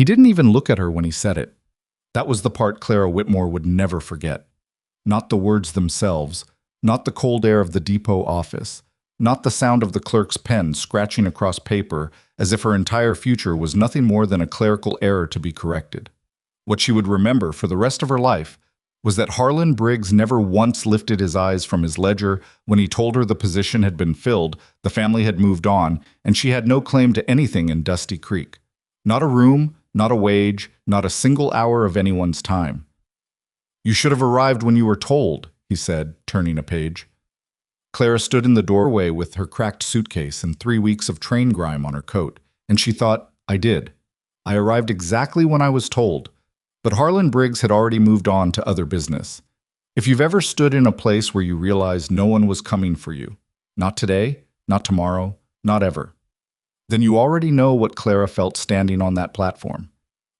He didn't even look at her when he said it. That was the part Clara Whitmore would never forget. Not the words themselves, not the cold air of the depot office, not the sound of the clerk's pen scratching across paper as if her entire future was nothing more than a clerical error to be corrected. What she would remember for the rest of her life was that Harlan Briggs never once lifted his eyes from his ledger when he told her the position had been filled, the family had moved on, and she had no claim to anything in Dusty Creek. Not a room, not a wage, not a single hour of anyone's time. "You should have arrived when you were told," he said, turning a page. Clara stood in the doorway with her cracked suitcase and 3 weeks of train grime on her coat, and she thought, "I did. I arrived exactly when I was told." But Harlan Briggs had already moved on to other business. If you've ever stood in a place where you realized no one was coming for you, not today, not tomorrow, not ever, then you already know what Clara felt standing on that platform.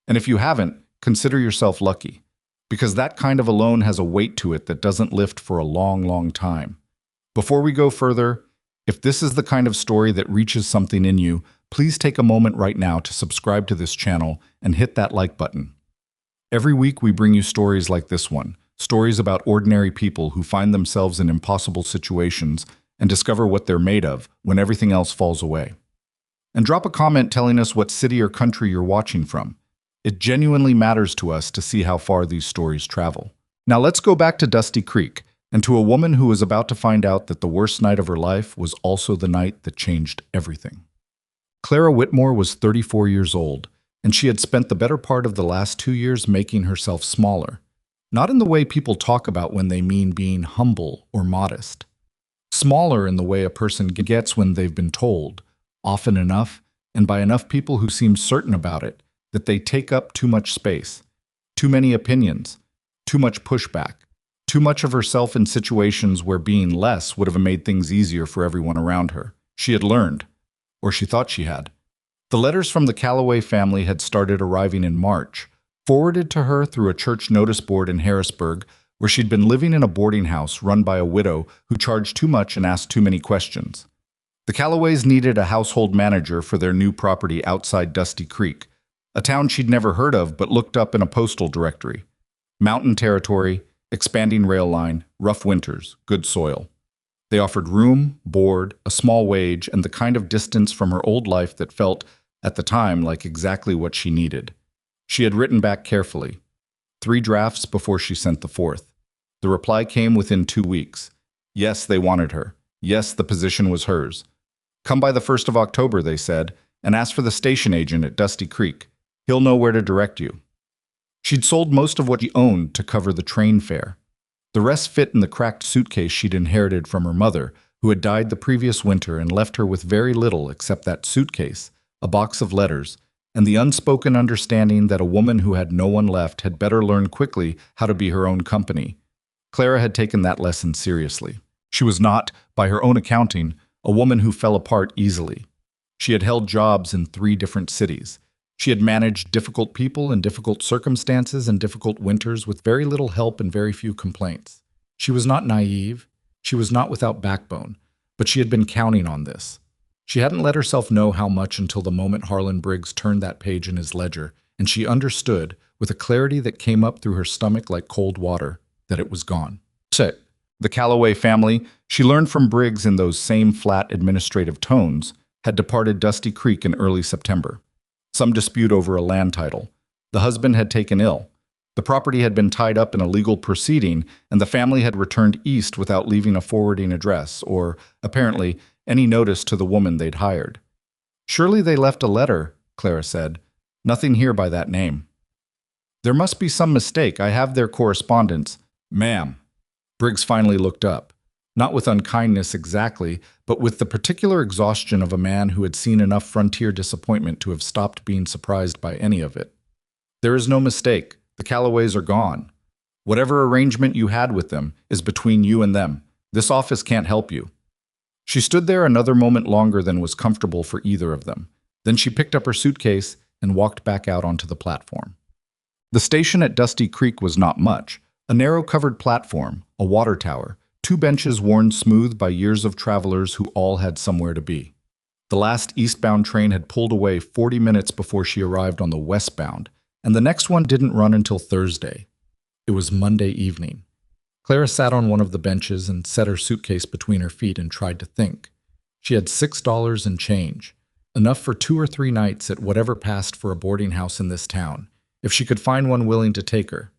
And if you haven't, consider yourself lucky, because that kind of alone has a weight to it that doesn't lift for a long, long time. Before we go further, if this is the kind of story that reaches something in you, please take a moment right now to subscribe to this channel and hit that like button. Every week we bring you stories like this one, stories about ordinary people who find themselves in impossible situations and discover what they're made of when everything else falls away. And drop a comment telling us what city or country you're watching from. It genuinely matters to us to see how far these stories travel. Now let's go back to Dusty Creek and to a woman who was about to find out that the worst night of her life was also the night that changed everything. Clara Whitmore was 34 years old, and she had spent the better part of the last 2 years making herself smaller. Not in the way people talk about when they mean being humble or modest. Smaller in the way a person gets when they've been told, often enough, and by enough people who seem certain about it, that they take up too much space, too many opinions, too much pushback, too much of herself in situations where being less would have made things easier for everyone around her. She had learned, or she thought she had. The letters from the Calloway family had started arriving in March, forwarded to her through a church notice board in Harrisburg, where she'd been living in a boarding house run by a widow who charged too much and asked too many questions. The Calloways needed a household manager for their new property outside Dusty Creek, a town she'd never heard of but looked up in a postal directory. Mountain territory, expanding rail line, rough winters, good soil. They offered room, board, a small wage, and the kind of distance from her old life that felt, at the time, like exactly what she needed. She had written back carefully. 3 drafts before she sent the 4th. The reply came within 2 weeks. Yes, they wanted her. Yes, the position was hers. "Come by the 1st of October, they said, and ask for the station agent at Dusty Creek. He'll know where to direct you." She'd sold most of what she owned to cover the train fare. The rest fit in the cracked suitcase she'd inherited from her mother, who had died the previous winter and left her with very little except that suitcase, a box of letters, and the unspoken understanding that a woman who had no one left had better learn quickly how to be her own company. Clara had taken that lesson seriously. She was not, by her own accounting, a woman who fell apart easily. She had held jobs in 3 different cities. She had managed difficult people in difficult circumstances and difficult winters with very little help and very few complaints. She was not naive. She was not without backbone, but she had been counting on this. She hadn't let herself know how much until the moment Harlan Briggs turned that page in his ledger, and she understood, with a clarity that came up through her stomach like cold water, that it was gone. The Calloway family, she learned from Briggs in those same flat administrative tones, had departed Dusty Creek in early September. Some dispute over a land title. The husband had taken ill. The property had been tied up in a legal proceeding, and the family had returned east without leaving a forwarding address or, apparently, any notice to the woman they'd hired. "Surely they left a letter," Clara said. "Nothing here by that name." "There must be some mistake. I have their correspondence." "Ma'am." Briggs finally looked up. Not with unkindness exactly, but with the particular exhaustion of a man who had seen enough frontier disappointment to have stopped being surprised by any of it. "There is no mistake. The Calloways are gone. Whatever arrangement you had with them is between you and them. This office can't help you." She stood there another moment longer than was comfortable for either of them. Then she picked up her suitcase and walked back out onto the platform. The station at Dusty Creek was not much. A narrow covered platform, a water tower, 2 benches worn smooth by years of travelers who all had somewhere to be. The last eastbound train had pulled away 40 minutes before she arrived on the westbound, and the next one didn't run until Thursday. It was Monday evening. Clara sat on one of the benches and set her suitcase between her feet and tried to think. She had $6 and change, enough for 2 or 3 nights at whatever passed for a boarding house in this town, if she could find one willing to take her.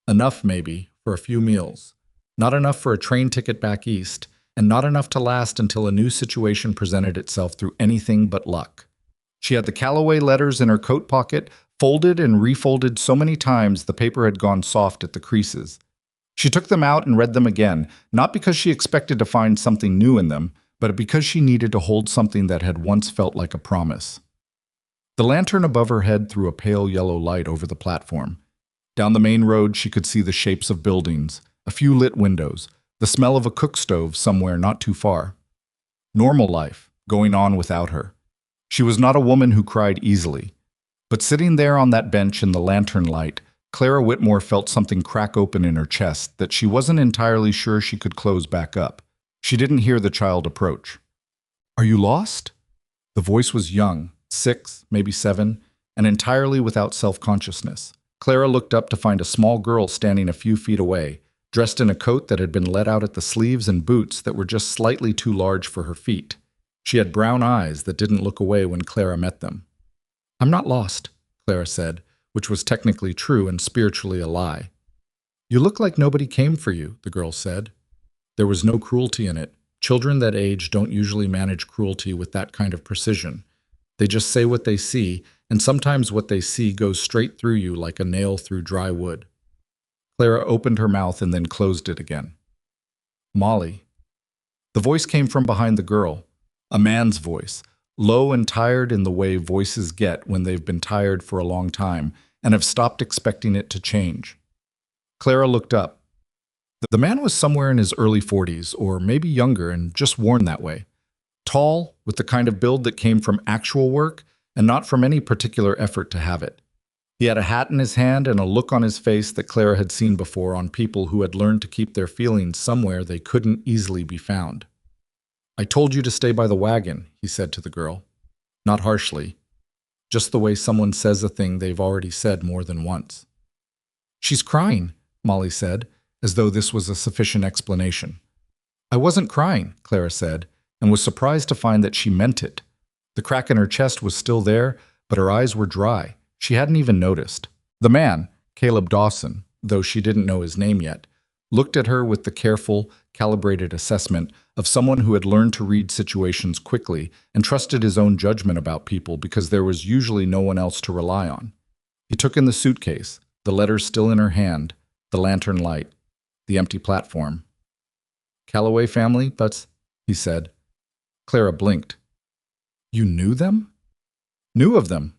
Enough, maybe, for a few meals. Not enough for a train ticket back east, and not enough to last until a new situation presented itself through anything but luck. She had the Callaway letters in her coat pocket, folded and refolded so many times the paper had gone soft at the creases. She took them out and read them again, not because she expected to find something new in them, but because she needed to hold something that had once felt like a promise. The lantern above her head threw a pale yellow light over the platform. Down the main road she could see the shapes of buildings, a few lit windows, the smell of a cook stove somewhere not too far. Normal life, going on without her. She was not a woman who cried easily. But sitting there on that bench in the lantern light, Clara Whitmore felt something crack open in her chest that she wasn't entirely sure she could close back up. She didn't hear the child approach. "Are you lost?" The voice was young, 6, maybe 7, and entirely without self-consciousness. Clara looked up to find a small girl standing a few feet away, dressed in a coat that had been let out at the sleeves and boots that were just slightly too large for her feet. She had brown eyes that didn't look away when Clara met them. "I'm not lost," Clara said, which was technically true and spiritually a lie. "You look like nobody came for you," the girl said. There was no cruelty in it. Children that age don't usually manage cruelty with that kind of precision. They just say what they see, and sometimes what they see goes straight through you like a nail through dry wood. Clara opened her mouth and then closed it again. "Molly." The voice came from behind the girl, a man's voice, low and tired in the way voices get when they've been tired for a long time and have stopped expecting it to change. Clara looked up. The man was somewhere in his early 40s, or maybe younger and just worn that way. Tall, with the kind of build that came from actual work and not from any particular effort to have it. He had a hat in his hand and a look on his face that Clara had seen before on people who had learned to keep their feelings somewhere they couldn't easily be found. "I told you to stay by the wagon," he said to the girl. Not harshly, just the way someone says a thing they've already said more than once. "She's crying," Molly said, as though this was a sufficient explanation. "I wasn't crying," Clara said, and was surprised to find that she meant it. The crack in her chest was still there, but her eyes were dry. She hadn't even noticed. The man, Caleb Dawson, though she didn't know his name yet, looked at her with the careful, calibrated assessment of someone who had learned to read situations quickly and trusted his own judgment about people because there was usually no one else to rely on. He took in the suitcase, the letters still in her hand, the lantern light, the empty platform. "Callaway family, he said. Clara blinked. "You knew them?" "Knew of them.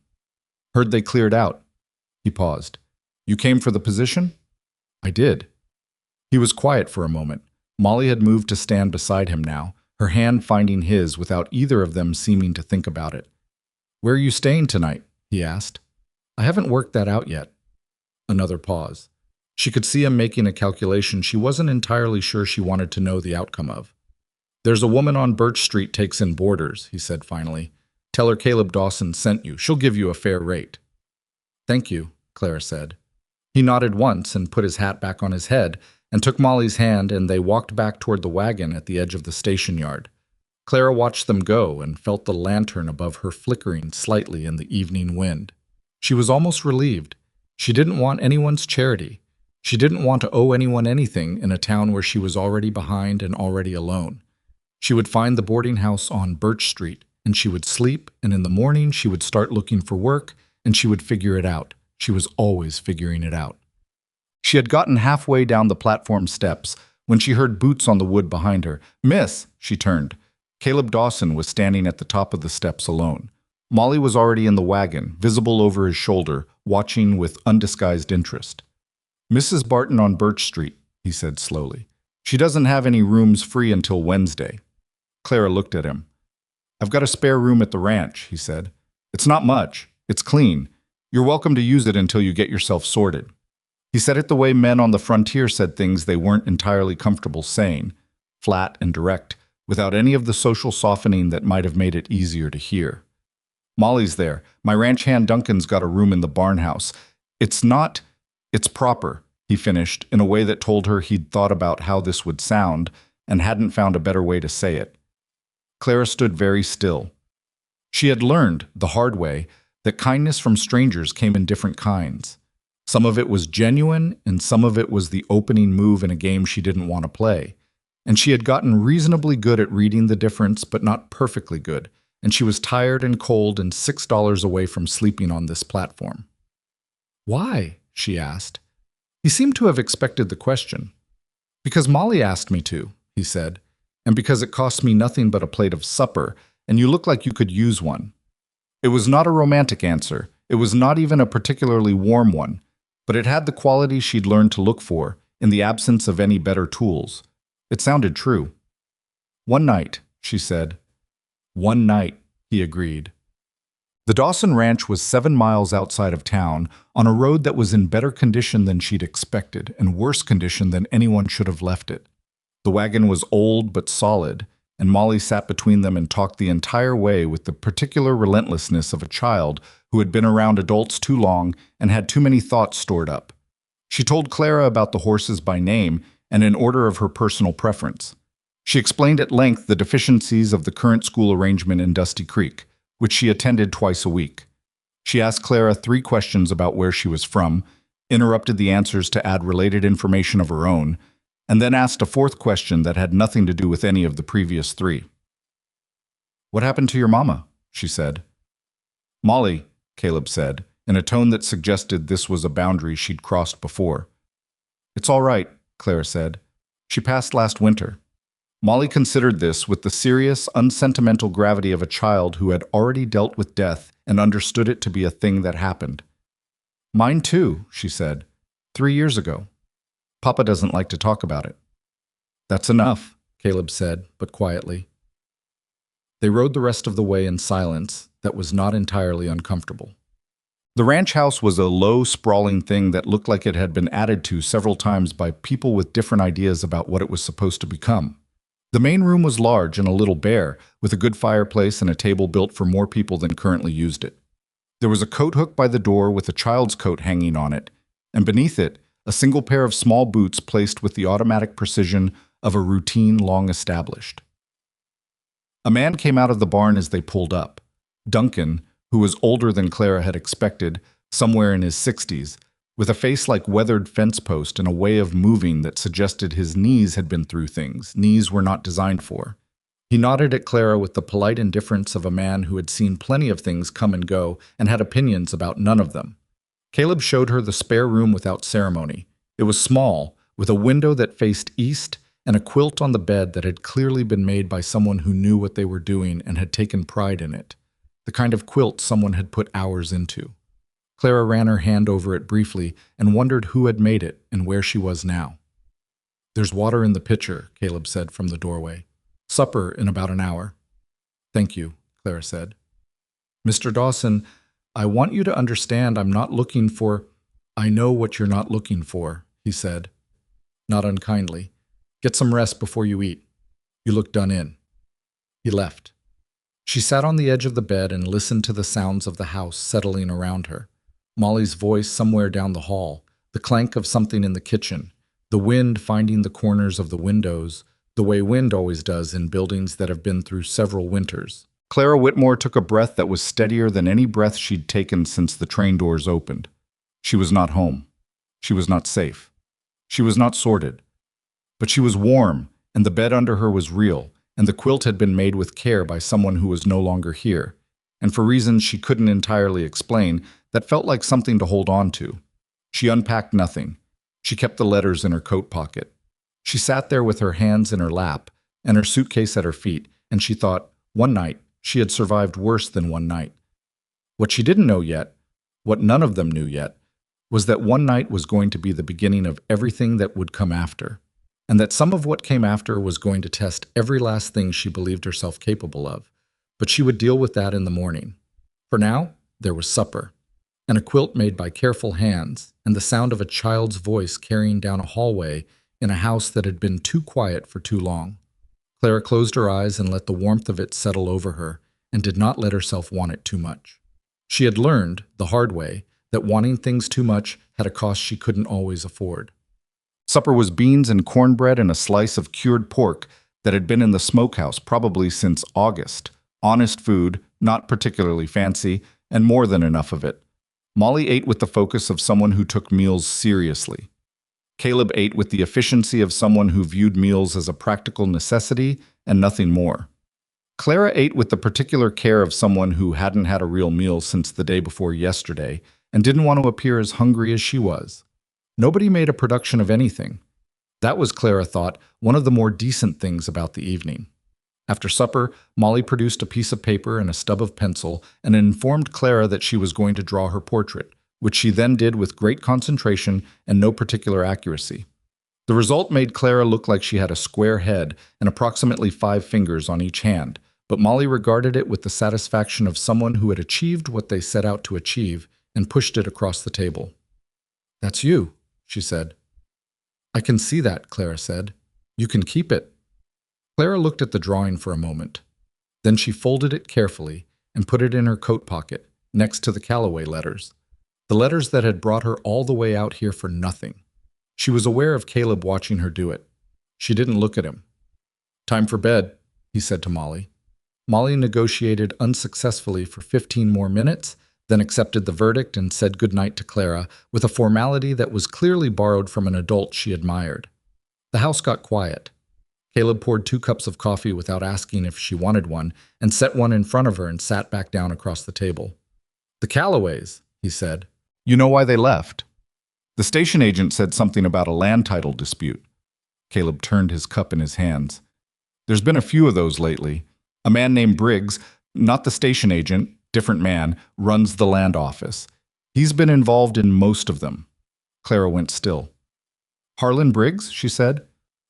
Heard they cleared out." He paused. "You came for the position?" "I did." He was quiet for a moment. Molly had moved to stand beside him now, her hand finding his without either of them seeming to think about it. "Where are you staying tonight?" he asked. "I haven't worked that out yet." Another pause. She could see him making a calculation she wasn't entirely sure she wanted to know the outcome of. "There's a woman on Birch Street takes in boarders," he said finally. "Tell her Caleb Dawson sent you. She'll give you a fair rate." "Thank you," Clara said. He nodded once and put his hat back on his head and took Molly's hand, and they walked back toward the wagon at the edge of the station yard. Clara watched them go and felt the lantern above her flickering slightly in the evening wind. She was almost relieved. She didn't want anyone's charity. She didn't want to owe anyone anything in a town where she was already behind and already alone. She would find the boarding house on Birch Street, and she would sleep, and in the morning she would start looking for work, and she would figure it out. She was always figuring it out. She had gotten halfway down the platform steps when she heard boots on the wood behind her. "Miss!" She turned. Caleb Dawson was standing at the top of the steps alone. Molly was already in the wagon, visible over his shoulder, watching with undisguised interest. "Mrs. Barton on Birch Street," he said slowly. "She doesn't have any rooms free until Wednesday." Clara looked at him. "I've got a spare room at the ranch," he said. "It's not much. It's clean. You're welcome to use it until you get yourself sorted." He said it the way men on the frontier said things they weren't entirely comfortable saying, flat and direct, without any of the social softening that might have made it easier to hear. Molly's there. My ranch hand Duncan's got a room in the barn house. It's proper, he finished, in a way that told her he'd thought about how this would sound and hadn't found a better way to say it. Clara stood very still. She had learned, the hard way, that kindness from strangers came in different kinds. Some of it was genuine, and some of it was the opening move in a game she didn't want to play. And she had gotten reasonably good at reading the difference, but not perfectly good, and she was tired and cold and $6 away from sleeping on this platform. "Why?" she asked. He seemed to have expected the question. "Because Molly asked me to," he said, "and because it costs me nothing but a plate of supper, and you look like you could use one." It was not a romantic answer. It was not even a particularly warm one, but it had the quality she'd learned to look for, in the absence of any better tools. It sounded true. "One night," she said. "One night," he agreed. The Dawson Ranch was 7 miles outside of town, on a road that was in better condition than she'd expected, and worse condition than anyone should have left it. The wagon was old but solid, and Molly sat between them and talked the entire way with the particular relentlessness of a child who had been around adults too long and had too many thoughts stored up. She told Clara about the horses by name and in order of her personal preference. She explained at length the deficiencies of the current school arrangement in Dusty Creek, which she attended twice a week. She asked Clara 3 questions about where she was from, interrupted the answers to add related information of her own, and then asked a 4th question that had nothing to do with any of the previous 3. "What happened to your mama?" she said. "Molly," Caleb said, in a tone that suggested this was a boundary she'd crossed before. "It's all right," Clara said. "She passed last winter." Molly considered this with the serious, unsentimental gravity of a child who had already dealt with death and understood it to be a thing that happened. "Mine too," she said. 3 years ago. Papa doesn't like to talk about it." "That's enough," Caleb said, but quietly. They rode the rest of the way in silence that was not entirely uncomfortable. The ranch house was a low, sprawling thing that looked like it had been added to several times by people with different ideas about what it was supposed to become. The main room was large and a little bare, with a good fireplace and a table built for more people than currently used it. There was a coat hook by the door with a child's coat hanging on it, and beneath it, a single pair of small boots placed with the automatic precision of a routine long established. A man came out of the barn as they pulled up. Duncan, who was older than Clara had expected, somewhere in his 60s, with a face like weathered fence post and a way of moving that suggested his knees had been through things knees were not designed for. He nodded at Clara with the polite indifference of a man who had seen plenty of things come and go and had opinions about none of them. Caleb showed her the spare room without ceremony. It was small, with a window that faced east and a quilt on the bed that had clearly been made by someone who knew what they were doing and had taken pride in it, the kind of quilt someone had put hours into. Clara ran her hand over it briefly and wondered who had made it and where she was now. "There's water in the pitcher," Caleb said from the doorway. "Supper in about an hour." "Thank you," Clara said. "Mr. Dawson, I want you to understand I'm not looking for—" "I know what you're not looking for," he said, not unkindly. "Get some rest before you eat. You look done in." He left. She sat on the edge of the bed and listened to the sounds of the house settling around her. Molly's voice somewhere down the hall, the clank of something in the kitchen, the wind finding the corners of the windows, the way wind always does in buildings that have been through several winters. Clara Whitmore took a breath that was steadier than any breath she'd taken since the train doors opened. She was not home. She was not safe. She was not sorted. But she was warm, and the bed under her was real, and the quilt had been made with care by someone who was no longer here. And for reasons she couldn't entirely explain, that felt like something to hold on to. She unpacked nothing. She kept the letters in her coat pocket. She sat there with her hands in her lap and her suitcase at her feet, and she thought, one night, she had survived worse than one night. What she didn't know yet, what none of them knew yet, was that one night was going to be the beginning of everything that would come after, and that some of what came after was going to test every last thing she believed herself capable of. But she would deal with that in the morning. For now, there was supper, and a quilt made by careful hands, and the sound of a child's voice carrying down a hallway in a house that had been too quiet for too long. Clara closed her eyes and let the warmth of it settle over her, and did not let herself want it too much. She had learned, the hard way, that wanting things too much had a cost she couldn't always afford. Supper was beans and cornbread and a slice of cured pork that had been in the smokehouse probably since August. Honest food, not particularly fancy, and more than enough of it. Molly ate with the focus of someone who took meals seriously. Caleb ate with the efficiency of someone who viewed meals as a practical necessity and nothing more. Clara ate with the particular care of someone who hadn't had a real meal since the day before yesterday and didn't want to appear as hungry as she was. Nobody made a production of anything. That was, Clara thought, one of the more decent things about the evening. After supper, Molly produced a piece of paper and a stub of pencil and informed Clara that she was going to draw her portrait, which she then did with great concentration and no particular accuracy. The result made Clara look like she had a square head and approximately 5 fingers on each hand, but Molly regarded it with the satisfaction of someone who had achieved what they set out to achieve and pushed it across the table. "That's you," she said. "I can see that," Clara said. "You can keep it." Clara looked at the drawing for a moment. Then she folded it carefully and put it in her coat pocket, next to the Callaway letters. The letters that had brought her all the way out here for nothing. She was aware of Caleb watching her do it. She didn't look at him. "Time for bed," he said to Molly. Molly negotiated unsuccessfully for 15 more minutes, then accepted the verdict and said goodnight to Clara with a formality that was clearly borrowed from an adult she admired. The house got quiet. Caleb poured 2 cups of coffee without asking if she wanted one and set one in front of her and sat back down across the table. "The Callaways," he said. "You know why they left?" "The station agent said something about a land title dispute." Caleb turned his cup in his hands. "There's been a few of those lately. A man named Briggs, not the station agent, different man, runs the land office. He's been involved in most of them." Clara went still. "Harlan Briggs?" she said.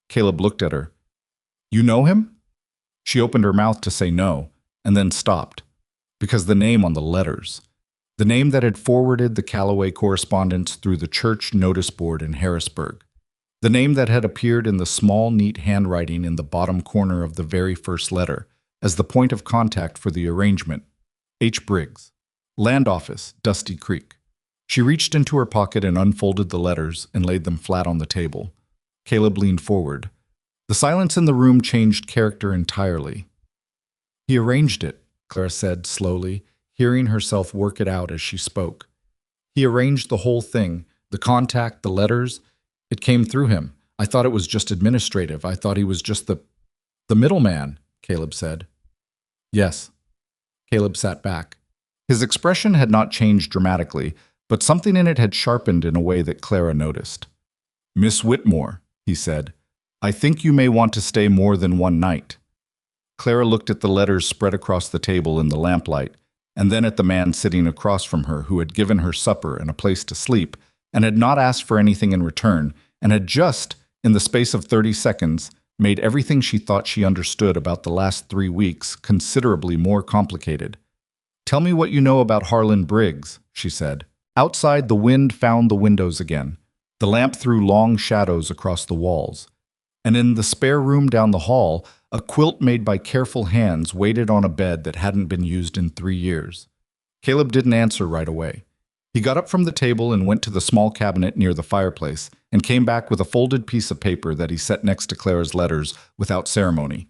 Caleb looked at her. "You know him?" She opened her mouth to say no, and then stopped, because the name on the letters, the name that had forwarded the Callaway correspondence through the church notice board in Harrisburg, the name that had appeared in the small, neat handwriting in the bottom corner of the very first letter, as the point of contact for the arrangement. H. Briggs. Land Office, Dusty Creek. She reached into her pocket and unfolded the letters and laid them flat on the table. Caleb leaned forward. The silence in the room changed character entirely. "He arranged it," Clara said slowly, hearing herself work it out as she spoke. "He arranged the whole thing, the contact, the letters. It came through him. I thought it was just administrative. I thought he was just the middleman," Caleb said. "Yes." Caleb sat back. His expression had not changed dramatically, but something in it had sharpened in a way that Clara noticed. "Miss Whitmore," he said, "I think you may want to stay more than one night." Clara looked at the letters spread across the table in the lamplight, and then at the man sitting across from her who had given her supper and a place to sleep, and had not asked for anything in return, and had just, in the space of 30 seconds, made everything she thought she understood about the last 3 weeks considerably more complicated. "Tell me what you know about Harlan Briggs," she said. Outside, the wind found the windows again. The lamp threw long shadows across the walls. And in the spare room down the hall, a quilt made by careful hands waited on a bed that hadn't been used in 3 years. Caleb didn't answer right away. He got up from the table and went to the small cabinet near the fireplace and came back with a folded piece of paper that he set next to Clara's letters without ceremony.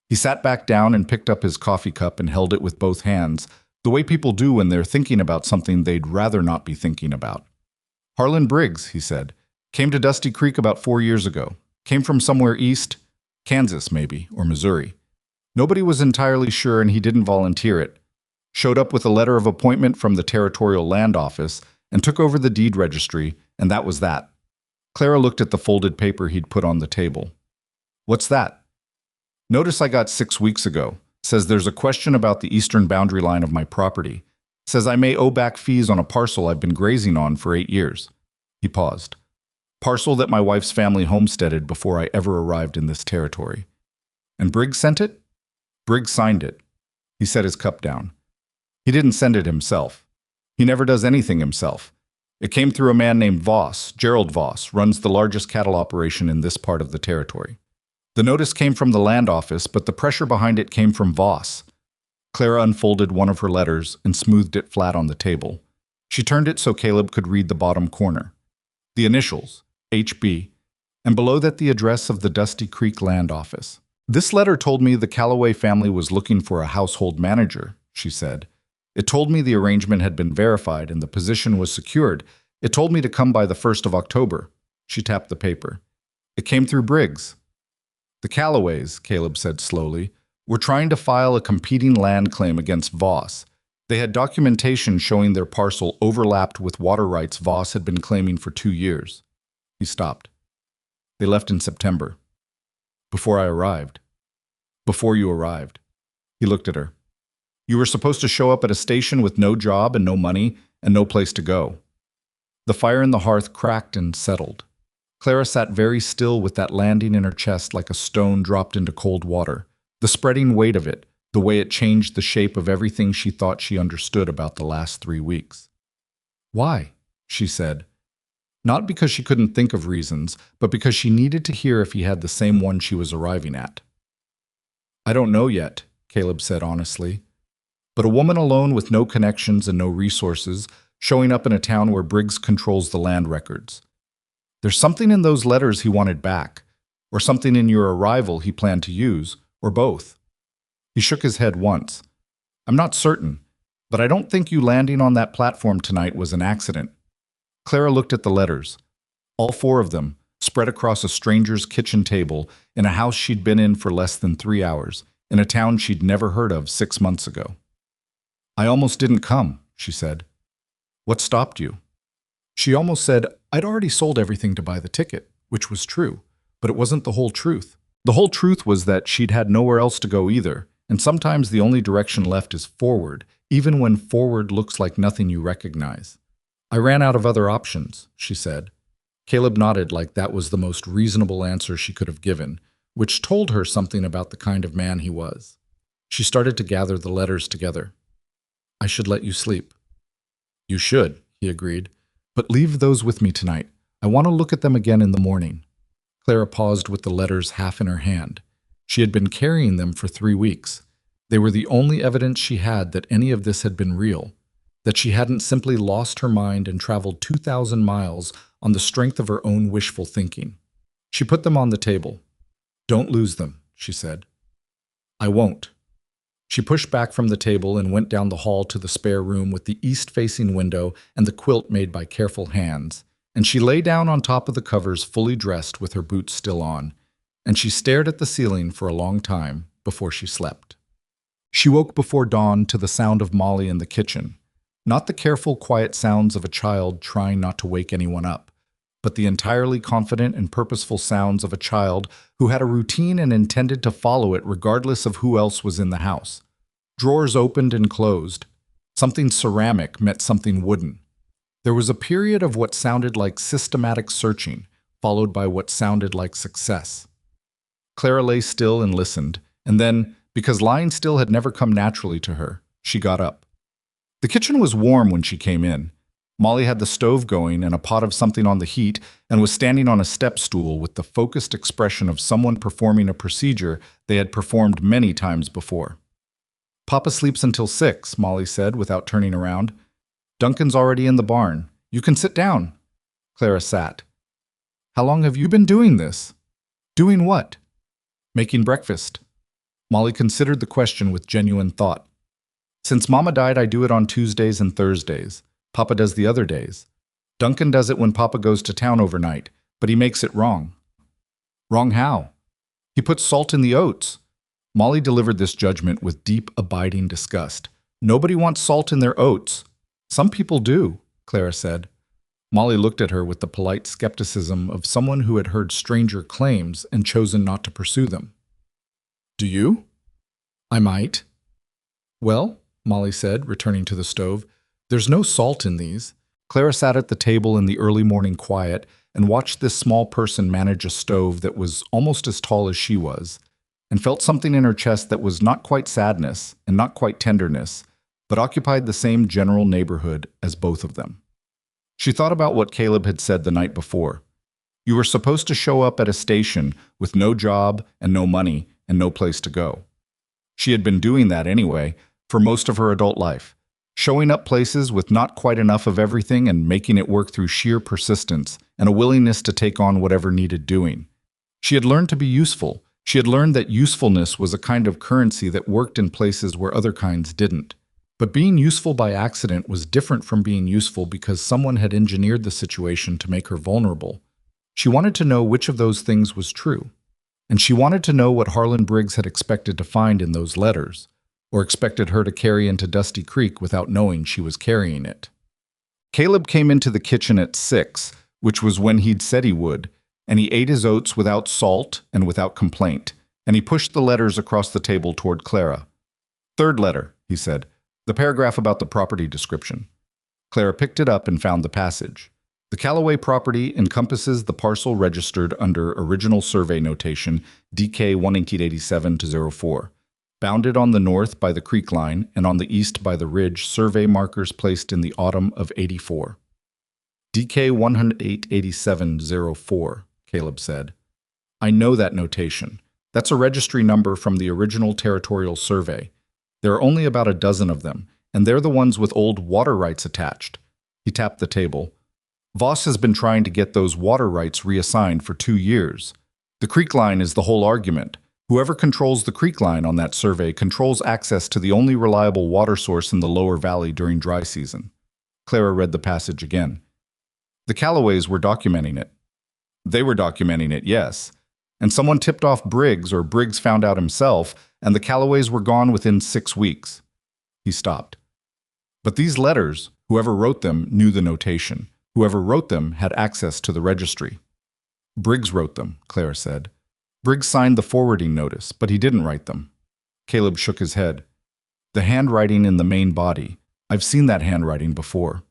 He sat back down and picked up his coffee cup and held it with both hands, the way people do when they're thinking about something they'd rather not be thinking about. "Harlan Briggs," he said, "came to Dusty Creek about 4 years ago. Came from somewhere east, Kansas maybe, or Missouri. Nobody was entirely sure and he didn't volunteer it. Showed up with a letter of appointment from the Territorial Land Office and took over the deed registry, and that was that." Clara looked at the folded paper he'd put on the table. "What's that?" "Notice I got 6 weeks ago. Says there's a question about the eastern boundary line of my property. Says I may owe back fees on a parcel I've been grazing on for 8 years. He paused. "Parcel that my wife's family homesteaded before I ever arrived in this territory." "And Briggs sent it?" "Briggs signed it." He set his cup down. "He didn't send it himself. He never does anything himself. It came through a man named Voss. Gerald Voss runs the largest cattle operation in this part of the territory." The notice came from the land office, but the pressure behind it came from Voss. Clara unfolded one of her letters and smoothed it flat on the table. She turned it so Caleb could read the bottom corner. The initials, HB, and below that the address of the Dusty Creek land office. This letter told me the Calloway family was looking for a household manager, she said. It told me the arrangement had been verified and the position was secured. It told me to come by the 1st of October. She tapped the paper. It came through Briggs. The Calloways, Caleb said slowly, were trying to file a competing land claim against Voss. They had documentation showing their parcel overlapped with water rights Voss had been claiming for 2 years. He stopped. They left in September. Before I arrived. Before you arrived. He looked at her. You were supposed to show up at a station with no job and no money and no place to go. The fire in the hearth cracked and settled. Clara sat very still with that landing in her chest like a stone dropped into cold water. The spreading weight of it, the way it changed the shape of everything she thought she understood about the last 3 weeks. Why? She said. Not because she couldn't think of reasons, but because she needed to hear if he had the same one she was arriving at. I don't know yet, Caleb said honestly. But a woman alone with no connections and no resources, showing up in a town where Briggs controls the land records. There's something in those letters he wanted back, or something in your arrival he planned to use, or both. He shook his head once. I'm not certain, but I don't think you landing on that platform tonight was an accident. Clara looked at the letters, all 4 of them, spread across a stranger's kitchen table in a house she'd been in for less than 3 hours, in a town she'd never heard of 6 months ago. I almost didn't come, she said. What stopped you? She almost said, I'd already sold everything to buy the ticket, which was true, but it wasn't the whole truth. The whole truth was that she'd had nowhere else to go either, and sometimes the only direction left is forward, even when forward looks like nothing you recognize. I ran out of other options, she said. Caleb nodded like that was the most reasonable answer she could have given, which told her something about the kind of man he was. She started to gather the letters together. I should let you sleep. You should, he agreed. But leave those with me tonight. I want to look at them again in the morning. Clara paused with the letters half in her hand. She had been carrying them for 3 weeks. They were the only evidence she had that any of this had been real, that she hadn't simply lost her mind and traveled 2,000 miles on the strength of her own wishful thinking. She put them on the table. Don't lose them, she said. I won't. She pushed back from the table and went down the hall to the spare room with the east-facing window and the quilt made by careful hands, and she lay down on top of the covers fully dressed with her boots still on, and she stared at the ceiling for a long time before she slept. She woke before dawn to the sound of Molly in the kitchen, not the careful, quiet sounds of a child trying not to wake anyone up, but the entirely confident and purposeful sounds of a child who had a routine and intended to follow it regardless of who else was in the house. Drawers opened and closed. Something ceramic met something wooden. There was a period of what sounded like systematic searching, followed by what sounded like success. Clara lay still and listened, and then, because lying still had never come naturally to her, she got up. The kitchen was warm when she came in. Molly had the stove going and a pot of something on the heat and was standing on a step stool with the focused expression of someone performing a procedure they had performed many times before. Papa sleeps until 6, Molly said without turning around. Duncan's already in the barn. You can sit down. Clara sat. How long have you been doing this? Doing what? Making breakfast. Molly considered the question with genuine thought. Since Mama died, I do it on Tuesdays and Thursdays. Papa does the other days. Duncan does it when Papa goes to town overnight, but he makes it wrong. Wrong how? He puts salt in the oats. Molly delivered this judgment with deep, abiding disgust. Nobody wants salt in their oats. Some people do, Clara said. Molly looked at her with the polite skepticism of someone who had heard stranger claims and chosen not to pursue them. Do you? I might. Well, Molly said, returning to the stove, there's no salt in these. Clara sat at the table in the early morning quiet and watched this small person manage a stove that was almost as tall as she was, and felt something in her chest that was not quite sadness and not quite tenderness, but occupied the same general neighborhood as both of them. She thought about what Caleb had said the night before. You were supposed to show up at a station with no job and no money and no place to go. She had been doing that anyway for most of her adult life, showing up places with not quite enough of everything and making it work through sheer persistence and a willingness to take on whatever needed doing. She had learned to be useful. She had learned that usefulness was a kind of currency that worked in places where other kinds didn't. But being useful by accident was different from being useful because someone had engineered the situation to make her vulnerable. She wanted to know which of those things was true. And she wanted to know what Harlan Briggs had expected to find in those letters, or expected her to carry into Dusty Creek without knowing she was carrying it. Caleb came into the kitchen at 6, which was when he'd said he would, and he ate his oats without salt and without complaint, and he pushed the letters across the table toward Clara. "Third letter," he said, "the paragraph about the property description." Clara picked it up and found the passage. The Callaway property encompasses the parcel registered under original survey notation DK 11887-04, bounded on the north by the creek line and on the east by the ridge survey markers placed in the autumn of '84. DK 11887-04, Caleb said. "I know that notation. That's a registry number from the original territorial survey. There are only about a dozen of them, and they're the ones with old water rights attached." He tapped the table. "Voss has been trying to get those water rights reassigned for 2 years. The creek line is the whole argument. Whoever controls the creek line on that survey controls access to the only reliable water source in the lower valley during dry season." Clara read the passage again. "The Callaways were documenting it." "They were documenting it, yes. And someone tipped off Briggs, or Briggs found out himself, and the Callaways were gone within 6 weeks. He stopped. "But these letters, whoever wrote them knew the notation. Whoever wrote them had access to the registry." "Briggs wrote them," Clara said. "Briggs signed the forwarding notice, but he didn't write them." Caleb shook his head. "The handwriting in the main body. I've seen that handwriting before.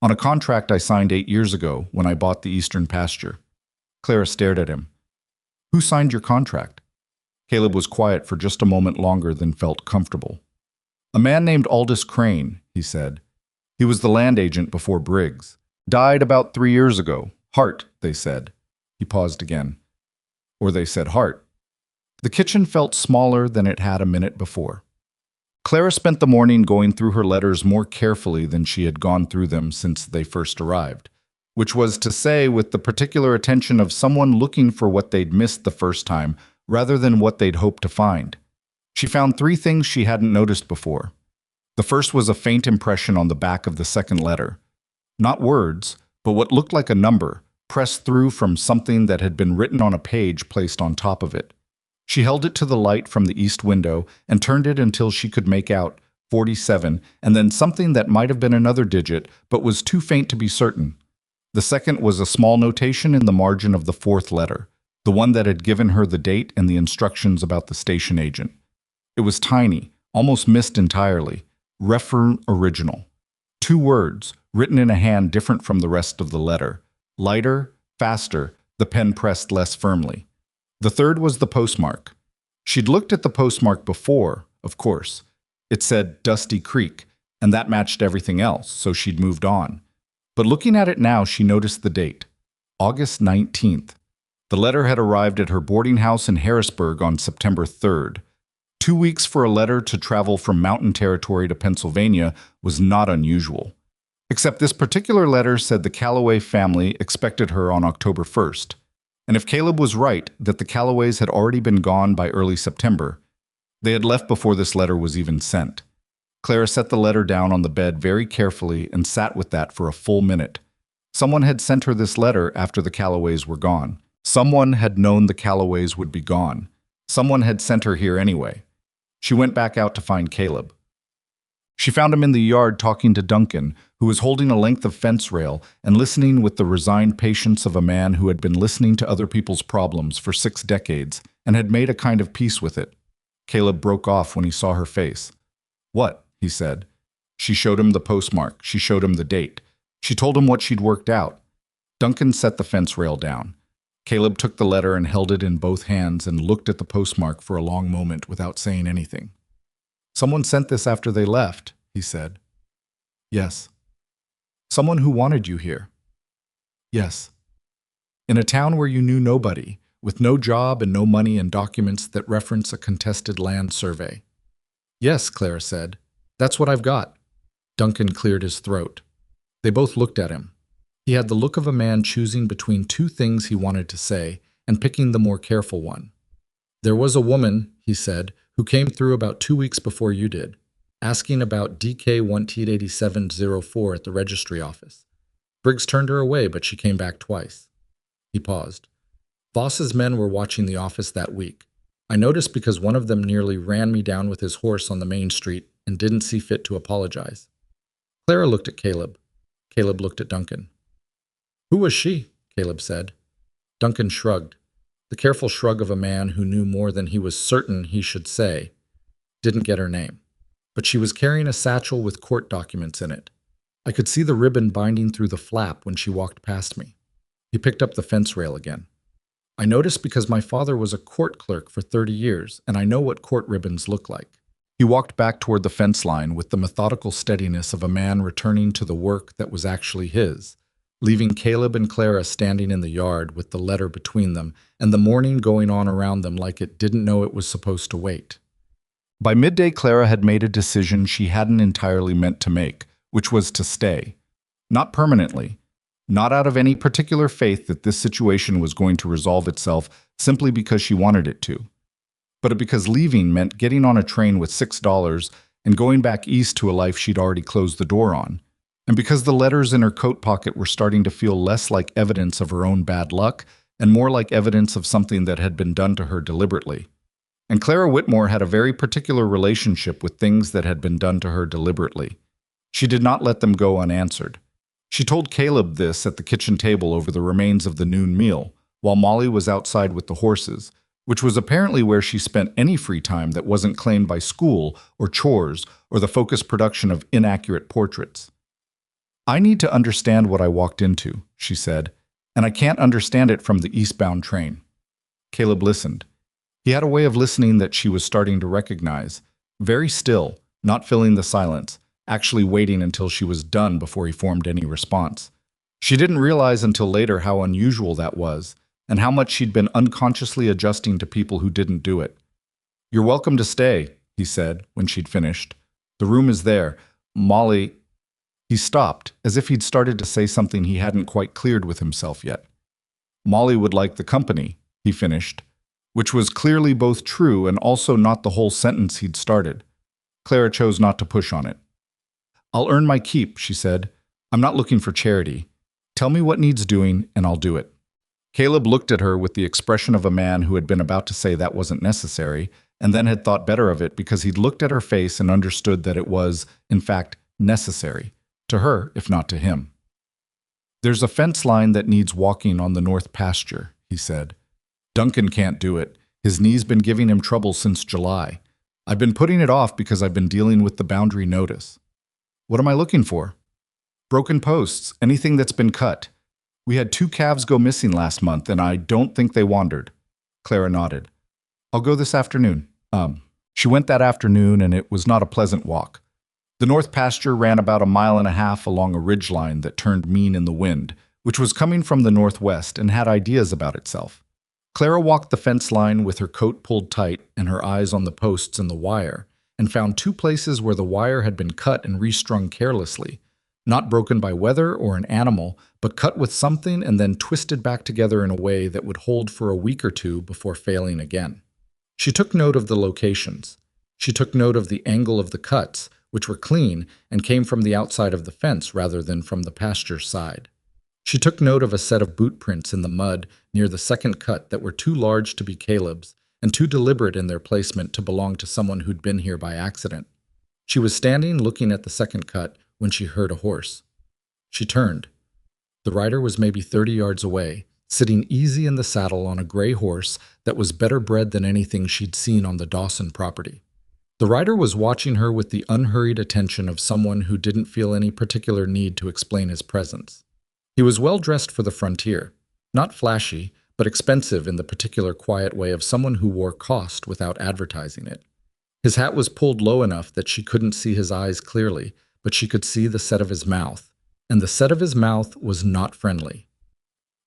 On a contract I signed 8 years ago when I bought the eastern pasture." Clara stared at him. "Who signed your contract?" Caleb was quiet for just a moment longer than felt comfortable. "A man named Aldous Crane," he said. "He was the land agent before Briggs. Died about 3 years ago. Heart, they said." He paused again. "Or they said heart." The kitchen felt smaller than it had a minute before. Clara spent the morning going through her letters more carefully than she had gone through them since they first arrived, which was to say with the particular attention of someone looking for what they'd missed the first time rather than what they'd hoped to find. She found 3 things she hadn't noticed before. The first was a faint impression on the back of the second letter. Not words, but what looked like a number, pressed through from something that had been written on a page placed on top of it. She held it to the light from the east window and turned it until she could make out 47 and then something that might have been another digit but was too faint to be certain. The second was a small notation in the margin of the 4th letter, the one that had given her the date and the instructions about the station agent. It was tiny, almost missed entirely. Refer original. 2 words, written in a hand different from the rest of the letter. Lighter, faster, the pen pressed less firmly. The third was the postmark. She'd looked at the postmark before, of course. It said Dusty Creek, and that matched everything else, so she'd moved on. But looking at it now, she noticed the date. August 19th. The letter had arrived at her boarding house in Harrisburg on September 3rd. 2 weeks for a letter to travel from Mountain Territory to Pennsylvania was not unusual. Except this particular letter said the Callaway family expected her on October 1st. And if Caleb was right that the Callaways had already been gone by early September, they had left before this letter was even sent. Clara set the letter down on the bed very carefully and sat with that for a full minute. Someone had sent her this letter after the Callaways were gone. Someone had known the Callaways would be gone. Someone had sent her here anyway. She went back out to find Caleb. She found him in the yard talking to Duncan, who was holding a length of fence rail and listening with the resigned patience of a man who had been listening to other people's problems for 6 decades and had made a kind of peace with it. Caleb broke off when he saw her face. "What?" he said. She showed him the postmark. She showed him the date. She told him what she'd worked out. Duncan set the fence rail down. Caleb took the letter and held it in both hands and looked at the postmark for a long moment without saying anything. "Someone sent this after they left," he said. "Yes." "Someone who wanted you here." "Yes." In a town where you knew nobody, with no job and no money and documents that reference a contested land survey. Yes, Clara said. That's what I've got. Duncan cleared his throat. They both looked at him. He had the look of a man choosing between two things he wanted to say and picking the more careful one. There was a woman, he said, who came through about 2 weeks before you did, asking about DK 1T8704 at the registry office. Briggs turned her away, but she came back twice. He paused. Voss's men were watching the office that week. I noticed because one of them nearly ran me down with his horse on the main street and didn't see fit to apologize. Clara looked at Caleb. Caleb looked at Duncan. Who was she? Caleb said. Duncan shrugged, the careful shrug of a man who knew more than he was certain he should say. Didn't get her name. But she was carrying a satchel with court documents in it. I could see the ribbon binding through the flap when she walked past me. He picked up the fence rail again. I noticed because my father was a court clerk for 30 years, and I know what court ribbons look like. He walked back toward the fence line with the methodical steadiness of a man returning to the work that was actually his, leaving Caleb and Clara standing in the yard with the letter between them and the mourning going on around them like it didn't know it was supposed to wait. By midday, Clara had made a decision she hadn't entirely meant to make, which was to stay. Not permanently. Not out of any particular faith that this situation was going to resolve itself simply because she wanted it to, but because leaving meant getting on a train with $6 and going back east to a life she'd already closed the door on, and because the letters in her coat pocket were starting to feel less like evidence of her own bad luck and more like evidence of something that had been done to her deliberately. And Clara Whitmore had a very particular relationship with things that had been done to her deliberately. She did not let them go unanswered. She told Caleb this at the kitchen table over the remains of the noon meal, while Molly was outside with the horses, which was apparently where she spent any free time that wasn't claimed by school or chores or the focused production of inaccurate portraits. I need to understand what I walked into, she said, and I can't understand it from the eastbound train. Caleb listened. He had a way of listening that she was starting to recognize, very still, not filling the silence, actually waiting until she was done before he formed any response. She didn't realize until later how unusual that was, and how much she'd been unconsciously adjusting to people who didn't do it. You're welcome to stay, he said when she'd finished. The room is there. Molly... He stopped, as if he'd started to say something he hadn't quite cleared with himself yet. Molly would like the company, he finished, which was clearly both true and also not the whole sentence he'd started. Clara chose not to push on it. I'll earn my keep, she said. I'm not looking for charity. Tell me what needs doing, and I'll do it. Caleb looked at her with the expression of a man who had been about to say that wasn't necessary, and then had thought better of it because he'd looked at her face and understood that it was, in fact, necessary. To her, if not to him. There's a fence line that needs walking on the north pasture, he said. Duncan can't do it. His knee's been giving him trouble since July. I've been putting it off because I've been dealing with the boundary notice. What am I looking for? Broken posts, anything that's been cut. We had 2 calves go missing last month, and I don't think they wandered. Clara nodded. I'll go this afternoon. She went that afternoon, and it was not a pleasant walk. The north pasture ran about 1.5 miles along a ridgeline that turned mean in the wind, which was coming from the northwest and had ideas about itself. Clara walked the fence line with her coat pulled tight and her eyes on the posts and the wire, and found 2 places where the wire had been cut and restrung carelessly, not broken by weather or an animal, but cut with something and then twisted back together in a way that would hold for a week or 2 before failing again. She took note of the locations. She took note of the angle of the cuts, which were clean and came from the outside of the fence rather than from the pasture side. She took note of a set of boot prints in the mud near the second cut that were too large to be Caleb's and too deliberate in their placement to belong to someone who'd been here by accident. She was standing looking at the second cut when she heard a horse. She turned. The rider was maybe 30 yards away, sitting easy in the saddle on a gray horse that was better bred than anything she'd seen on the Dawson property. The rider was watching her with the unhurried attention of someone who didn't feel any particular need to explain his presence. He was well dressed for the frontier, not flashy, but expensive in the particular quiet way of someone who wore cost without advertising it. His hat was pulled low enough that she couldn't see his eyes clearly, but she could see the set of his mouth, and the set of his mouth was not friendly.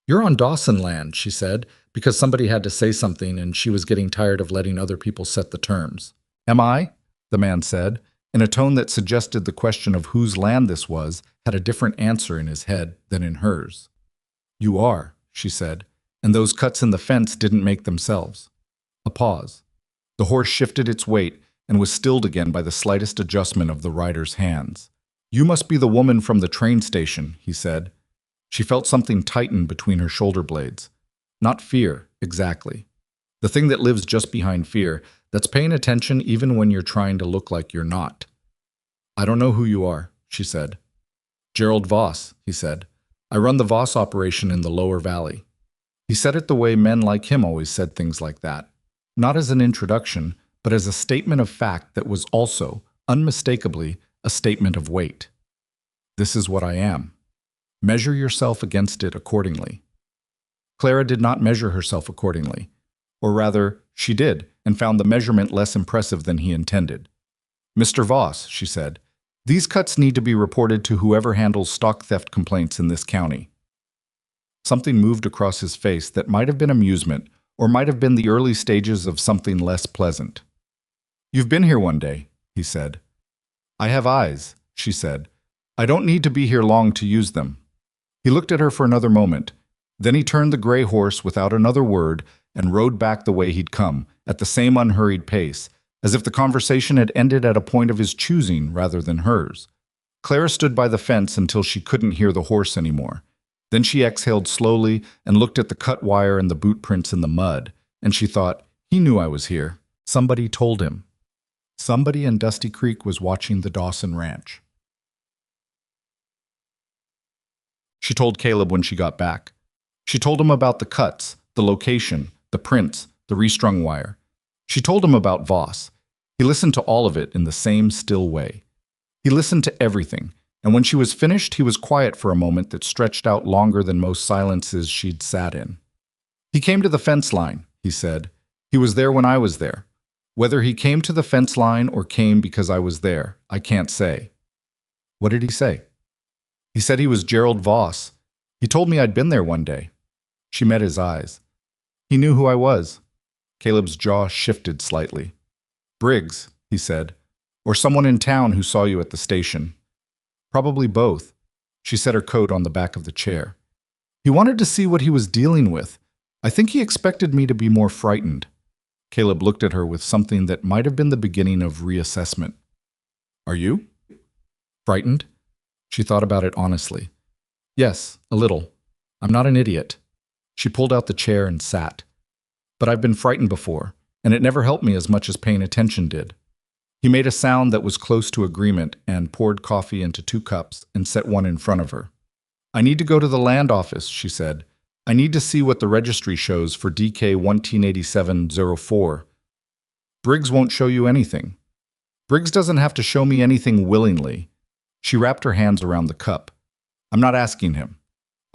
"You're on Dawson land," she said, because somebody had to say something and she was getting tired of letting other people set the terms. "Am I?" the man said, in a tone that suggested the question of whose land this was had a different answer in his head than in hers. "You are," she said, "and those cuts in the fence didn't make themselves." A pause. The horse shifted its weight and was stilled again by the slightest adjustment of the rider's hands. "You must be the woman from the train station," he said. She felt something tighten between her shoulder blades. Not fear, exactly. The thing that lives just behind fear, that's paying attention even when you're trying to look like you're not. "I don't know who you are," she said. "Gerald Voss," he said. "I run the Voss operation in the lower valley." He said it the way men like him always said things like that. Not as an introduction, but as a statement of fact that was also, unmistakably, a statement of weight. "This is what I am. Measure yourself against it accordingly." Clara did not measure herself accordingly. Or rather, she did, and found the measurement less impressive than he intended. "Mr. Voss," she said, "these cuts need to be reported to whoever handles stock theft complaints in this county." Something moved across his face that might have been amusement, or might have been the early stages of something less pleasant. "You've been here one day," he said. "I have eyes," she said. "I don't need to be here long to use them." He looked at her for another moment. Then he turned the gray horse without another word and rode back the way he'd come, at the same unhurried pace, as if the conversation had ended at a point of his choosing rather than hers. Clara stood by the fence until she couldn't hear the horse anymore. Then she exhaled slowly and looked at the cut wire and the boot prints in the mud, and she thought, he knew I was here. Somebody told him. Somebody in Dusty Creek was watching the Dawson Ranch. She told Caleb when she got back. She told him about the cuts, the location, the prints, the restrung wire. She told him about Voss. He listened to all of it in the same still way. He listened to everything, and when she was finished, he was quiet for a moment that stretched out longer than most silences she'd sat in. "He came to the fence line," he said. "He was there when I was there. Whether he came to the fence line or came because I was there, I can't say." "What did he say?" "He said he was Gerald Voss. He told me I'd been there one day." She met his eyes. "He knew who I was." Caleb's jaw shifted slightly. "Briggs," he said, "or someone in town who saw you at the station." "Probably both." She set her coat on the back of the chair. "He wanted to see what he was dealing with. I think he expected me to be more frightened." Caleb looked at her with something that might have been the beginning of reassessment. "Are you?" "Frightened?" She thought about it honestly. "Yes, a little. I'm not an idiot." She pulled out the chair and sat. "But I've been frightened before, and it never helped me as much as paying attention did." He made a sound that was close to agreement and poured coffee into 2 cups and set one in front of her. "I need to go to the land office," she said. "I need to see what the registry shows for DK 1887-04. Briggs won't show you anything. Briggs doesn't have to show me anything willingly." She wrapped her hands around the cup. "I'm not asking him.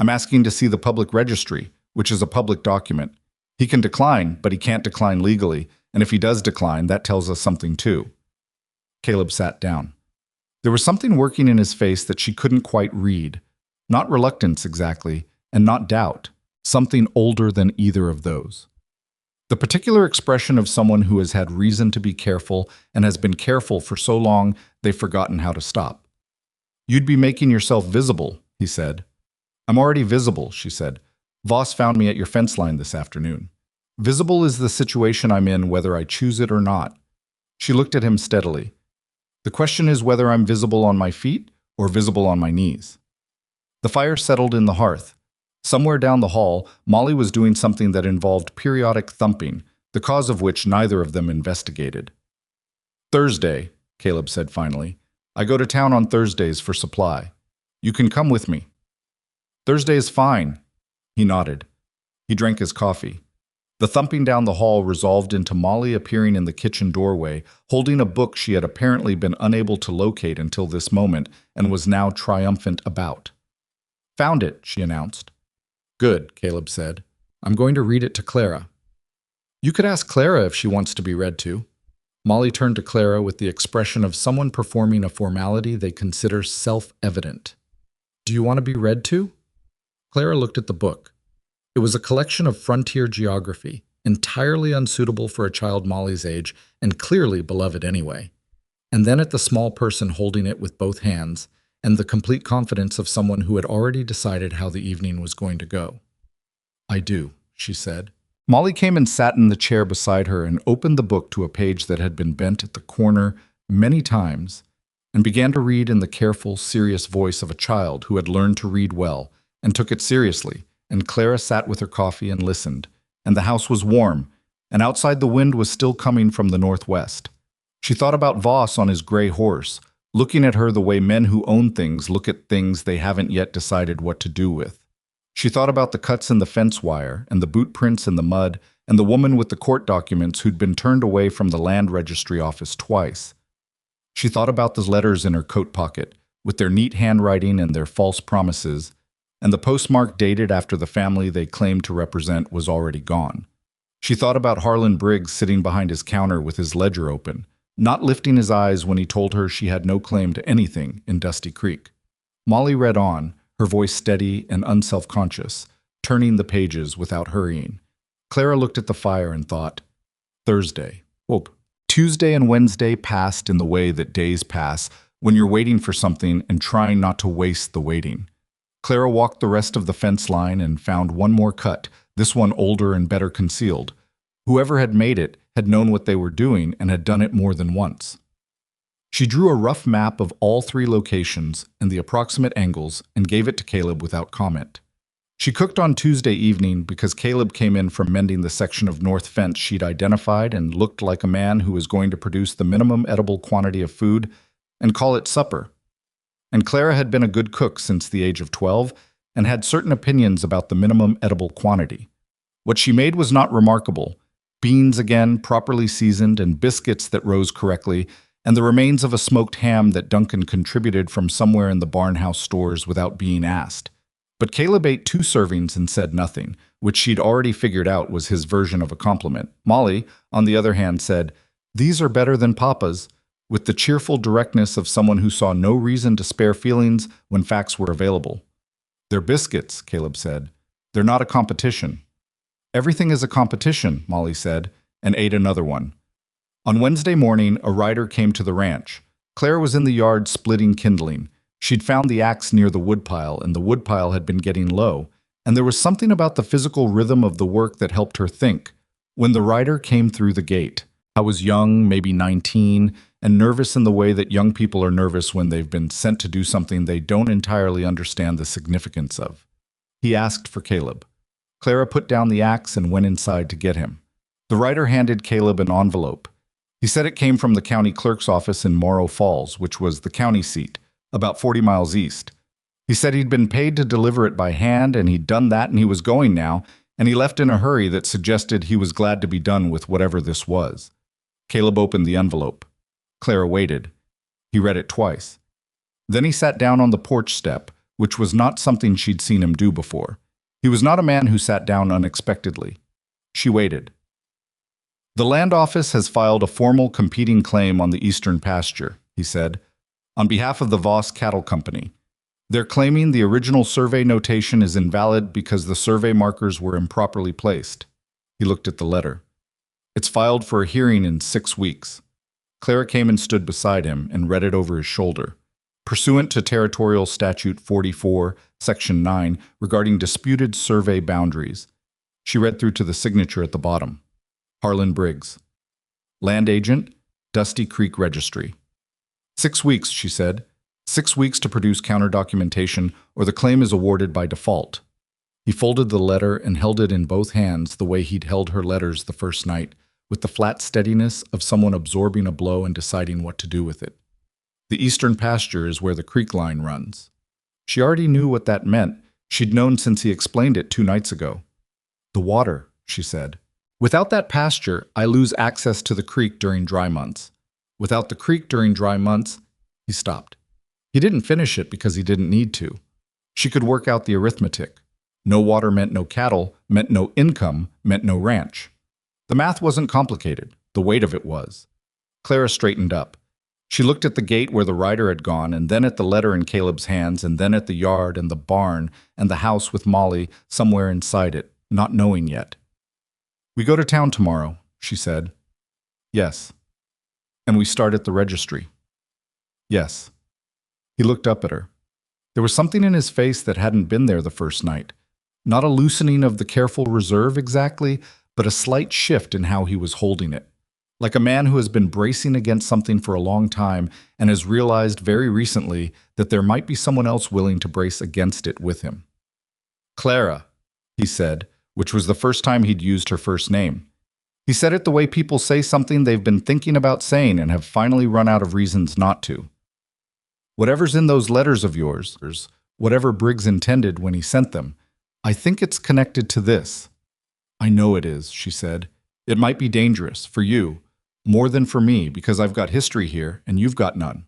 I'm asking to see the public registry, which is a public document. He can decline, but he can't decline legally, and if he does decline, that tells us something too." Caleb sat down. There was something working in his face that she couldn't quite read. Not reluctance exactly, and not doubt. Something older than either of those. The particular expression of someone who has had reason to be careful and has been careful for so long they've forgotten how to stop. "You'd be making yourself visible," he said. "I'm already visible," she said. "Voss found me at your fence line this afternoon. Visible is the situation I'm in whether I choose it or not." She looked at him steadily. "The question is whether I'm visible on my feet or visible on my knees." The fire settled in the hearth. Somewhere down the hall, Molly was doing something that involved periodic thumping, the cause of which neither of them investigated. "Thursday," Caleb said finally. "I go to town on Thursdays for supply. You can come with me." "Thursday is fine." He nodded. He drank his coffee. The thumping down the hall resolved into Molly appearing in the kitchen doorway, holding a book she had apparently been unable to locate until this moment and was now triumphant about. "Found it," she announced. "Good," Caleb said. "I'm going to read it to Clara." "You could ask Clara if she wants to be read to." Molly turned to Clara with the expression of someone performing a formality they consider self-evident. "Do you want to be read to?" Clara looked at the book. It was a collection of frontier geography, entirely unsuitable for a child Molly's age and clearly beloved anyway. And then at the small person holding it with both hands, and the complete confidence of someone who had already decided how the evening was going to go. "I do," she said. Molly came and sat in the chair beside her and opened the book to a page that had been bent at the corner many times, and began to read in the careful, serious voice of a child who had learned to read well and took it seriously, and Clara sat with her coffee and listened, and the house was warm, and outside the wind was still coming from the northwest. She thought about Voss on his gray horse, looking at her the way men who own things look at things they haven't yet decided what to do with. She thought about the cuts in the fence wire, and the boot prints in the mud, and the woman with the court documents who'd been turned away from the land registry office twice. She thought about the letters in her coat pocket, with their neat handwriting and their false promises, and the postmark dated after the family they claimed to represent was already gone. She thought about Harlan Briggs sitting behind his counter with his ledger open, not lifting his eyes when he told her she had no claim to anything in Dusty Creek. Molly read on, her voice steady and unself-conscious, turning the pages without hurrying. Clara looked at the fire and thought, Thursday. Whoop. Tuesday and Wednesday passed in the way that days pass when you're waiting for something and trying not to waste the waiting. Clara walked the rest of the fence line and found one more cut, this one older and better concealed. Whoever had made it had known what they were doing and had done it more than once. She drew a rough map of all 3 locations and the approximate angles and gave it to Caleb without comment. She cooked on Tuesday evening because Caleb came in from mending the section of north fence she'd identified and looked like a man who was going to produce the minimum edible quantity of food and call it supper. And Clara had been a good cook since the age of 12 and had certain opinions about the minimum edible quantity. What she made was not remarkable. Beans again, properly seasoned, and biscuits that rose correctly, and the remains of a smoked ham that Duncan contributed from somewhere in the Barnhouse stores without being asked. But Caleb ate 2 servings and said nothing, which she'd already figured out was his version of a compliment. Molly, on the other hand, said, "These are better than Papa's," with the cheerful directness of someone who saw no reason to spare feelings when facts were available. "They're biscuits," Caleb said. "They're not a competition." "Everything is a competition," Molly said, and ate another one. On Wednesday morning, a rider came to the ranch. Clara was in the yard splitting kindling. She'd found the axe near the woodpile, and the woodpile had been getting low, and there was something about the physical rhythm of the work that helped her think. When the rider came through the gate, I was young, maybe 19, and nervous in the way that young people are nervous when they've been sent to do something they don't entirely understand the significance of. He asked for Caleb. Clara put down the axe and went inside to get him. The rider handed Caleb an envelope. He said it came from the county clerk's office in Morrow Falls, which was the county seat, about 40 miles east. He said he'd been paid to deliver it by hand, and he'd done that and he was going now, and he left in a hurry that suggested he was glad to be done with whatever this was. Caleb opened the envelope. Clara waited. He read it twice. Then he sat down on the porch step, which was not something she'd seen him do before. He was not a man who sat down unexpectedly. She waited. "The land office has filed a formal competing claim on the eastern pasture," he said, "on behalf of the Voss Cattle Company. They're claiming the original survey notation is invalid because the survey markers were improperly placed." He looked at the letter. "It's filed for a hearing in 6 weeks. Clara came and stood beside him and read it over his shoulder. Pursuant to Territorial Statute 44, Section 9, regarding disputed survey boundaries. She read through to the signature at the bottom. Harlan Briggs. Land Agent, Dusty Creek Registry. 6 weeks, she said. 6 weeks to produce counter-documentation, or the claim is awarded by default. He folded the letter and held it in both hands the way he'd held her letters the first night, with the flat steadiness of someone absorbing a blow and deciding what to do with it. The eastern pasture is where the creek line runs. She already knew what that meant. She'd known since he explained it 2 nights ago. The water, she said. Without that pasture, I lose access to the creek during dry months. Without the creek during dry months, he stopped. He didn't finish it because he didn't need to. She could work out the arithmetic. No water meant no cattle, meant no income, meant no ranch. The math wasn't complicated. The weight of it was. Clara straightened up. She looked at the gate where the rider had gone, and then at the letter in Caleb's hands, and then at the yard and the barn and the house with Molly somewhere inside it, not knowing yet. "We go to town tomorrow," she said. "Yes." "And we start at the registry." "Yes." He looked up at her. There was something in his face that hadn't been there the first night. Not a loosening of the careful reserve exactly, but a slight shift in how he was holding it. Like a man who has been bracing against something for a long time and has realized very recently that there might be someone else willing to brace against it with him. "Clara," he said, which was the first time he'd used her first name. He said it the way people say something they've been thinking about saying and have finally run out of reasons not to. "Whatever's in those letters of yours, whatever Briggs intended when he sent them, I think it's connected to this." "I know it is," she said. "It might be dangerous, for you, more than for me, because I've got history here and you've got none."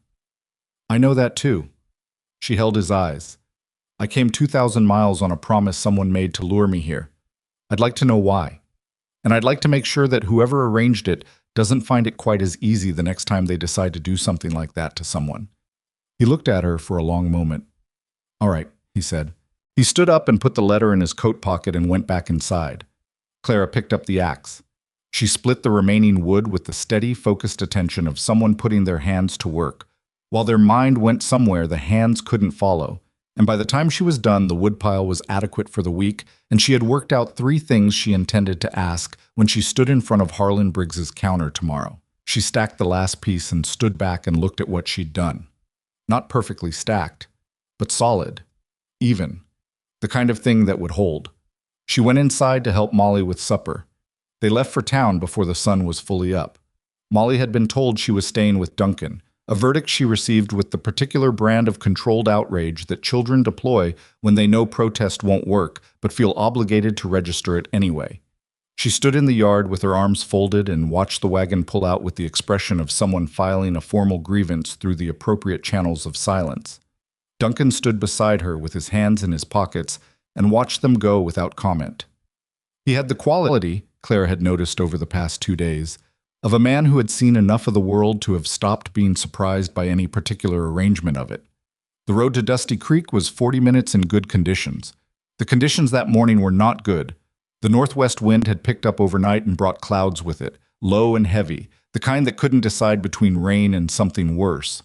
"I know that too." She held his eyes. "I came 2,000 miles on a promise someone made to lure me here. I'd like to know why. And I'd like to make sure that whoever arranged it doesn't find it quite as easy the next time they decide to do something like that to someone." He looked at her for a long moment. "All right," he said. He stood up and put the letter in his coat pocket and went back inside. Clara picked up the axe. She split the remaining wood with the steady, focused attention of someone putting their hands to work. While their mind went somewhere the hands couldn't follow, and by the time she was done, the woodpile was adequate for the week, and she had worked out 3 things she intended to ask when she stood in front of Harlan Briggs's counter tomorrow. She stacked the last piece and stood back and looked at what she'd done. Not perfectly stacked, but solid, even, the kind of thing that would hold. She went inside to help Molly with supper. They left for town before the sun was fully up. Molly had been told she was staying with Duncan, a verdict she received with the particular brand of controlled outrage that children deploy when they know protest won't work, but feel obligated to register it anyway. She stood in the yard with her arms folded and watched the wagon pull out with the expression of someone filing a formal grievance through the appropriate channels of silence. Duncan stood beside her with his hands in his pockets and watched them go without comment. He had the quality, Clara had noticed over the past 2 days, of a man who had seen enough of the world to have stopped being surprised by any particular arrangement of it. The road to Dusty Creek was 40 minutes in good conditions. The conditions that morning were not good. The northwest wind had picked up overnight and brought clouds with it, low and heavy, the kind that couldn't decide between rain and something worse.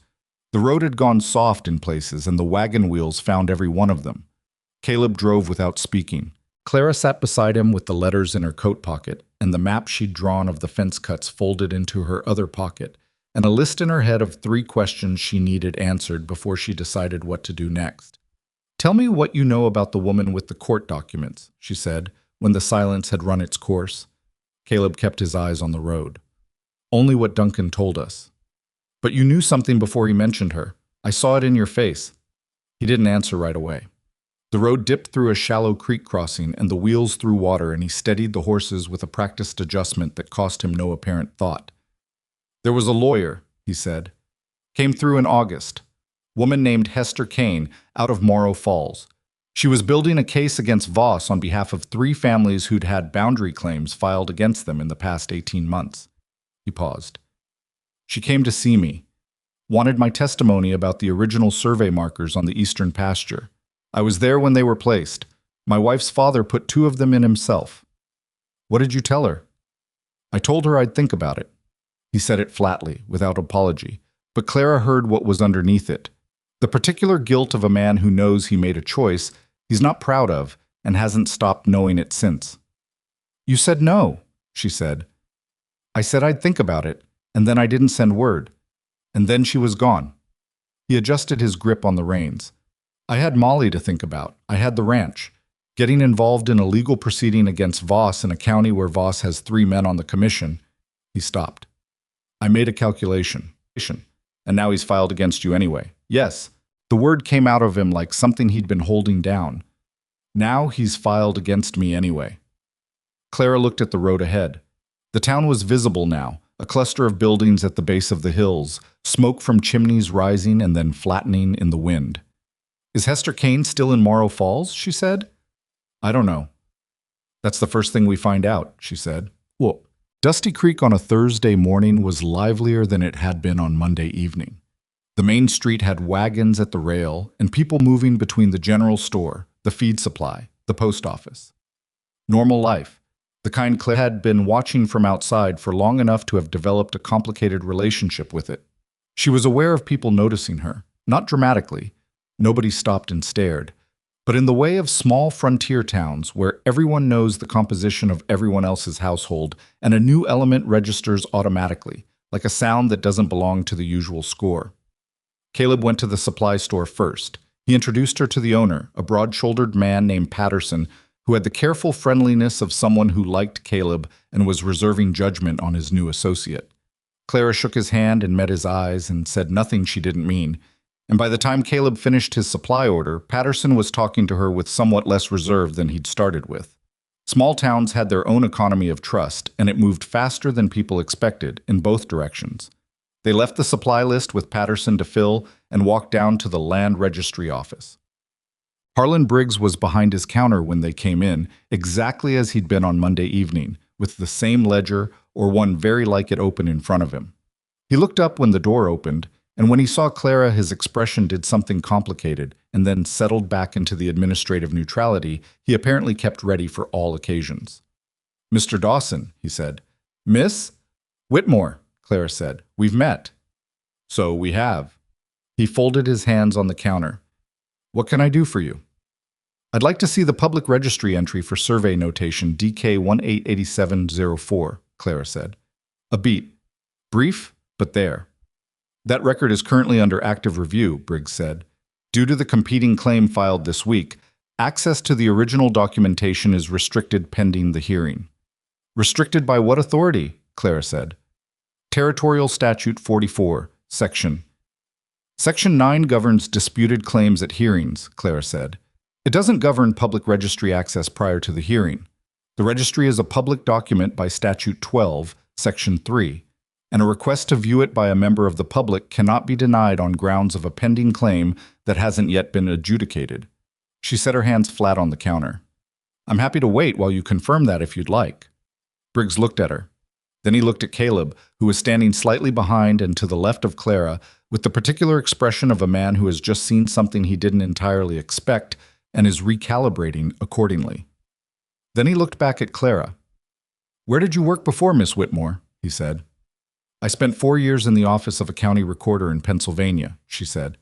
The road had gone soft in places, and the wagon wheels found every one of them. Caleb drove without speaking. Clara sat beside him with the letters in her coat pocket, and the map she'd drawn of the fence cuts folded into her other pocket, and a list in her head of 3 questions she needed answered before she decided what to do next. "Tell me what you know about the woman with the court documents," she said, when the silence had run its course. Caleb kept his eyes on the road. "Only what Duncan told us." "But you knew something before he mentioned her. I saw it in your face." He didn't answer right away. The road dipped through a shallow creek crossing, and the wheels through water, and he steadied the horses with a practiced adjustment that cost him no apparent thought. "There was a lawyer," he said. "Came through in August. Woman named Hester Kane, out of Morrow Falls. She was building a case against Voss on behalf of 3 families who'd had boundary claims filed against them in the past 18 months. He paused. "She came to see me. Wanted my testimony about the original survey markers on the eastern pasture. I was there when they were placed. My wife's father put 2 of them in himself." "What did you tell her?" "I told her I'd think about it." He said it flatly, without apology, but Clara heard what was underneath it. The particular guilt of a man who knows he made a choice he's not proud of and hasn't stopped knowing it since. "You said no," she said. "I said I'd think about it, and then I didn't send word. And then she was gone." He adjusted his grip on the reins. "I had Molly to think about. I had the ranch. Getting involved in a legal proceeding against Voss in a county where Voss has 3 men on the commission." He stopped. "I made a calculation. And now he's filed against you anyway." "Yes." The word came out of him like something he'd been holding down. "Now he's filed against me anyway." Clara looked at the road ahead. The town was visible now, a cluster of buildings at the base of the hills, smoke from chimneys rising and then flattening in the wind. "Is Hester Kane still in Morrow Falls?" she said. "I don't know." "That's the first thing we find out," she said. "Well, Dusty Creek on a Thursday morning was livelier than it had been on Monday evening. The main street had wagons at the rail and people moving between the general store, the feed supply, the post office. Normal life. The kind Clara had been watching from outside for long enough to have developed a complicated relationship with it. She was aware of people noticing her, not dramatically. Nobody stopped and stared. But in the way of small frontier towns where everyone knows the composition of everyone else's household and a new element registers automatically, like a sound that doesn't belong to the usual score. Caleb went to the supply store first. He introduced her to the owner, a broad-shouldered man named Patterson, who had the careful friendliness of someone who liked Caleb and was reserving judgment on his new associate. Clara shook his hand and met his eyes and said nothing she didn't mean. And by the time Caleb finished his supply order, Patterson was talking to her with somewhat less reserve than he'd started with. Small towns had their own economy of trust, and it moved faster than people expected in both directions. They left the supply list with Patterson to fill and walked down to the land registry office. Harlan Briggs was behind his counter when they came in, exactly as he'd been on Monday evening, with the same ledger or one very like it open in front of him. He looked up when the door opened, and when he saw Clara, his expression did something complicated and then settled back into the administrative neutrality he apparently kept ready for all occasions. "Mr. Dawson," he said. "Miss Whitmore," Clara said. "We've met." "So we have." He folded his hands on the counter. "What can I do for you?" "I'd like to see the public registry entry for survey notation DK 188704, Clara said. "A beat. Brief, but there." "That record is currently under active review," Briggs said. "Due to the competing claim filed this week, access to the original documentation is restricted pending the hearing." "Restricted by what authority?" Clara said. "Territorial Statute 44, Section. Section 9 governs disputed claims at hearings," Clara said. "It doesn't govern public registry access prior to the hearing. The registry is a public document by Statute 12, Section 3. And a request to view it by a member of the public cannot be denied on grounds of a pending claim that hasn't yet been adjudicated." She set her hands flat on the counter. "I'm happy to wait while you confirm that if you'd like." Briggs looked at her. Then he looked at Caleb, who was standing slightly behind and to the left of Clara, with the particular expression of a man who has just seen something he didn't entirely expect and is recalibrating accordingly. Then he looked back at Clara. "Where did you work before, Miss Whitmore?" he said. "I spent 4 years in the office of a county recorder in Pennsylvania," she said.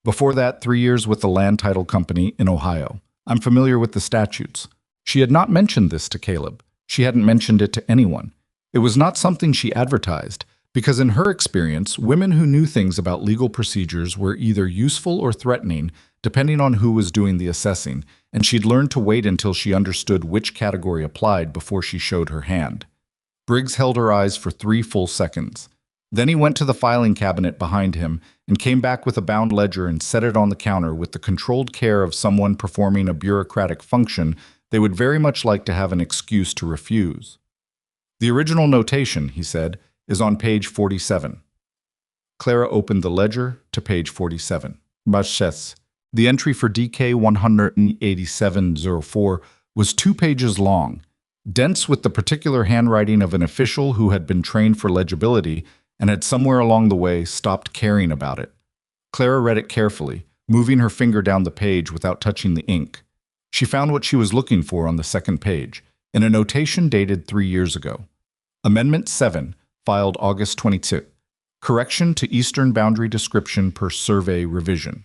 "Before that, 3 years with the land title company in Ohio. I'm familiar with the statutes." She had not mentioned this to Caleb. She hadn't mentioned it to anyone. It was not something she advertised, because in her experience, women who knew things about legal procedures were either useful or threatening, depending on who was doing the assessing, and she'd learned to wait until she understood which category applied before she showed her hand. Briggs held her eyes for 3 full seconds. Then he went to the filing cabinet behind him and came back with a bound ledger and set it on the counter with the controlled care of someone performing a bureaucratic function they would very much like to have an excuse to refuse. "The original notation," he said, "is on page 47. Clara opened the ledger to page 47. Baches. The entry for DK 188704 was 2 pages long, dense with the particular handwriting of an official who had been trained for legibility and had somewhere along the way stopped caring about it. Clara read it carefully, moving her finger down the page without touching the ink. She found what she was looking for on the second page, in a notation dated 3 years ago. Amendment 7, filed August 22. Correction to Eastern Boundary Description per Survey Revision.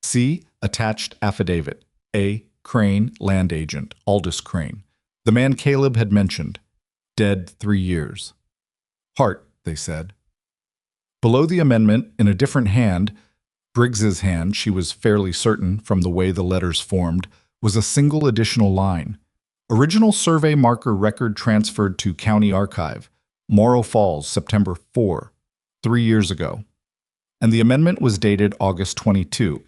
See attached affidavit. A. Crane, land agent, Aldous Crane. The man Caleb had mentioned. Dead 3 years. Heart, they said. Below the amendment, in a different hand, Briggs's hand, she was fairly certain from the way the letters formed, was a single additional line. Original survey marker record transferred to County Archive, Morrow Falls, September 4, 3 years ago. And the amendment was dated August 22,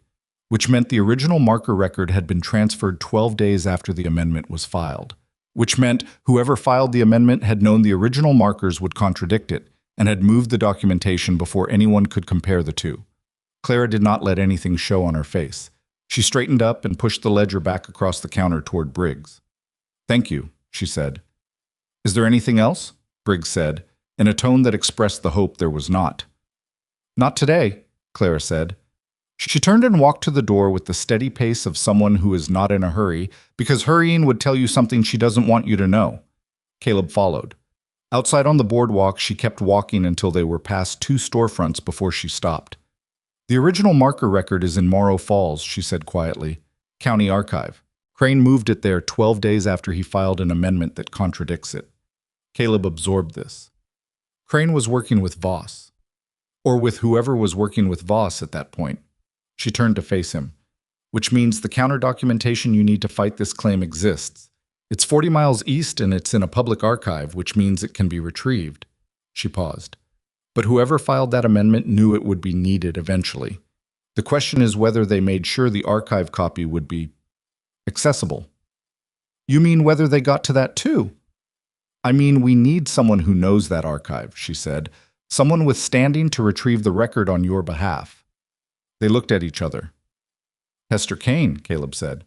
which meant the original marker record had been transferred 12 days after the amendment was filed, which meant whoever filed the amendment had known the original markers would contradict it and had moved the documentation before anyone could compare the two. Clara did not let anything show on her face. She straightened up and pushed the ledger back across the counter toward Briggs. "Thank you," she said. "Is there anything else?" Briggs said, in a tone that expressed the hope there was not. "Not today," Clara said. She turned and walked to the door with the steady pace of someone who is not in a hurry, because hurrying would tell you something she doesn't want you to know. Caleb followed. Outside on the boardwalk, she kept walking until they were past two storefronts before she stopped. The original marker record is in Morrow Falls, she said quietly. County Archive. Crane moved it there 12 days after he filed an amendment that contradicts it. Caleb absorbed this. Crane was working with Voss. Or with whoever was working with Voss at that point. She turned to face him. Which means the counter-documentation you need to fight this claim exists. It's 40 miles east and it's in a public archive, which means it can be retrieved. She paused. But whoever filed that amendment knew it would be needed eventually. The question is whether they made sure the archive copy would be accessible. You mean whether they got to that too? I mean, we need someone who knows that archive, she said. Someone with standing to retrieve the record on your behalf. They looked at each other. Hester Kane, Caleb said.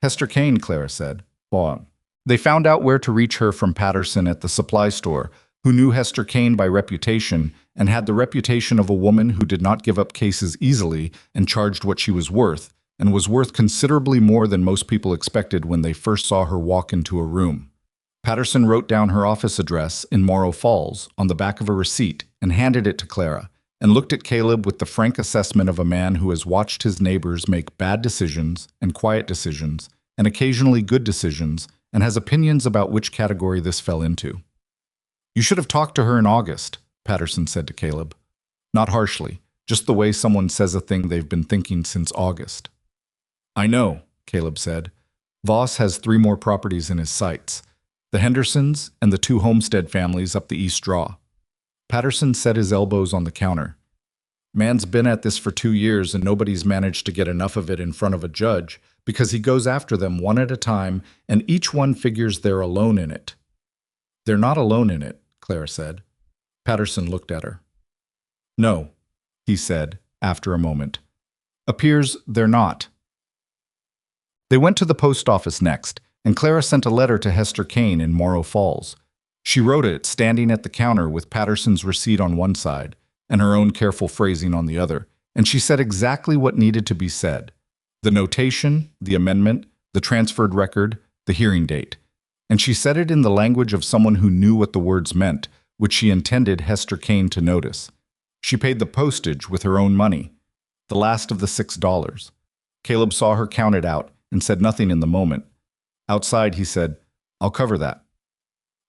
Hester Kane, Clara said. Bon. They found out where to reach her from Patterson at the supply store, who knew Hester Kane by reputation and had the reputation of a woman who did not give up cases easily and charged what she was worth, and was worth considerably more than most people expected when they first saw her walk into a room. Patterson wrote down her office address in Morrow Falls on the back of a receipt and handed it to Clara, and looked at Caleb with the frank assessment of a man who has watched his neighbors make bad decisions and quiet decisions, and occasionally good decisions, and has opinions about which category this fell into. You should have talked to her in August, Patterson said to Caleb. Not harshly, just the way someone says a thing they've been thinking since August. I know, Caleb said. Voss has 3 more properties in his sights, the Hendersons and the 2 Homestead families up the East Draw. Patterson set his elbows on the counter. Man's been at this for 2 years and nobody's managed to get enough of it in front of a judge because he goes after them one at a time and each one figures they're alone in it. They're not alone in it, Clara said. Patterson looked at her. No, he said, after a moment. Appears they're not. They went to the post office next, and Clara sent a letter to Hester Kane in Morrow Falls. She wrote it standing at the counter with Patterson's receipt on one side and her own careful phrasing on the other, and she said exactly what needed to be said. The notation, the amendment, the transferred record, the hearing date. And she said it in the language of someone who knew what the words meant, which she intended Hester Kane to notice. She paid the postage with her own money, the last of the $6. Caleb saw her count it out and said nothing in the moment. Outside, he said, I'll cover that.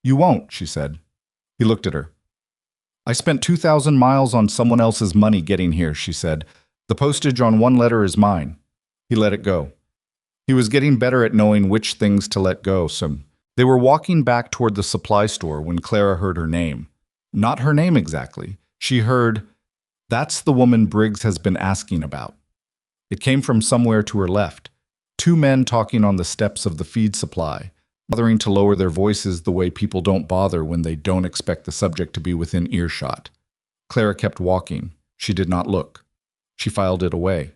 You won't, she said. He looked at her. I spent 2,000 miles on someone else's money getting here, she said. The postage on one letter is mine. He let it go. He was getting better at knowing which things to let go, so they were walking back toward the supply store when Clara heard her name. Not her name exactly. She heard, That's the woman Briggs has been asking about. It came from somewhere to her left. 2 men talking on the steps of the feed supply, bothering to lower their voices the way people don't bother when they don't expect the subject to be within earshot. Clara kept walking. She did not look. She filed it away.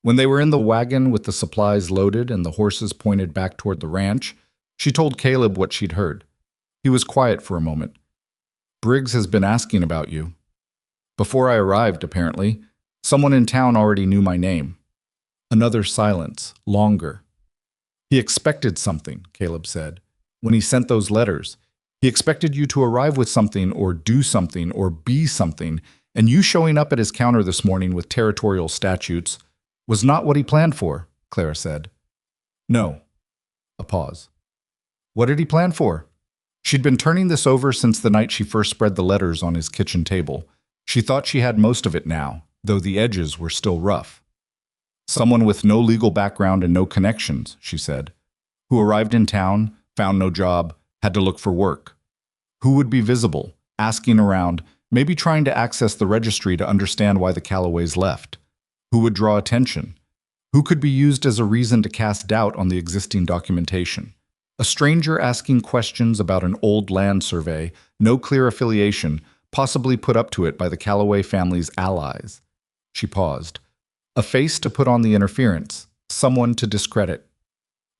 When they were in the wagon with the supplies loaded and the horses pointed back toward the ranch, she told Caleb what she'd heard. He was quiet for a moment. Briggs has been asking about you. Before I arrived, apparently, someone in town already knew my name. Another silence, longer. He expected something, Caleb said. When he sent those letters, he expected you to arrive with something or do something or be something, and you showing up at his counter this morning with territorial statutes was not what he planned for, Clara said. No. A pause. What did he plan for? She'd been turning this over since the night she first spread the letters on his kitchen table. She thought she had most of it now, though the edges were still rough. Someone with no legal background and no connections, she said, who arrived in town, found no job, had to look for work. Who would be visible, asking around, maybe trying to access the registry to understand why the Callaways left. Who would draw attention? Who could be used as a reason to cast doubt on the existing documentation? A stranger asking questions about an old land survey, no clear affiliation, possibly put up to it by the Callaway family's allies. She paused. A face to put on the interference, someone to discredit.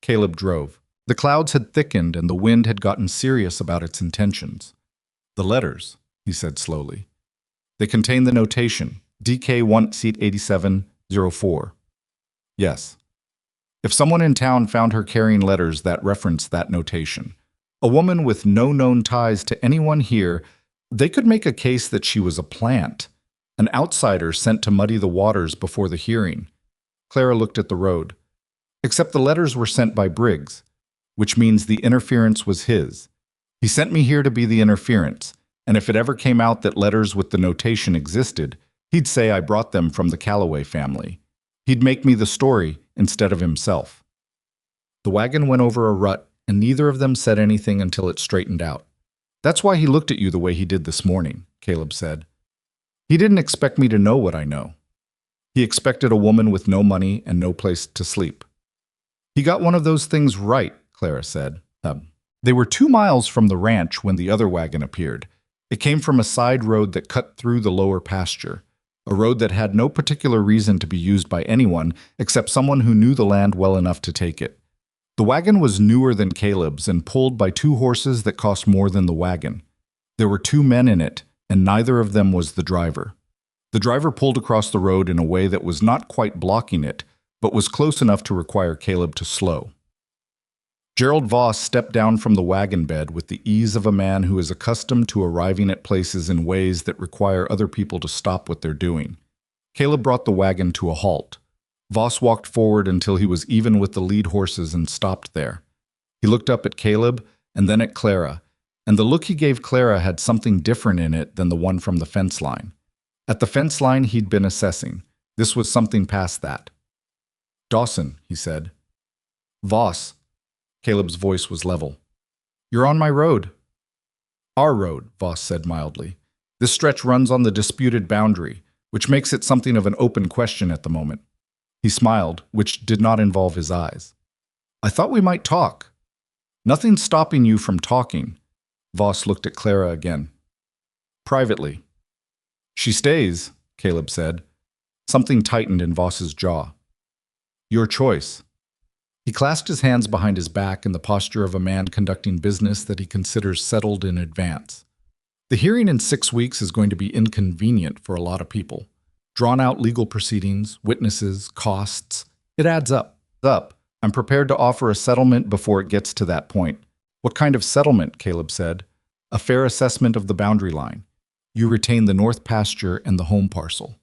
Caleb drove. The clouds had thickened and the wind had gotten serious about its intentions. The letters, he said slowly. They contain the notation, DK 1 seat 87, 04. Yes. If someone in town found her carrying letters that referenced that notation, a woman with no known ties to anyone here, they could make a case that she was a plant, an outsider sent to muddy the waters before the hearing. Clara looked at the road. Except the letters were sent by Briggs, which means the interference was his. He sent me here to be the interference, and if it ever came out that letters with the notation existed, he'd say I brought them from the Calloway family. He'd make me the story instead of himself. The wagon went over a rut, and neither of them said anything until it straightened out. That's why he looked at you the way he did this morning, Caleb said. He didn't expect me to know what I know. He expected a woman with no money and no place to sleep. He got one of those things right, Clara said. They were 2 miles from the ranch when the other wagon appeared. It came from a side road that cut through the lower pasture, a road that had no particular reason to be used by anyone except someone who knew the land well enough to take it. The wagon was newer than Caleb's and pulled by 2 horses that cost more than the wagon. There were 2 men in it, and neither of them was the driver. The driver pulled across the road in a way that was not quite blocking it, but was close enough to require Caleb to slow. Gerald Voss stepped down from the wagon bed with the ease of a man who is accustomed to arriving at places in ways that require other people to stop what they're doing. Caleb brought the wagon to a halt. Voss walked forward until he was even with the lead horses and stopped there. He looked up at Caleb and then at Clara, and the look he gave Clara had something different in it than the one from the fence line. At the fence line he'd been assessing. This was something past that. Dawson, he said. Voss. Caleb's voice was level. You're on my road. Our road, Voss said mildly. This stretch runs on the disputed boundary, which makes it something of an open question at the moment. He smiled, which did not involve his eyes. I thought we might talk. Nothing's stopping you from talking. Voss looked at Clara again. Privately. She stays, Caleb said. Something tightened in Voss's jaw. Your choice. He clasped his hands behind his back in the posture of a man conducting business that he considers settled in advance. The hearing in 6 weeks is going to be inconvenient for a lot of people. Drawn-out legal proceedings, witnesses, costs. It adds up. I'm prepared to offer a settlement before it gets to that point. What kind of settlement, Caleb said. A fair assessment of the boundary line. You retain the north pasture and the home parcel.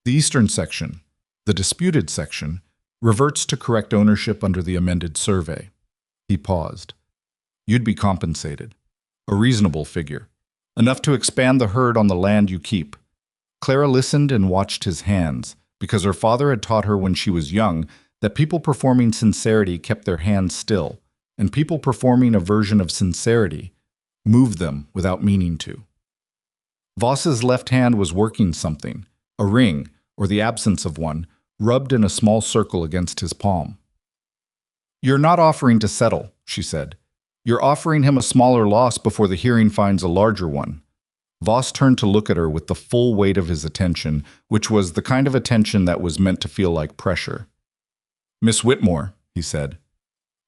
The eastern section, the disputed section, reverts to correct ownership under the amended survey. He paused. You'd be compensated. A reasonable figure. Enough to expand the herd on the land you keep. Clara listened and watched his hands, because her father had taught her when she was young that people performing sincerity kept their hands still, and people performing a version of sincerity moved them without meaning to. Voss's left hand was working something, a ring, or the absence of one, rubbed in a small circle against his palm. You're not offering to settle, she said. You're offering him a smaller loss before the hearing finds a larger one. Voss turned to look at her with the full weight of his attention, which was the kind of attention that was meant to feel like pressure. Miss Whitmore, he said,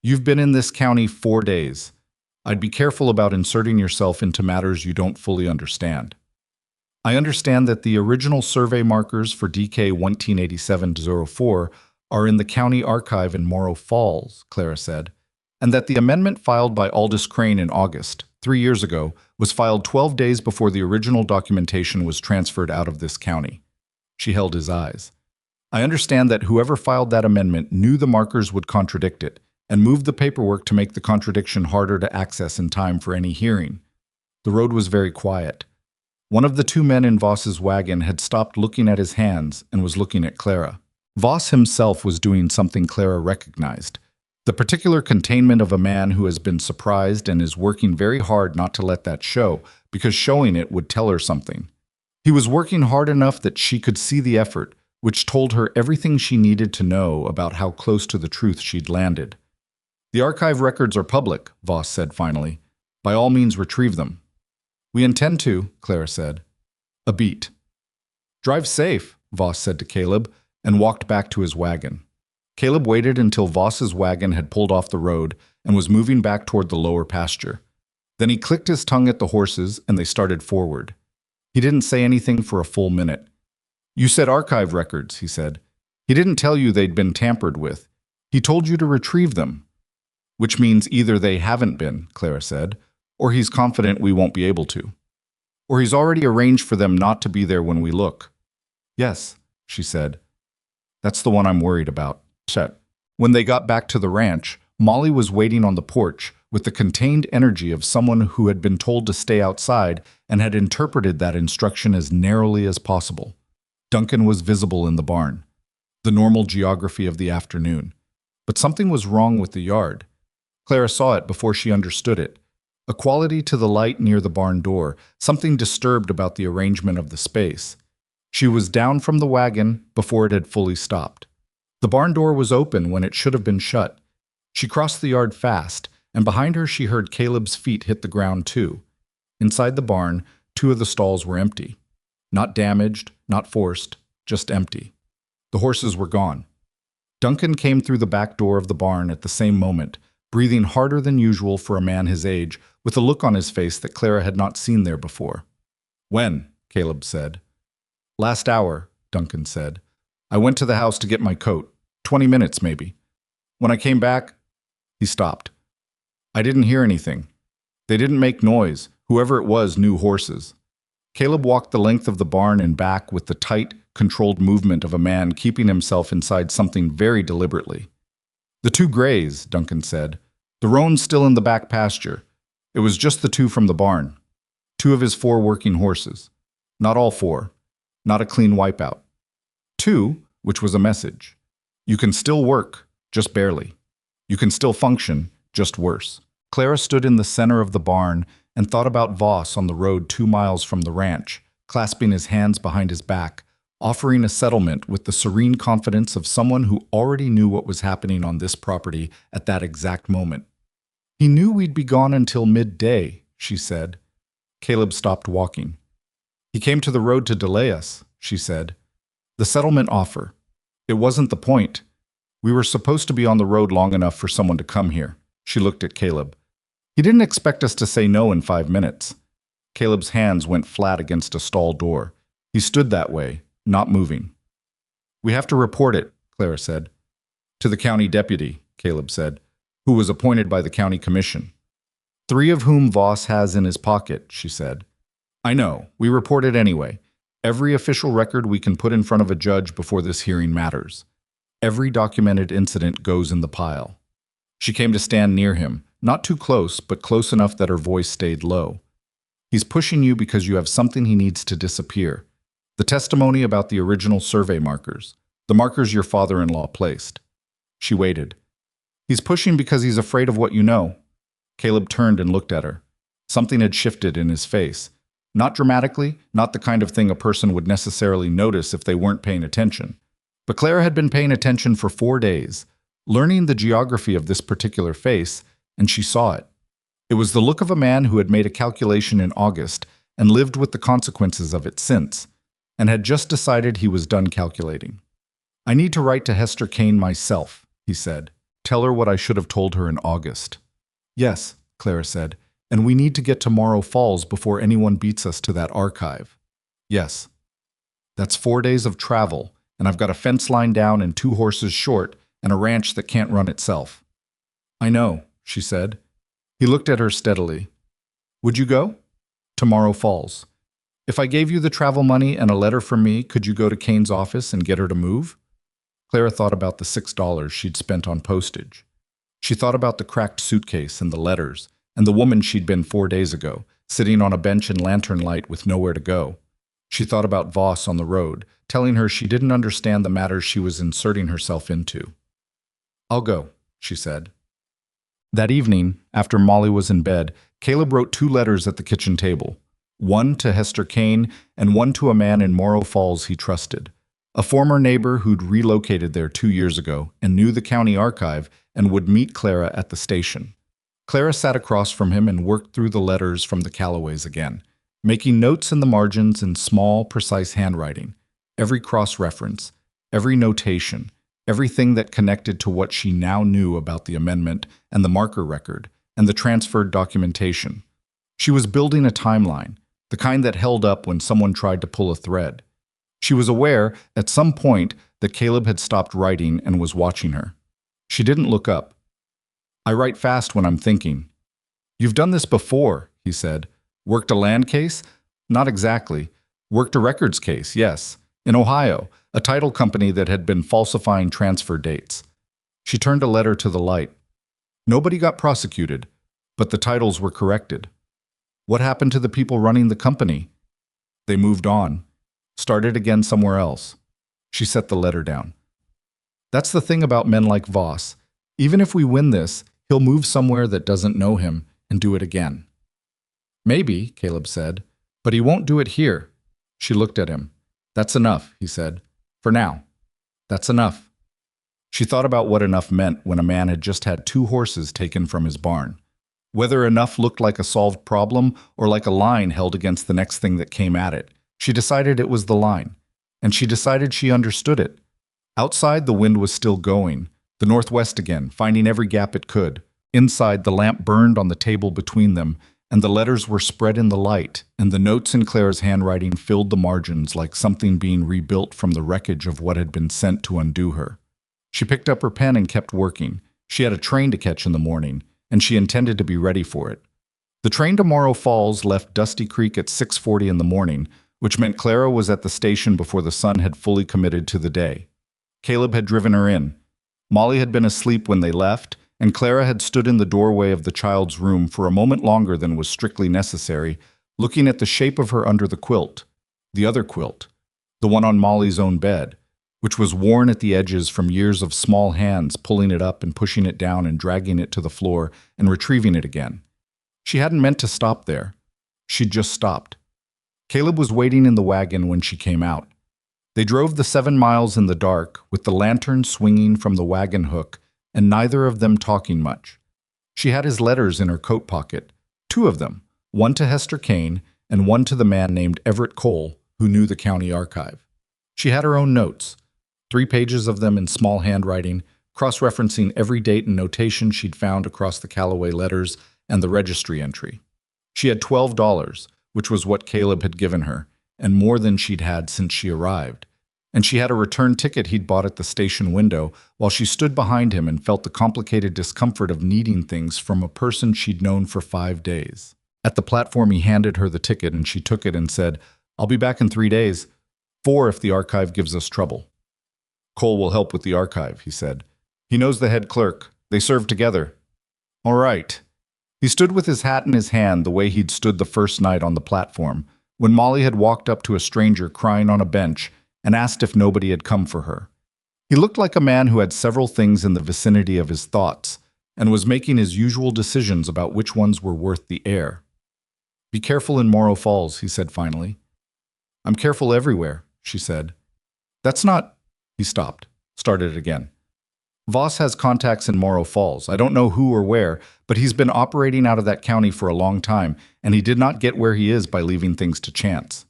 you've been in this county 4 days. I'd be careful about inserting yourself into matters you don't fully understand. I understand that the original survey markers for DK 1987-04 are in the county archive in Morrow Falls, Clara said, and that the amendment filed by Aldous Crane in August, 3 years ago, was filed 12 days before the original documentation was transferred out of this county. She held his eyes. I understand that whoever filed that amendment knew the markers would contradict it and moved the paperwork to make the contradiction harder to access in time for any hearing. The road was very quiet. One of the 2 men in Voss's wagon had stopped looking at his hands and was looking at Clara. Voss himself was doing something Clara recognized. The particular containment of a man who has been surprised and is working very hard not to let that show, because showing it would tell her something. He was working hard enough that she could see the effort, which told her everything she needed to know about how close to the truth she'd landed. The archive records are public, Voss said finally. By all means retrieve them. We intend to, Clara said. A beat. Drive safe, Voss said to Caleb, and walked back to his wagon. Caleb waited until Voss's wagon had pulled off the road and was moving back toward the lower pasture. Then he clicked his tongue at the horses and they started forward. He didn't say anything for a full minute. You said archive records, he said. He didn't tell you they'd been tampered with. He told you to retrieve them. Which means either they haven't been, Clara said, or he's confident we won't be able to. Or he's already arranged for them not to be there when we look. Yes, she said. That's the one I'm worried about. Chet. When they got back to the ranch, Molly was waiting on the porch with the contained energy of someone who had been told to stay outside and had interpreted that instruction as narrowly as possible. Duncan was visible in the barn, the normal geography of the afternoon. But something was wrong with the yard. Clara saw it before she understood it. A quality to the light near the barn door, something disturbed about the arrangement of the space. She was down from the wagon before it had fully stopped. The barn door was open when it should have been shut. She crossed the yard fast, and behind her she heard Caleb's feet hit the ground too. Inside the barn, 2 of the stalls were empty. Not damaged, not forced, just empty. The horses were gone. Duncan came through the back door of the barn at the same moment, breathing harder than usual for a man his age, with a look on his face that Clara had not seen there before. "When?" Caleb said. "Last hour," Duncan said. "I went to the house to get my coat. 20 minutes, maybe. When I came back..." He stopped. "I didn't hear anything. They didn't make noise. Whoever it was knew horses." Caleb walked the length of the barn and back with the tight, controlled movement of a man keeping himself inside something very deliberately. "The 2 grays," Duncan said. "The roan's still in the back pasture. It was just the 2 from the barn. 2 of his 4 working horses. Not all 4. Not a clean wipeout. 2, which was a message. You can still work, just barely. You can still function, just worse." Clara stood in the center of the barn and thought about Voss on the road 2 miles from the ranch, clasping his hands behind his back, offering a settlement with the serene confidence of someone who already knew what was happening on this property at that exact moment. "He knew we'd be gone until midday," she said. Caleb stopped walking. "He came to the road to delay us," she said. "The settlement offer. It wasn't the point. We were supposed to be on the road long enough for someone to come here." She looked at Caleb. "He didn't expect us to say no in 5 minutes." Caleb's hands went flat against a stall door. He stood that way, not moving. "We have to report it," Clara said. "To the county deputy," Caleb said, "who was appointed by the county commission. 3 of whom Voss has in his pocket," she said. "I know. We report it anyway. Every official record we can put in front of a judge before this hearing matters. Every documented incident goes in the pile." She came to stand near him, not too close, but close enough that her voice stayed low. "He's pushing you because you have something he needs to disappear. The testimony about the original survey markers, the markers your father-in-law placed." She waited. "He's pushing because he's afraid of what you know." Caleb turned and looked at her. Something had shifted in his face. Not dramatically, not the kind of thing a person would necessarily notice if they weren't paying attention. But Clara had been paying attention for 4 days, learning the geography of this particular face, and she saw it. It was the look of a man who had made a calculation in August and lived with the consequences of it since, and had just decided he was done calculating. "I need to write to Hester Kane myself," he said. "Tell her what I should have told her in August." "Yes," Clara said, "and we need to get to Morrow Falls before anyone beats us to that archive." "Yes." "That's 4 days of travel, and I've got a fence line down and 2 horses short and a ranch that can't run itself." "I know," she said. He looked at her steadily. "Would you go?" "To Morrow Falls. If I gave you the travel money and a letter from me, could you go to Kane's office and get her to move?" Clara thought about the $6 she'd spent on postage. She thought about the cracked suitcase and the letters, and the woman she'd been 4 days ago, sitting on a bench in lantern light with nowhere to go. She thought about Voss on the road, telling her she didn't understand the matters she was inserting herself into. "I'll go," she said. That evening, after Molly was in bed, Caleb wrote 2 letters at the kitchen table. One to Hester Kane and one to a man in Morrow Falls he trusted. A former neighbor who'd relocated there 2 years ago and knew the county archive and would meet Clara at the station. Clara sat across from him and worked through the letters from the Callaways again, making notes in the margins in small, precise handwriting. Every cross-reference, every notation, everything that connected to what she now knew about the amendment and the marker record and the transferred documentation. She was building a timeline, the kind that held up when someone tried to pull a thread. She was aware, at some point, that Caleb had stopped writing and was watching her. She didn't look up. "I write fast when I'm thinking." "You've done this before," he said. "Worked a land case?" "Not exactly. Worked a records case, yes. In Ohio, a title company that had been falsifying transfer dates." She turned a letter to the light. "Nobody got prosecuted, but the titles were corrected." "What happened to the people running the company?" "They moved on. Started again somewhere else." She set the letter down. "That's the thing about men like Voss. Even if we win this, he'll move somewhere that doesn't know him and do it again." "Maybe," Caleb said, "but he won't do it here." She looked at him. "That's enough," he said. "For now. That's enough." She thought about what enough meant when a man had just had 2 horses taken from his barn. Whether enough looked like a solved problem or like a line held against the next thing that came at it, she decided it was the line. And she decided she understood it. Outside, the wind was still going, the northwest again, finding every gap it could. Inside, the lamp burned on the table between them, and the letters were spread in the light, and the notes in Clara's handwriting filled the margins like something being rebuilt from the wreckage of what had been sent to undo her. She picked up her pen and kept working. She had a train to catch in the morning, and she intended to be ready for it. The train to Morrow Falls left Dusty Creek at 6:40 in the morning, which meant Clara was at the station before the sun had fully committed to the day. Caleb had driven her in. Molly had been asleep when they left, and Clara had stood in the doorway of the child's room for a moment longer than was strictly necessary, looking at the shape of her under the quilt, the other quilt, the one on Molly's own bed, which was worn at the edges from years of small hands pulling it up and pushing it down and dragging it to the floor and retrieving it again. She hadn't meant to stop there. She'd just stopped. Caleb was waiting in the wagon when she came out. They drove the 7 miles in the dark, with the lantern swinging from the wagon hook, and neither of them talking much. She had his letters in her coat pocket, 2 of them, one to Hester Kane and one to the man named Everett Cole, who knew the county archive. She had her own notes, 3 pages of them in small handwriting, cross-referencing every date and notation she'd found across the Callaway letters and the registry entry. She had $12, which was what Caleb had given her, and more than she'd had since she arrived. And she had a return ticket he'd bought at the station window while she stood behind him and felt the complicated discomfort of needing things from a person she'd known for 5 days. At the platform, he handed her the ticket and she took it and said, "I'll be back in 3 days. 4 if the archive gives us trouble." "Cole will help with the archive," he said. "He knows the head clerk. They serve together." "All right." He stood with his hat in his hand the way he'd stood the first night on the platform, when Molly had walked up to a stranger crying on a bench and asked if nobody had come for her. He looked like a man who had several things in the vicinity of his thoughts and was making his usual decisions about which ones were worth the air. "Be careful in Morrow Falls," he said finally. "I'm careful everywhere," she said. "That's not—" He stopped, started again. "Voss has contacts in Morrow Falls. I don't know who or where, but he's been operating out of that county for a long time, and he did not get where he is by leaving things to chance."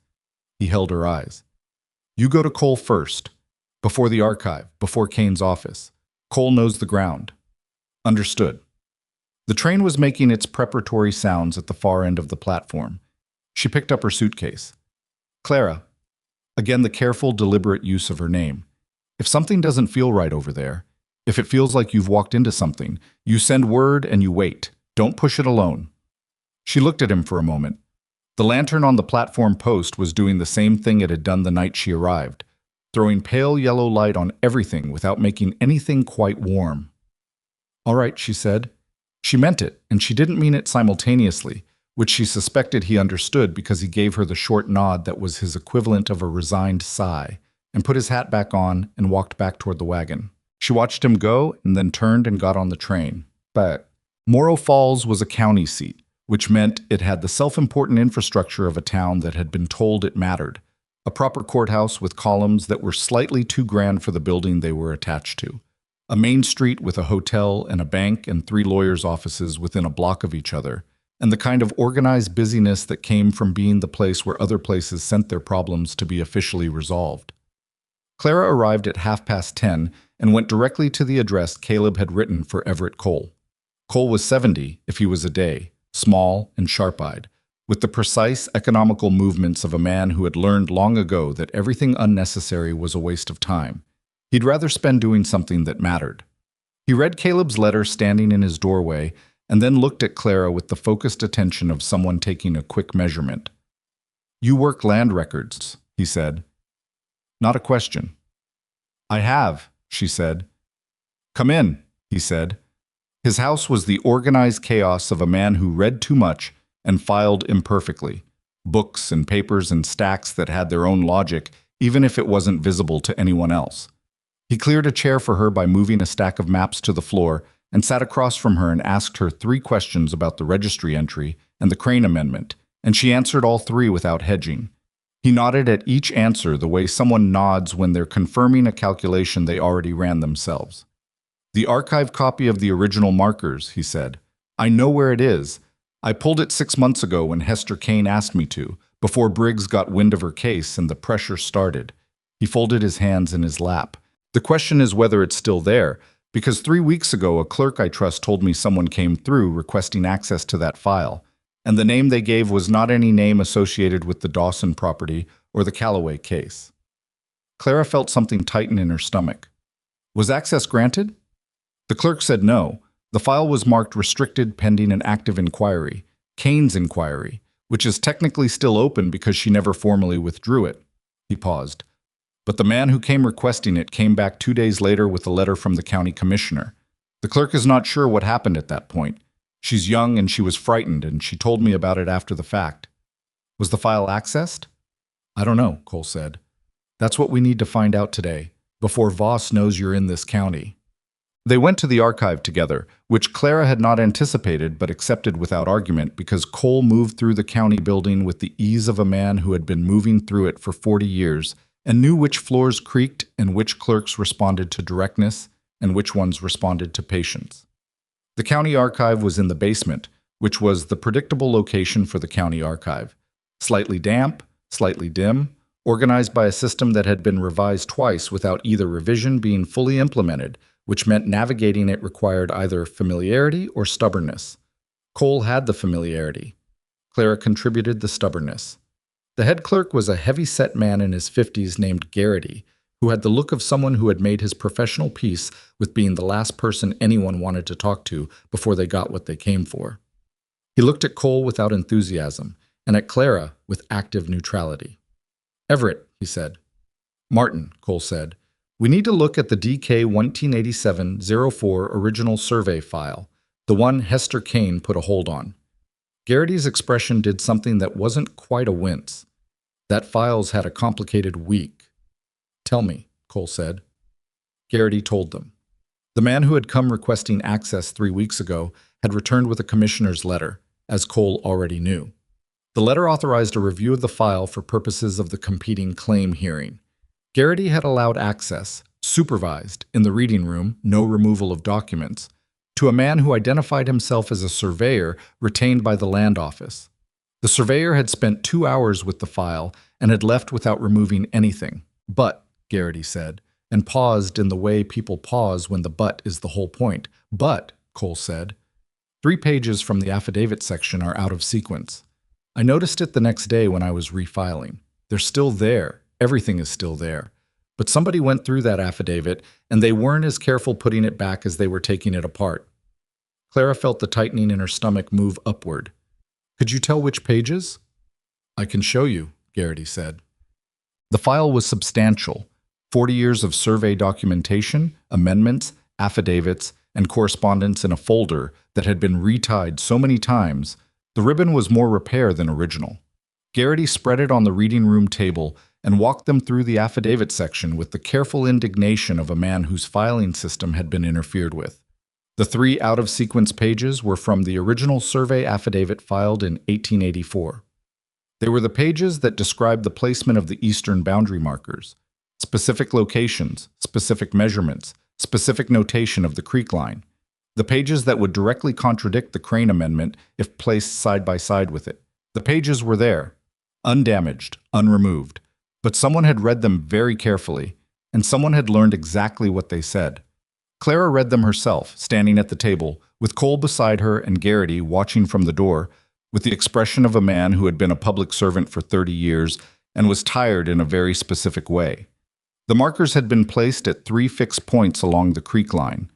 He held her eyes. "You go to Cole first, before the archive, before Kane's office. Cole knows the ground." "Understood." The train was making its preparatory sounds at the far end of the platform. She picked up her suitcase. "Clara," again the careful, deliberate use of her name, "if something doesn't feel right over there, if it feels like you've walked into something, you send word and you wait. Don't push it alone." She looked at him for a moment. The lantern on the platform post was doing the same thing it had done the night she arrived, throwing pale yellow light on everything without making anything quite warm. "All right," she said. She meant it, and she didn't mean it simultaneously, which she suspected he understood because he gave her the short nod that was his equivalent of a resigned sigh, and put his hat back on and walked back toward the wagon. She watched him go and then turned and got on the train. But Morrow Falls was a county seat, which meant it had the self-important infrastructure of a town that had been told it mattered. A proper courthouse with columns that were slightly too grand for the building they were attached to. A main street with a hotel and a bank and 3 lawyers' offices within a block of each other. And the kind of organized busyness that came from being the place where other places sent their problems to be officially resolved. Clara arrived at 10:30 and went directly to the address Caleb had written for Everett Cole. Cole was 70 if he was a day, small and sharp-eyed, with the precise economical movements of a man who had learned long ago that everything unnecessary was a waste of time. He'd rather spend doing something that mattered. He read Caleb's letter standing in his doorway and then looked at Clara with the focused attention of someone taking a quick measurement. "You work land records," he said. Not a question. "I have," she said. "Come in," he said. His house was the organized chaos of a man who read too much and filed imperfectly. Books and papers and stacks that had their own logic, even if it wasn't visible to anyone else. He cleared a chair for her by moving a stack of maps to the floor and sat across from her and asked her 3 questions about the registry entry and the Crane Amendment, and she answered all 3 without hedging. He nodded at each answer the way someone nods when they're confirming a calculation they already ran themselves. "The archive copy of the original markers," he said. "I know where it is. I pulled it 6 months ago when Hester Kane asked me to, before Briggs got wind of her case and the pressure started." He folded his hands in his lap. "The question is whether it's still there, because 3 weeks ago a clerk I trust told me someone came through requesting access to that file, and the name they gave was not any name associated with the Dawson property or the Calloway case." Clara felt something tighten in her stomach. Was access granted? The clerk said no. The file was marked restricted pending an active inquiry, Kane's inquiry, which is technically still open because she never formally withdrew it. He paused. But the man who came requesting it came back 2 days later with a letter from the county commissioner. The clerk is not sure what happened at that point. She's young and she was frightened, and she told me about it after the fact. Was the file accessed? "I don't know," Cole said. "That's what we need to find out today, before Voss knows you're in this county." They went to the archive together, which Clara had not anticipated but accepted without argument because Cole moved through the county building with the ease of a man who had been moving through it for 40 years and knew which floors creaked and which clerks responded to directness and which ones responded to patience. The county archive was in the basement, which was the predictable location for the county archive. Slightly damp, slightly dim, organized by a system that had been revised twice without either revision being fully implemented, which meant navigating it required either familiarity or stubbornness. Cole had the familiarity. Clara contributed the stubbornness. The head clerk was a heavy-set man in his 50s named Garrity, who had the look of someone who had made his professional peace with being the last person anyone wanted to talk to before they got what they came for. He looked at Cole without enthusiasm, and at Clara with active neutrality. "Everett," he said. "Martin," Cole said. "We need to look at the DK 1987-04 original survey file, the one Hester Kane put a hold on." Garrity's expression did something that wasn't quite a wince. "That file's had a complicated week." "Tell me," Cole said. Garrity told them. The man who had come requesting access 3 weeks ago had returned with a commissioner's letter, as Cole already knew. The letter authorized a review of the file for purposes of the competing claim hearing. Garrity had allowed access, supervised, in the reading room, no removal of documents, to a man who identified himself as a surveyor retained by the land office. The surveyor had spent 2 hours with the file and had left without removing anything. "But," Garrity said, and paused in the way people pause when the but is the whole point. "But," Cole said, 3 pages from the affidavit section are out of sequence. I noticed it the next day when I was refiling. They're still there. Everything is still there. But somebody went through that affidavit, and they weren't as careful putting it back as they were taking it apart." Clara felt the tightening in her stomach move upward. "Could you tell which pages?" "I can show you," Garrity said. The file was substantial. 40 years of survey documentation, amendments, affidavits, and correspondence in a folder that had been retied so many times, the ribbon was more repair than original. Garrity spread it on the reading room table and walked them through the affidavit section with the careful indignation of a man whose filing system had been interfered with. The 3 out-of-sequence pages were from the original survey affidavit filed in 1884. They were the pages that described the placement of the eastern boundary markers, specific locations, specific measurements, specific notation of the creek line. The pages that would directly contradict the Crane Amendment if placed side by side with it. The pages were there, undamaged, unremoved. But someone had read them very carefully, and someone had learned exactly what they said. Clara read them herself, standing at the table, with Cole beside her and Garrity watching from the door, with the expression of a man who had been a public servant for 30 years and was tired in a very specific way. The markers had been placed at 3 fixed points along the creek line.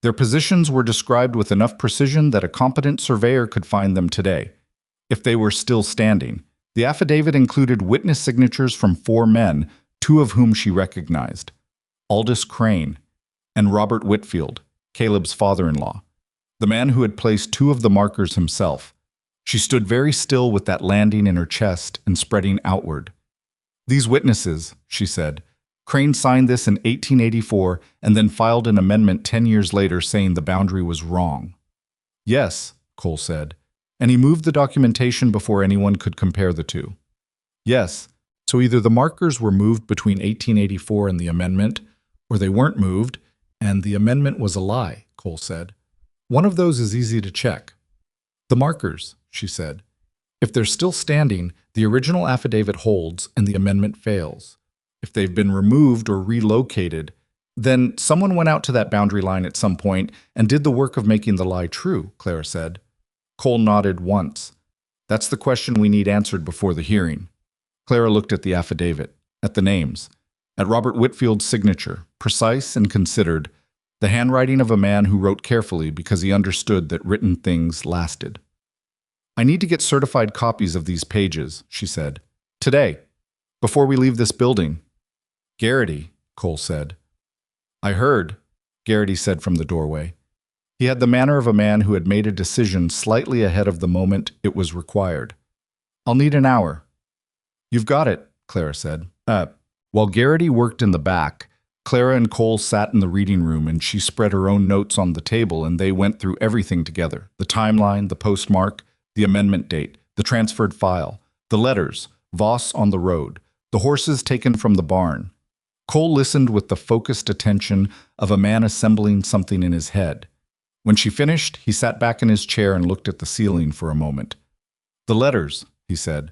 Their positions were described with enough precision that a competent surveyor could find them today, if they were still standing. The affidavit included witness signatures from 4 men, 2 of whom she recognized: Aldous Crane and Robert Whitfield, Caleb's father-in-law, the man who had placed 2 of the markers himself. She stood very still with that landing in her chest and spreading outward. "These witnesses," she said. "Crane signed this in 1884 and then filed an amendment 10 years later saying the boundary was wrong." "Yes," Cole said, and he moved the documentation before anyone could compare the two. "Yes, so either the markers were moved between 1884 and the amendment, or they weren't moved, and the amendment was a lie," Cole said. "One of those is easy to check." "The markers," she said. "If they're still standing, the original affidavit holds and the amendment fails. If they've been removed or relocated, then someone went out to that boundary line at some point and did the work of making the lie true," Clara said. Cole nodded once. "That's the question we need answered before the hearing." Clara looked at the affidavit, at the names, at Robert Whitfield's signature, precise and considered, the handwriting of a man who wrote carefully because he understood that written things lasted. "I need to get certified copies of these pages," she said. "Today, before we leave this building." "Garrity," Cole said. "I heard," Garrity said from the doorway. He had the manner of a man who had made a decision slightly ahead of the moment it was required. "I'll need an hour." "You've got it," Clara said. While Garrity worked in the back, Clara and Cole sat in the reading room and she spread her own notes on the table and they went through everything together: the timeline, the postmark, the amendment date, the transferred file, the letters, Voss on the road, the horses taken from the barn. Cole listened with the focused attention of a man assembling something in his head. When she finished, he sat back in his chair and looked at the ceiling for a moment. "The letters," he said.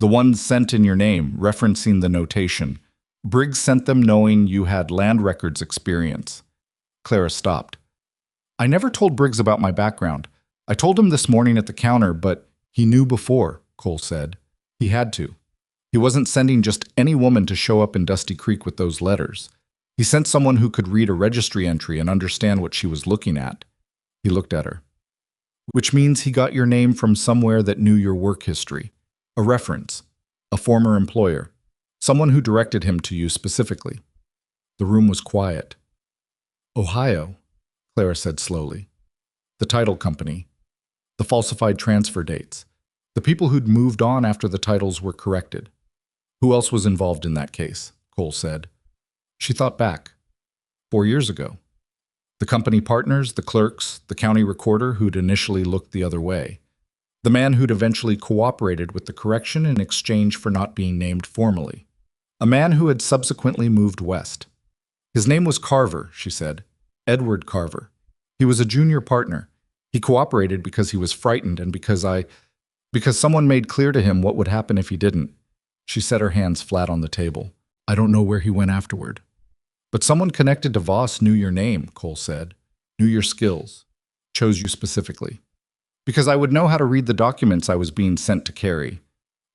"The ones sent in your name, referencing the notation. Briggs sent them knowing you had land records experience." Clara stopped. "I never told Briggs about my background. I told him this morning at the counter, but he knew before," Cole said. "He had to. He wasn't sending just any woman to show up in Dusty Creek with those letters. He sent someone who could read a registry entry and understand what she was looking at." He looked at her. "Which means he got your name from somewhere that knew your work history. A reference. A former employer. Someone who directed him to you specifically." The room was quiet. "Ohio," Clara said slowly. "The title company. The falsified transfer dates. The people who'd moved on after the titles were corrected." "Who else was involved in that case?" Cole said. She thought back. 4 years ago. The company partners, the clerks, the county recorder who'd initially looked the other way. The man who'd eventually cooperated with the correction in exchange for not being named formally. A man who had subsequently moved west. "His name was Carver," she said. "Edward Carver. He was a junior partner. He cooperated because he was frightened and because someone made clear to him what would happen if he didn't." She set her hands flat on the table. "I don't know where he went afterward." "But someone connected to Voss knew your name," Cole said. "Knew your skills. Chose you specifically. Because I would know how to read the documents I was being sent to carry."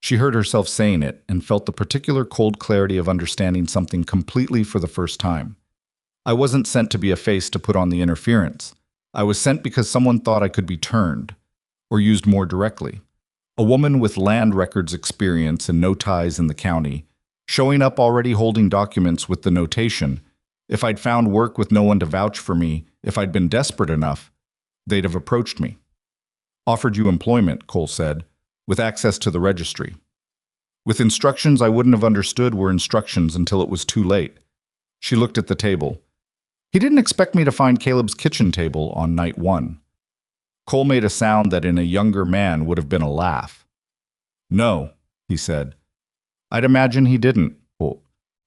She heard herself saying it and felt the particular cold clarity of understanding something completely for the first time. "I wasn't sent to be a face to put on the interference. I was sent because someone thought I could be turned, or used more directly. A woman with land records experience and no ties in the county, showing up already holding documents with the notation, if I'd found work with no one to vouch for me, if I'd been desperate enough, they'd have approached me." "Offered you employment," Cole said, "with access to the registry. With instructions I wouldn't have understood were instructions until it was too late." She looked at the table. "He didn't expect me to find Caleb's kitchen table on night 1. Cole made a sound that in a younger man would have been a laugh. "No," he said. "I'd imagine he didn't."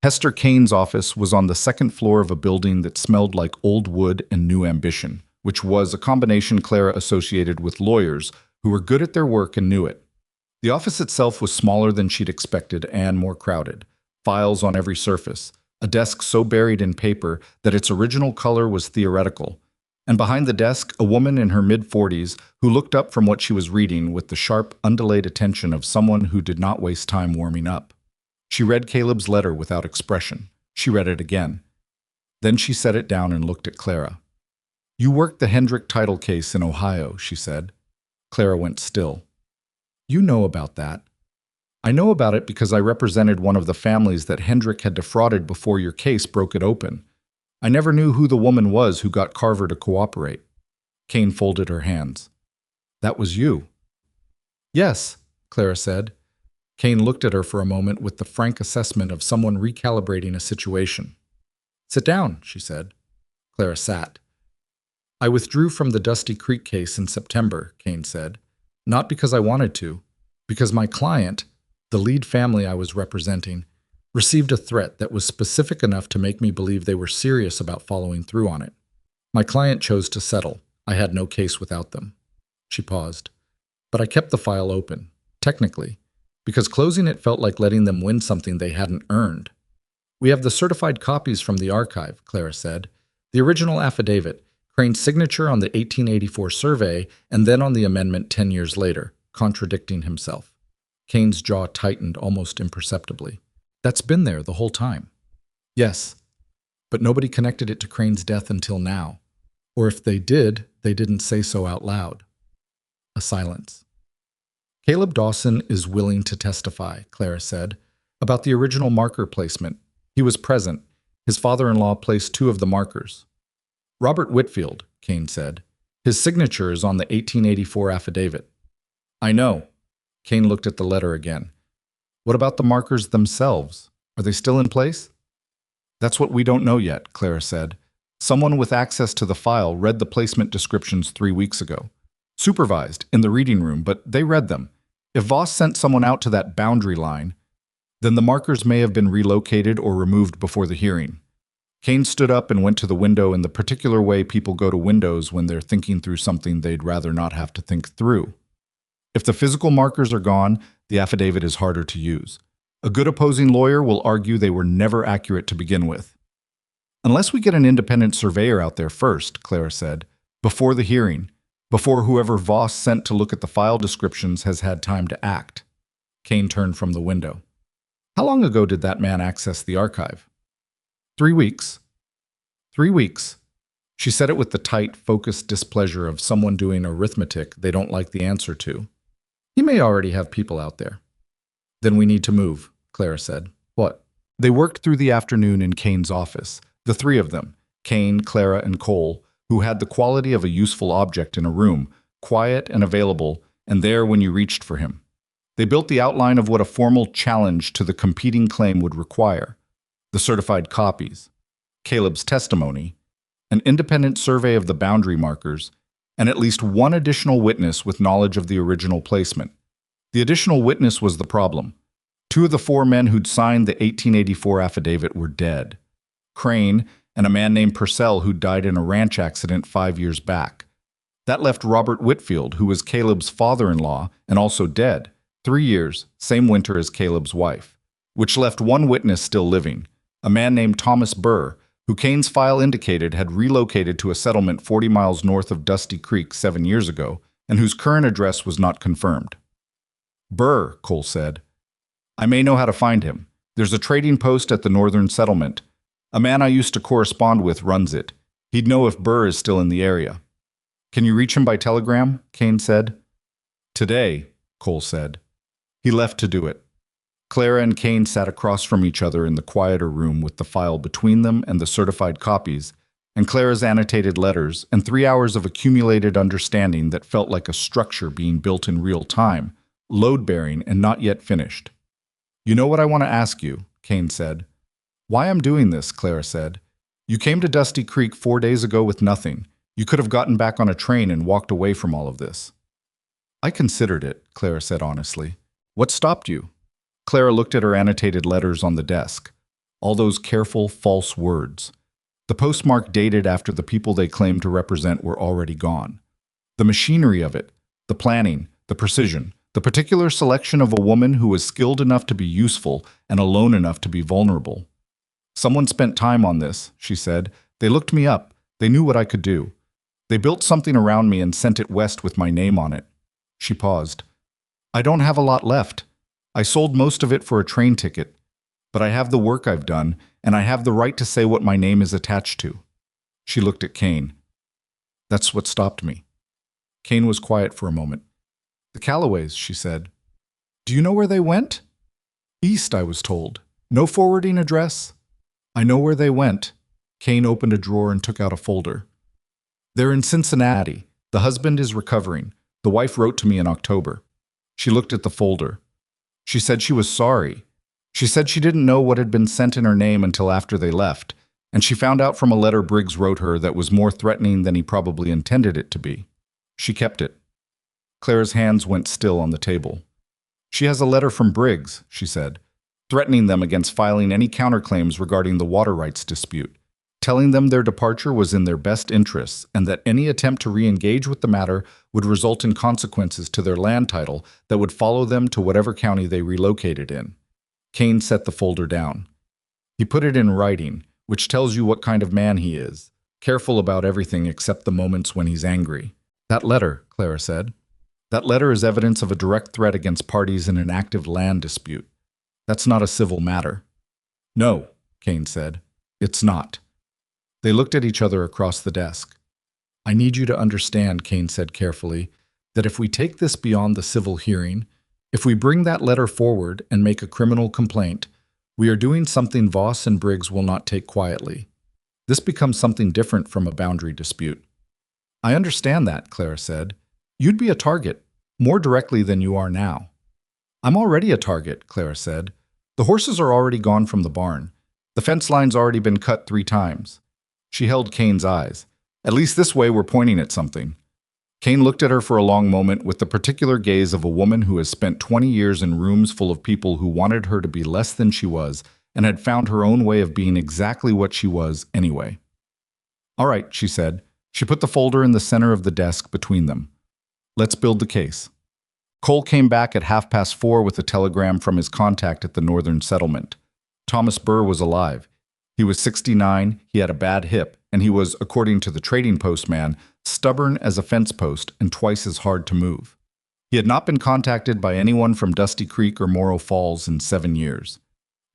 Hester Kane's office was on the second floor of a building that smelled like old wood and new ambition, which was a combination Clara associated with lawyers who were good at their work and knew it. The office itself was smaller than she'd expected and more crowded, files on every surface, a desk so buried in paper that its original color was theoretical, and behind the desk a woman in her mid-40s who looked up from what she was reading with the sharp, undelayed attention of someone who did not waste time warming up. She read Caleb's letter without expression. She read it again. Then she set it down and looked at Clara. "You worked the Hendrick title case in Ohio," she said. Clara went still. "You know about that." "I know about it because I represented one of the families that Hendrick had defrauded before your case broke it open. I never knew who the woman was who got Carver to cooperate." Kane folded her hands. "That was you." "Yes," Clara said. Kane looked at her for a moment with the frank assessment of someone recalibrating a situation. "Sit down," she said. Clara sat. "I withdrew from the Dusty Creek case in September," Kane said. "Not because I wanted to, because my client, the lead family I was representing, received a threat that was specific enough to make me believe they were serious about following through on it. My client chose to settle. I had no case without them." She paused. "But I kept the file open, technically, because closing it felt like letting them win something they hadn't earned. We have the certified copies from the archive," Clara said. "The original affidavit, Crane's signature on the 1884 survey, and then on the amendment 10 years later, contradicting himself." Kane's jaw tightened almost imperceptibly. "That's been there the whole time." "Yes, but nobody connected it to Crane's death until now. Or if they did, they didn't say so out loud." A silence. "Caleb Dawson is willing to testify," Clara said, "about the original marker placement. He was present. His father-in-law placed 2 of the markers." "Robert Whitfield," Kane said. "His signature is on the 1884 affidavit." "I know." Kane looked at the letter again. "What about the markers themselves? Are they still in place?" "That's what we don't know yet," Clara said. "Someone with access to the file read the placement descriptions 3 weeks ago. Supervised, in the reading room, but they read them. If Voss sent someone out to that boundary line, then the markers may have been relocated or removed before the hearing." Kane stood up and went to the window in the particular way people go to windows when they're thinking through something they'd rather not have to think through. "If the physical markers are gone, the affidavit is harder to use. A good opposing lawyer will argue they were never accurate to begin with." "Unless we get an independent surveyor out there first," Clara said, "before the hearing, before whoever Voss sent to look at the file descriptions has had time to act." Kane turned from the window. "How long ago did that man access the archive?" 3 weeks. 3 weeks. She said it with the tight, focused displeasure of someone doing arithmetic they don't like the answer to. "He may already have people out there." "Then we need to move," Clara said. "What?" They worked through the afternoon in Kane's office, the 3 of them, Kane, Clara, and Cole, who had the quality of a useful object in a room, quiet and available, and there when you reached for him. They built the outline of what a formal challenge to the competing claim would require: the certified copies, Caleb's testimony, an independent survey of the boundary markers, and at least one additional witness with knowledge of the original placement. The additional witness was the problem. 2 of the 4 men who'd signed the 1884 affidavit were dead: Crane and a man named Purcell who died in a ranch accident 5 years back. That left Robert Whitfield, who was Caleb's father-in-law and also dead, 3 years, same winter as Caleb's wife, which left one witness still living, a man named Thomas Burr, who Kane's file indicated had relocated to a settlement 40 miles north of Dusty Creek 7 years ago, and whose current address was not confirmed. "Burr," Cole said. "I may know how to find him. There's a trading post at the northern settlement. A man I used to correspond with runs it. He'd know if Burr is still in the area." "Can you reach him by telegram?" Kane said. "Today," Cole said. He left to do it. Clara and Kane sat across from each other in the quieter room with the file between them and the certified copies, and Clara's annotated letters, and 3 hours of accumulated understanding that felt like a structure being built in real time, load-bearing and not yet finished. "You know what I want to ask you," Kane said. "Why I'm doing this," Clara said. "You came to Dusty Creek 4 days ago with nothing. You could have gotten back on a train and walked away from all of this." "I considered it," Clara said honestly. "What stopped you?" Clara looked at her annotated letters on the desk. All those careful, false words. The postmark dated after the people they claimed to represent were already gone. The machinery of it, the planning, the precision, the particular selection of a woman who was skilled enough to be useful and alone enough to be vulnerable. "Someone spent time on this," she said. "They looked me up. They knew what I could do. They built something around me and sent it west with my name on it." She paused. "I don't have a lot left. I sold most of it for a train ticket. But I have the work I've done, and I have the right to say what my name is attached to. She looked at Kane. That's what stopped me. Kane was quiet for a moment. The Callaways, she said. Do you know where they went? East, I was told. No forwarding address? I know where they went. Kane opened a drawer and took out a folder. They're in Cincinnati. The husband is recovering. The wife wrote to me in October. She looked at the folder. She said she was sorry. She said she didn't know what had been sent in her name until after they left, and she found out from a letter Briggs wrote her that was more threatening than he probably intended it to be. She kept it. Clara's hands went still on the table. She has a letter from Briggs, she said, threatening them against filing any counterclaims regarding the water rights dispute, telling them their departure was in their best interests and that any attempt to re-engage with the matter would result in consequences to their land title that would follow them to whatever county they relocated in. Kane set the folder down. He put it in writing, which tells you what kind of man he is, careful about everything except the moments when he's angry. That letter, Clara said. That letter is evidence of a direct threat against parties in an active land dispute. That's not a civil matter. No, Kane said. It's not. They looked at each other across the desk. I need you to understand, Kane said carefully, that if we take this beyond the civil hearing, if we bring that letter forward and make a criminal complaint, we are doing something Voss and Briggs will not take quietly. This becomes something different from a boundary dispute. I understand that, Clara said. You'd be a target, more directly than you are now. I'm already a target, Clara said. The horses are already gone from the barn. The fence line's already been cut 3 times. She held Kane's eyes. At least this way we're pointing at something. Kane looked at her for a long moment with the particular gaze of a woman who has spent 20 years in rooms full of people who wanted her to be less than she was and had found her own way of being exactly what she was anyway. All right, she said. She put the folder in the center of the desk between them. Let's build the case. Cole came back at 4:30 with a telegram from his contact at the northern settlement. Thomas Burr was alive. He was 69, he had a bad hip, and he was, according to the trading post man, stubborn as a fence post and twice as hard to move. He had not been contacted by anyone from Dusty Creek or Morrow Falls in 7 years.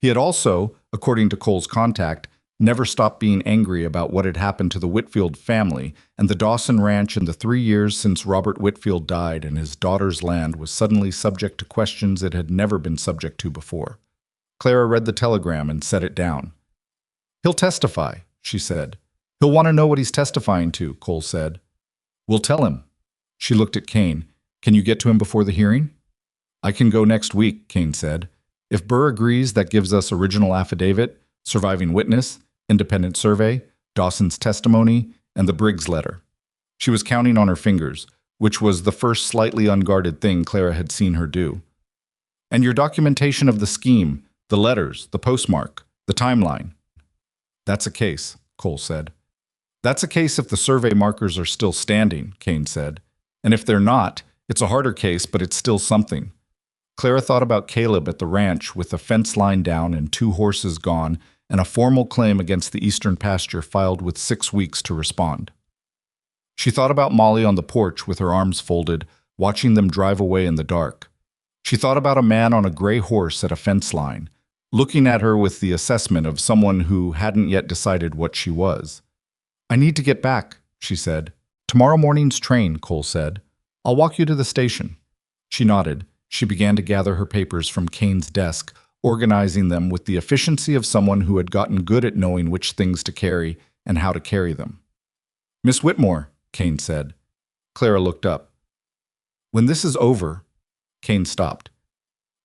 He had also, according to Cole's contact, never stopped being angry about what had happened to the Whitfield family and the Dawson Ranch in the 3 years since Robert Whitfield died and his daughter's land was suddenly subject to questions it had never been subject to before. Clara read the telegram and set it down. He'll testify, she said. He'll want to know what he's testifying to, Cole said. We'll tell him. She looked at Kane. Can you get to him before the hearing? I can go next week, Kane said. If Burr agrees, that gives us original affidavit, surviving witness, independent survey, Dawson's testimony, and the Briggs letter. She was counting on her fingers, which was the first slightly unguarded thing Clara had seen her do. And your documentation of the scheme, the letters, the postmark, the timeline. That's a case, Cole said. That's a case if the survey markers are still standing, Kane said. And if they're not, it's a harder case, but it's still something. Clara thought about Caleb at the ranch with the fence line down and 2 horses gone and a formal claim against the eastern pasture filed with 6 weeks to respond. She thought about Molly on the porch with her arms folded, watching them drive away in the dark. She thought about a man on a gray horse at a fence line, looking at her with the assessment of someone who hadn't yet decided what she was. I need to get back, she said. Tomorrow morning's train, Cole said. I'll walk you to the station. She nodded. She began to gather her papers from Kane's desk, organizing them with the efficiency of someone who had gotten good at knowing which things to carry and how to carry them. Miss Whitmore, Kane said. Clara looked up. When this is over, Kane stopped.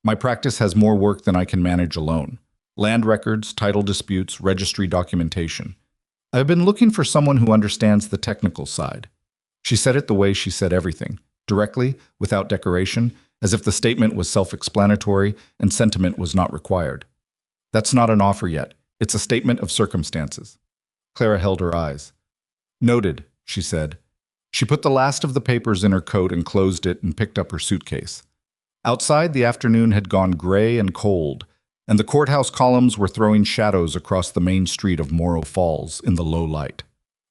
My practice has more work than I can manage alone. Land records, title disputes, registry documentation. I have been looking for someone who understands the technical side. She said it the way she said everything, directly, without decoration, as if the statement was self-explanatory and sentiment was not required. That's not an offer yet. It's a statement of circumstances. Clara held her eyes. Noted, she said. She put the last of the papers in her coat and closed it and picked up her suitcase. Outside, the afternoon had gone gray and cold, and the courthouse columns were throwing shadows across the main street of Morrow Falls in the low light.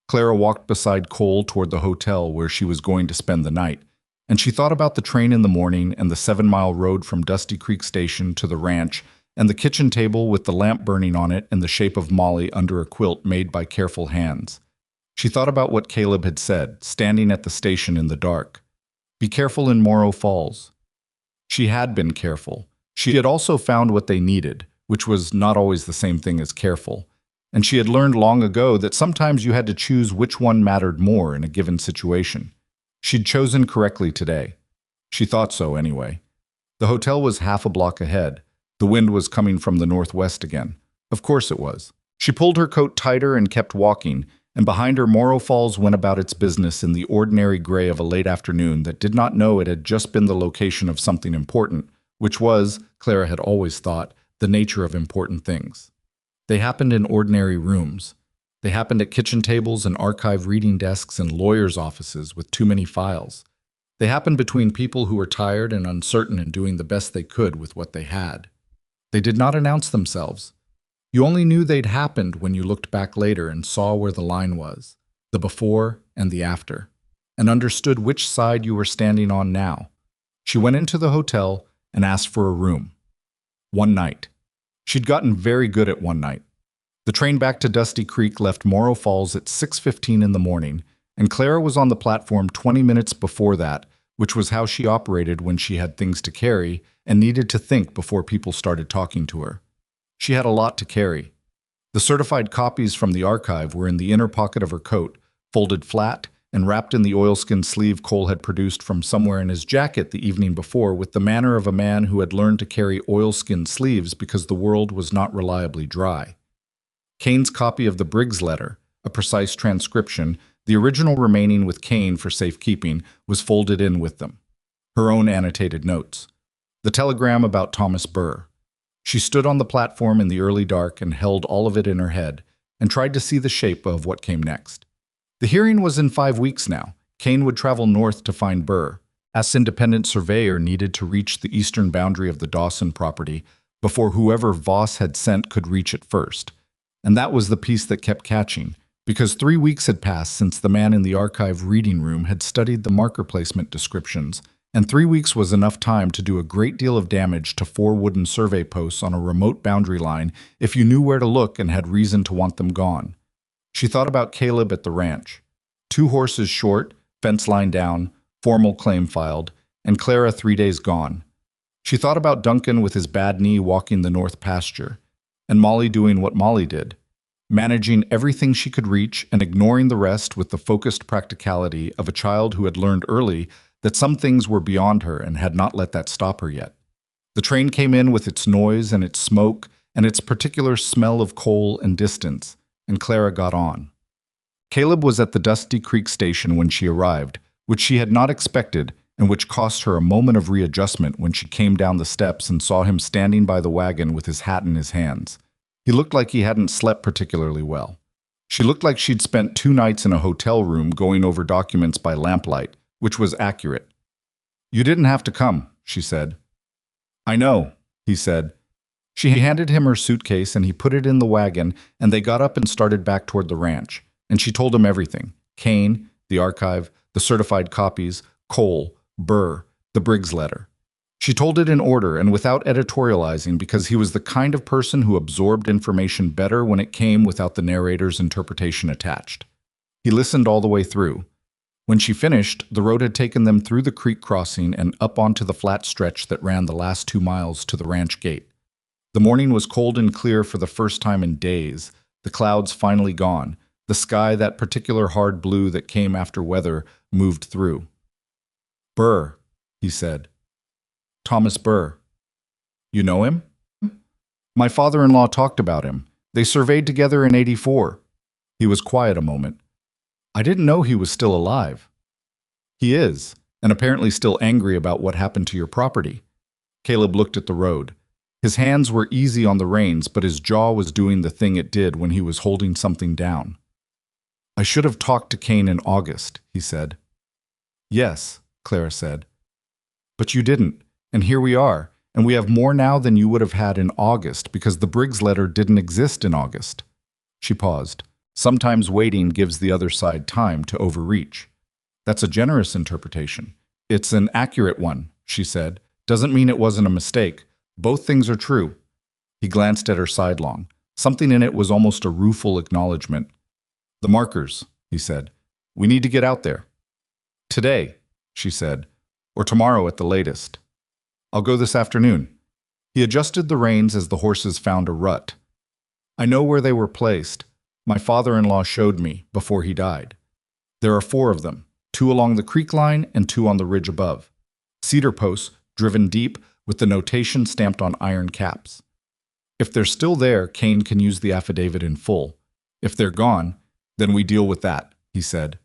Clara walked beside Cole toward the hotel where she was going to spend the night, and she thought about the train in the morning and the 7-mile road from Dusty Creek Station to the ranch and the kitchen table with the lamp burning on it in the shape of Molly under a quilt made by careful hands. She thought about what Caleb had said, standing at the station in the dark. Be careful in Morro Falls. She had been careful. She had also found what they needed, which was not always the same thing as careful. And she had learned long ago that sometimes you had to choose which one mattered more in a given situation. She'd chosen correctly today. She thought so anyway. The hotel was half a block ahead. The wind was coming from the northwest again. Of course it was. She pulled her coat tighter and kept walking, and behind her Morro Falls went about its business in the ordinary gray of a late afternoon that did not know it had just been the location of something important, which was, Clara had always thought, the nature of important things. They happened in ordinary rooms. They happened at kitchen tables and archive reading desks and lawyers' offices with too many files. They happened between people who were tired and uncertain and doing the best they could with what they had. They did not announce themselves. You only knew they'd happened when you looked back later and saw where the line was, the before and the after, and understood which side you were standing on now. She went into the hotel and asked for a room. One night. She'd gotten very good at one night. The train back to Dusty Creek left Morro Falls at 6:15 in the morning, and Clara was on the platform 20 minutes before that, which was how she operated when she had things to carry and needed to think before people started talking to her. She had a lot to carry. The certified copies from the archive were in the inner pocket of her coat, folded flat and wrapped in the oilskin sleeve Cole had produced from somewhere in his jacket the evening before with the manner of a man who had learned to carry oilskin sleeves because the world was not reliably dry. Kane's copy of the Briggs letter, a precise transcription, the original remaining with Kane for safekeeping, was folded in with them. Her own annotated notes. The telegram about Thomas Burr. She stood on the platform in the early dark and held all of it in her head and tried to see the shape of what came next. The hearing was in 5 weeks now. Kane would travel north to find Burr. As independent surveyor needed to reach the eastern boundary of the Dawson property before whoever Voss had sent could reach it first. And that was the piece that kept catching, because 3 weeks had passed since the man in the archive reading room had studied the marker placement descriptions, and 3 weeks was enough time to do a great deal of damage to 4 wooden survey posts on a remote boundary line if you knew where to look and had reason to want them gone. She thought about Caleb at the ranch. 2 horses short, fence line down, formal claim filed, and Clara 3 days gone. She thought about Duncan with his bad knee walking the north pasture, and Molly doing what Molly did, managing everything she could reach and ignoring the rest with the focused practicality of a child who had learned early that some things were beyond her and had not let that stop her yet. The train came in with its noise and its smoke and its particular smell of coal and distance, and Clara got on. Caleb was at the Dusty Creek station when she arrived, which she had not expected and which cost her a moment of readjustment when she came down the steps and saw him standing by the wagon with his hat in his hands. He looked like he hadn't slept particularly well. She looked like she'd spent 2 nights in a hotel room going over documents by lamplight, which was accurate. "You didn't have to come," she said. "I know," he said. She handed him her suitcase and he put it in the wagon, and they got up and started back toward the ranch. And she told him everything: Kane, the archive, the certified copies, Cole, Burr, the Briggs letter. She told it in order and without editorializing because he was the kind of person who absorbed information better when it came without the narrator's interpretation attached. He listened all the way through. When she finished, the road had taken them through the creek crossing and up onto the flat stretch that ran the last 2 miles to the ranch gate. The morning was cold and clear for the first time in days, the clouds finally gone, the sky, that particular hard blue that came after weather, moved through. "Burr," he said. "Thomas Burr." "You know him?" "My father-in-law talked about him. They surveyed together in '84. He was quiet a moment. "I didn't know he was still alive." "He is, and apparently still angry about what happened to your property." Caleb looked at the road. His hands were easy on the reins, but his jaw was doing the thing it did when he was holding something down. "I should have talked to Kane in August," he said. "Yes," Clara said. "But you didn't, and here we are, and we have more now than you would have had in August because the Briggs letter didn't exist in August." She paused. Sometimes waiting gives the other side time to overreach. "That's a generous interpretation." "It's an accurate one," she said. "Doesn't mean it wasn't a mistake. Both things are true." He glanced at her sidelong. Something in it was almost a rueful acknowledgement. "The markers," he said. "We need to get out there." "Today," she said, "or tomorrow at the latest." "I'll go this afternoon." He adjusted the reins as the horses found a rut. "I know where they were placed. My father-in-law showed me before he died. There are 4 of them, 2 along the creek line and 2 on the ridge above. Cedar posts, driven deep, with the notation stamped on iron caps. If they're still there, Kane can use the affidavit in full. If they're gone, then we deal with that," he said.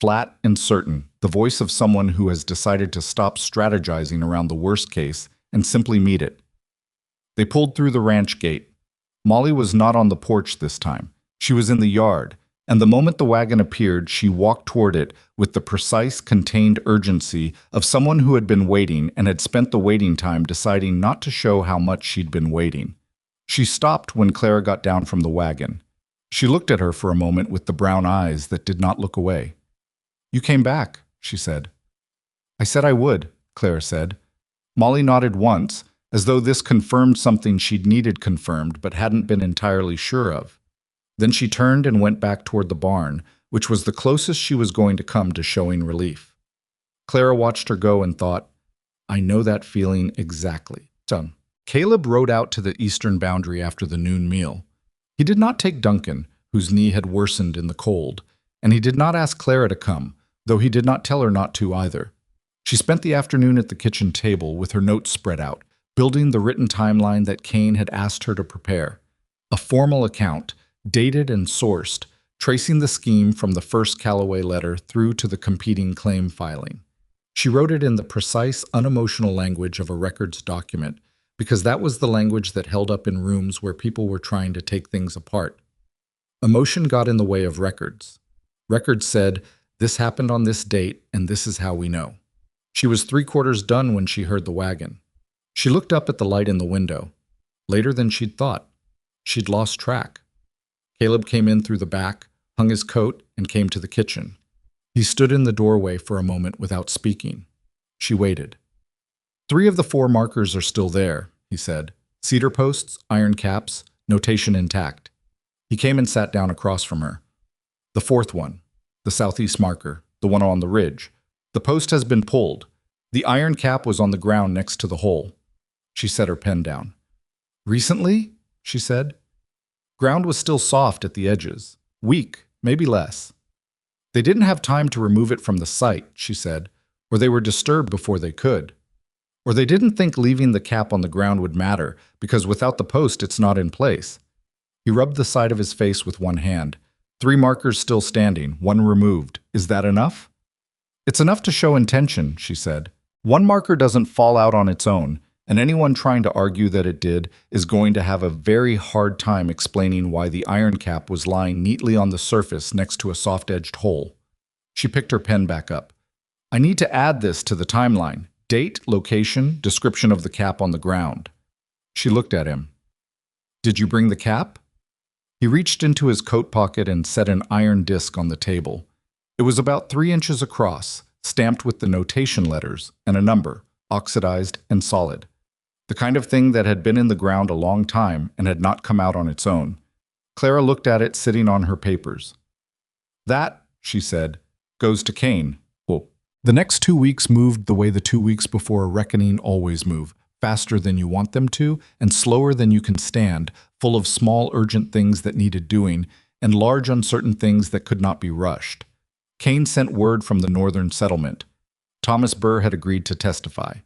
Flat and certain, the voice of someone who has decided to stop strategizing around the worst case and simply meet it. They pulled through the ranch gate. Molly was not on the porch this time. She was in the yard, and the moment the wagon appeared, she walked toward it with the precise, contained urgency of someone who had been waiting and had spent the waiting time deciding not to show how much she'd been waiting. She stopped when Clara got down from the wagon. She looked at her for a moment with the brown eyes that did not look away. "You came back," she said. "I said I would," Clara said. Molly nodded once, as though this confirmed something she'd needed confirmed but hadn't been entirely sure of. Then she turned and went back toward the barn, which was the closest she was going to come to showing relief. Clara watched her go and thought, "I know that feeling exactly." Caleb rode out to the eastern boundary after the noon meal. He did not take Duncan, whose knee had worsened in the cold, and he did not ask Clara to come, though he did not tell her not to either. She spent the afternoon at the kitchen table with her notes spread out, building the written timeline that Kane had asked her to prepare. A formal account, dated and sourced, tracing the scheme from the first Callaway letter through to the competing claim filing. She wrote it in the precise, unemotional language of a records document, because that was the language that held up in rooms where people were trying to take things apart. Emotion got in the way of records. Records said, "This happened on this date, and this is how we know." She was 3/4 done when she heard the wagon. She looked up at the light in the window. Later than she'd thought. She'd lost track. Caleb came in through the back, hung his coat, and came to the kitchen. He stood in the doorway for a moment without speaking. She waited. "3 of the 4 markers are still there," he said. "Cedar posts, iron caps, notation intact." He came and sat down across from her. "The 4th one, the southeast marker, the one on the ridge. The post has been pulled. The iron cap was on the ground next to the hole." She set her pen down. "Recently?" she said. "Ground was still soft at the edges. Weak, maybe less." "They didn't have time to remove it from the site," she said, "or they were disturbed before they could. Or they didn't think leaving the cap on the ground would matter, because without the post it's not in place." He rubbed the side of his face with one hand. 3 markers still standing, 1 removed. Is that enough?" "It's enough to show intention," she said. "1 marker doesn't fall out on its own, and anyone trying to argue that it did is going to have a very hard time explaining why the iron cap was lying neatly on the surface next to a soft-edged hole." She picked her pen back up. "I need to add this to the timeline. Date, location, description of the cap on the ground." She looked at him. "Did you bring the cap?" He reached into his coat pocket and set an iron disc on the table. It was about 3 inches across, stamped with the notation letters and a number, oxidized and solid. The kind of thing that had been in the ground a long time and had not come out on its own. Clara looked at it sitting on her papers. "That," she said, "goes to Kane." The next 2 weeks moved the way the 2 weeks before a reckoning always move, faster than you want them to and slower than you can stand, full of small urgent things that needed doing and large uncertain things that could not be rushed. Kane sent word from the northern settlement. Thomas Burr had agreed to testify.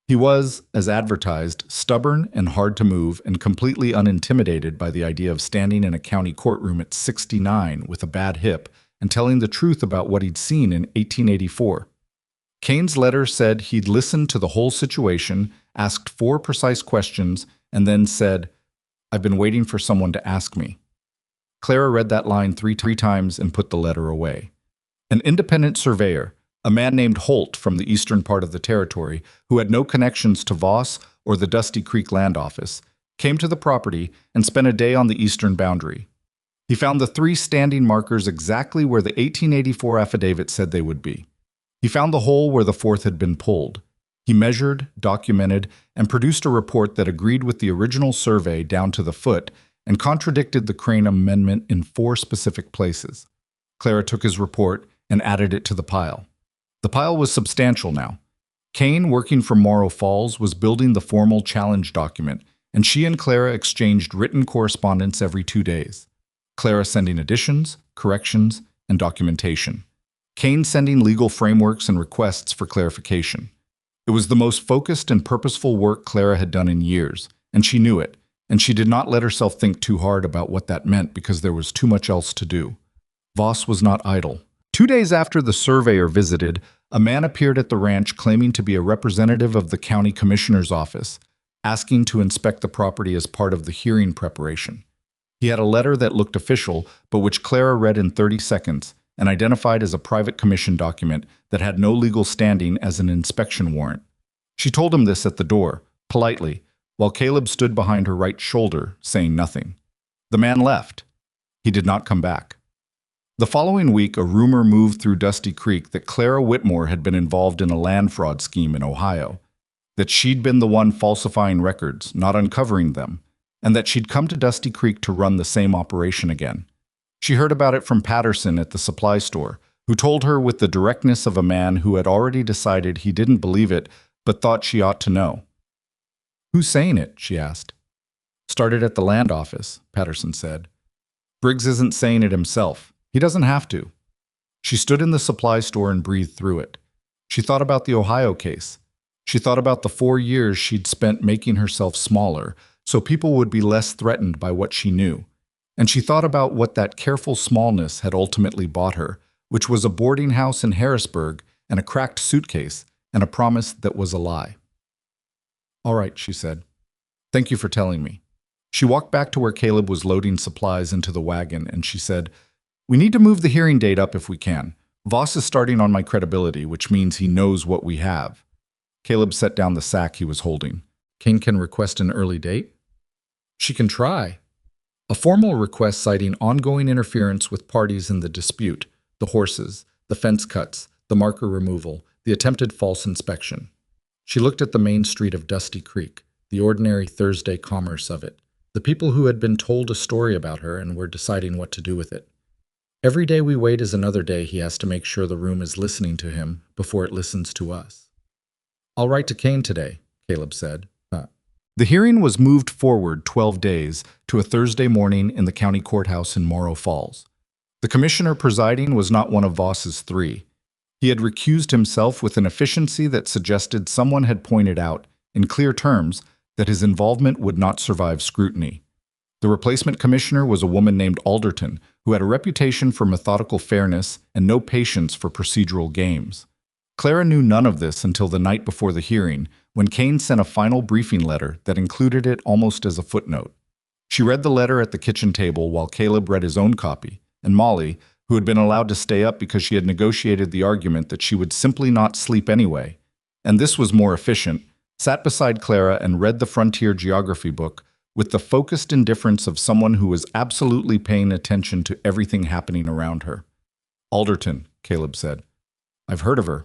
He was, as advertised, stubborn and hard to move and completely unintimidated by the idea of standing in a county courtroom at 69 with a bad hip and telling the truth about what he'd seen in 1884. Kane's letter said he'd listened to the whole situation, asked 4 precise questions, and then said, "I've been waiting for someone to ask me." Clara read that line three times and put the letter away. An independent surveyor, a man named Holt from the eastern part of the territory, who had no connections to Voss or the Dusty Creek Land Office, came to the property and spent a day on the eastern boundary. He found the 3 standing markers exactly where the 1884 affidavit said they would be. He found the hole where the 4th had been pulled. He measured, documented, and produced a report that agreed with the original survey down to the foot and contradicted the Crane Amendment in 4 specific places. Clara took his report and added it to the pile. The pile was substantial now. Kane, working for Morrow Falls, was building the formal challenge document, and she and Clara exchanged written correspondence every 2 days. Clara sending additions, corrections, and documentation. Kane sending legal frameworks and requests for clarification. It was the most focused and purposeful work Clara had done in years, and she knew it, and she did not let herself think too hard about what that meant because there was too much else to do. Voss was not idle. 2 days after the surveyor visited, a man appeared at the ranch claiming to be a representative of the county commissioner's office, asking to inspect the property as part of the hearing preparation. He had a letter that looked official, but which Clara read in 30 seconds and identified as a private commission document that had no legal standing as an inspection warrant. She told him this at the door, politely, while Caleb stood behind her right shoulder, saying nothing. The man left. He did not come back. The following week, a rumor moved through Dusty Creek that Clara Whitmore had been involved in a land fraud scheme in Ohio, that she'd been the one falsifying records, not uncovering them, and that she'd come to Dusty Creek to run the same operation again. She heard about it from Patterson at the supply store, who told her with the directness of a man who had already decided he didn't believe it but thought she ought to know. "Who's saying it?" she asked. "Started at the land office," Patterson said. "Briggs isn't saying it himself. He doesn't have to." She stood in the supply store and breathed through it. She thought about the Ohio case. She thought about the 4 years she'd spent making herself smaller, so people would be less threatened by what she knew. And she thought about what that careful smallness had ultimately bought her, which was a boarding house in Harrisburg and a cracked suitcase and a promise that was a lie. "All right," she said. "Thank you for telling me." She walked back to where Caleb was loading supplies into the wagon, and she said, "We need to move the hearing date up if we can. Voss is starting on my credibility, which means he knows what we have." Caleb set down the sack he was holding. "Kane can request an early date?" "She can try." A formal request citing ongoing interference with parties in the dispute, the horses, the fence cuts, the marker removal, the attempted false inspection. She looked at the main street of Dusty Creek, the ordinary Thursday commerce of it, the people who had been told a story about her and were deciding what to do with it. Every day we wait is another day he has to make sure the room is listening to him before it listens to us. "I'll write to Kane today," Caleb said. The hearing was moved forward 12 days to a Thursday morning in the county courthouse in Morrow Falls. The commissioner presiding was not one of Voss's 3. He had recused himself with an efficiency that suggested someone had pointed out, in clear terms, that his involvement would not survive scrutiny. The replacement commissioner was a woman named Alderton, who had a reputation for methodical fairness and no patience for procedural games. Clara knew none of this until the night before the hearing, when Kane sent a final briefing letter that included it almost as a footnote. She read the letter at the kitchen table while Caleb read his own copy, and Molly, who had been allowed to stay up because she had negotiated the argument that she would simply not sleep anyway, and this was more efficient, sat beside Clara and read the frontier geography book with the focused indifference of someone who was absolutely paying attention to everything happening around her. "Alderton," Caleb said. "I've heard of her."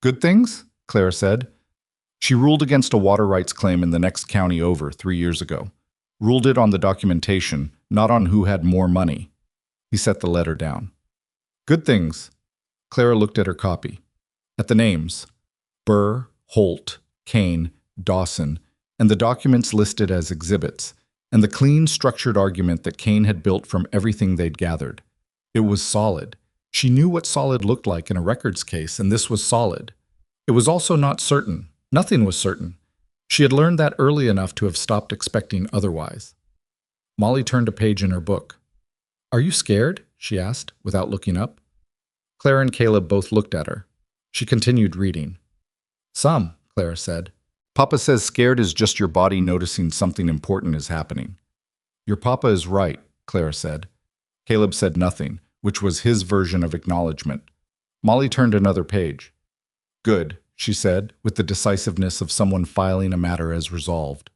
"Good things?" Clara said. "She ruled against a water rights claim in the next county over 3 years ago. Ruled it on the documentation, not on who had more money." He set the letter down. "Good things." Clara looked at her copy. At the names. Burr, Holt, Kane, Dawson, and the documents listed as exhibits, and the clean, structured argument that Kane had built from everything they'd gathered. It was solid. She knew what solid looked like in a records case, and this was solid. It was also not certain. Nothing was certain. She had learned that early enough to have stopped expecting otherwise. Molly turned a page in her book. "Are you scared?" she asked, without looking up. Clara and Caleb both looked at her. She continued reading. "Some," Clara said. "Papa says scared is just your body noticing something important is happening." "Your papa is right," Clara said. Caleb said nothing, which was his version of acknowledgement. Molly turned another page. "Good," she said, with the decisiveness of someone filing a matter as resolved.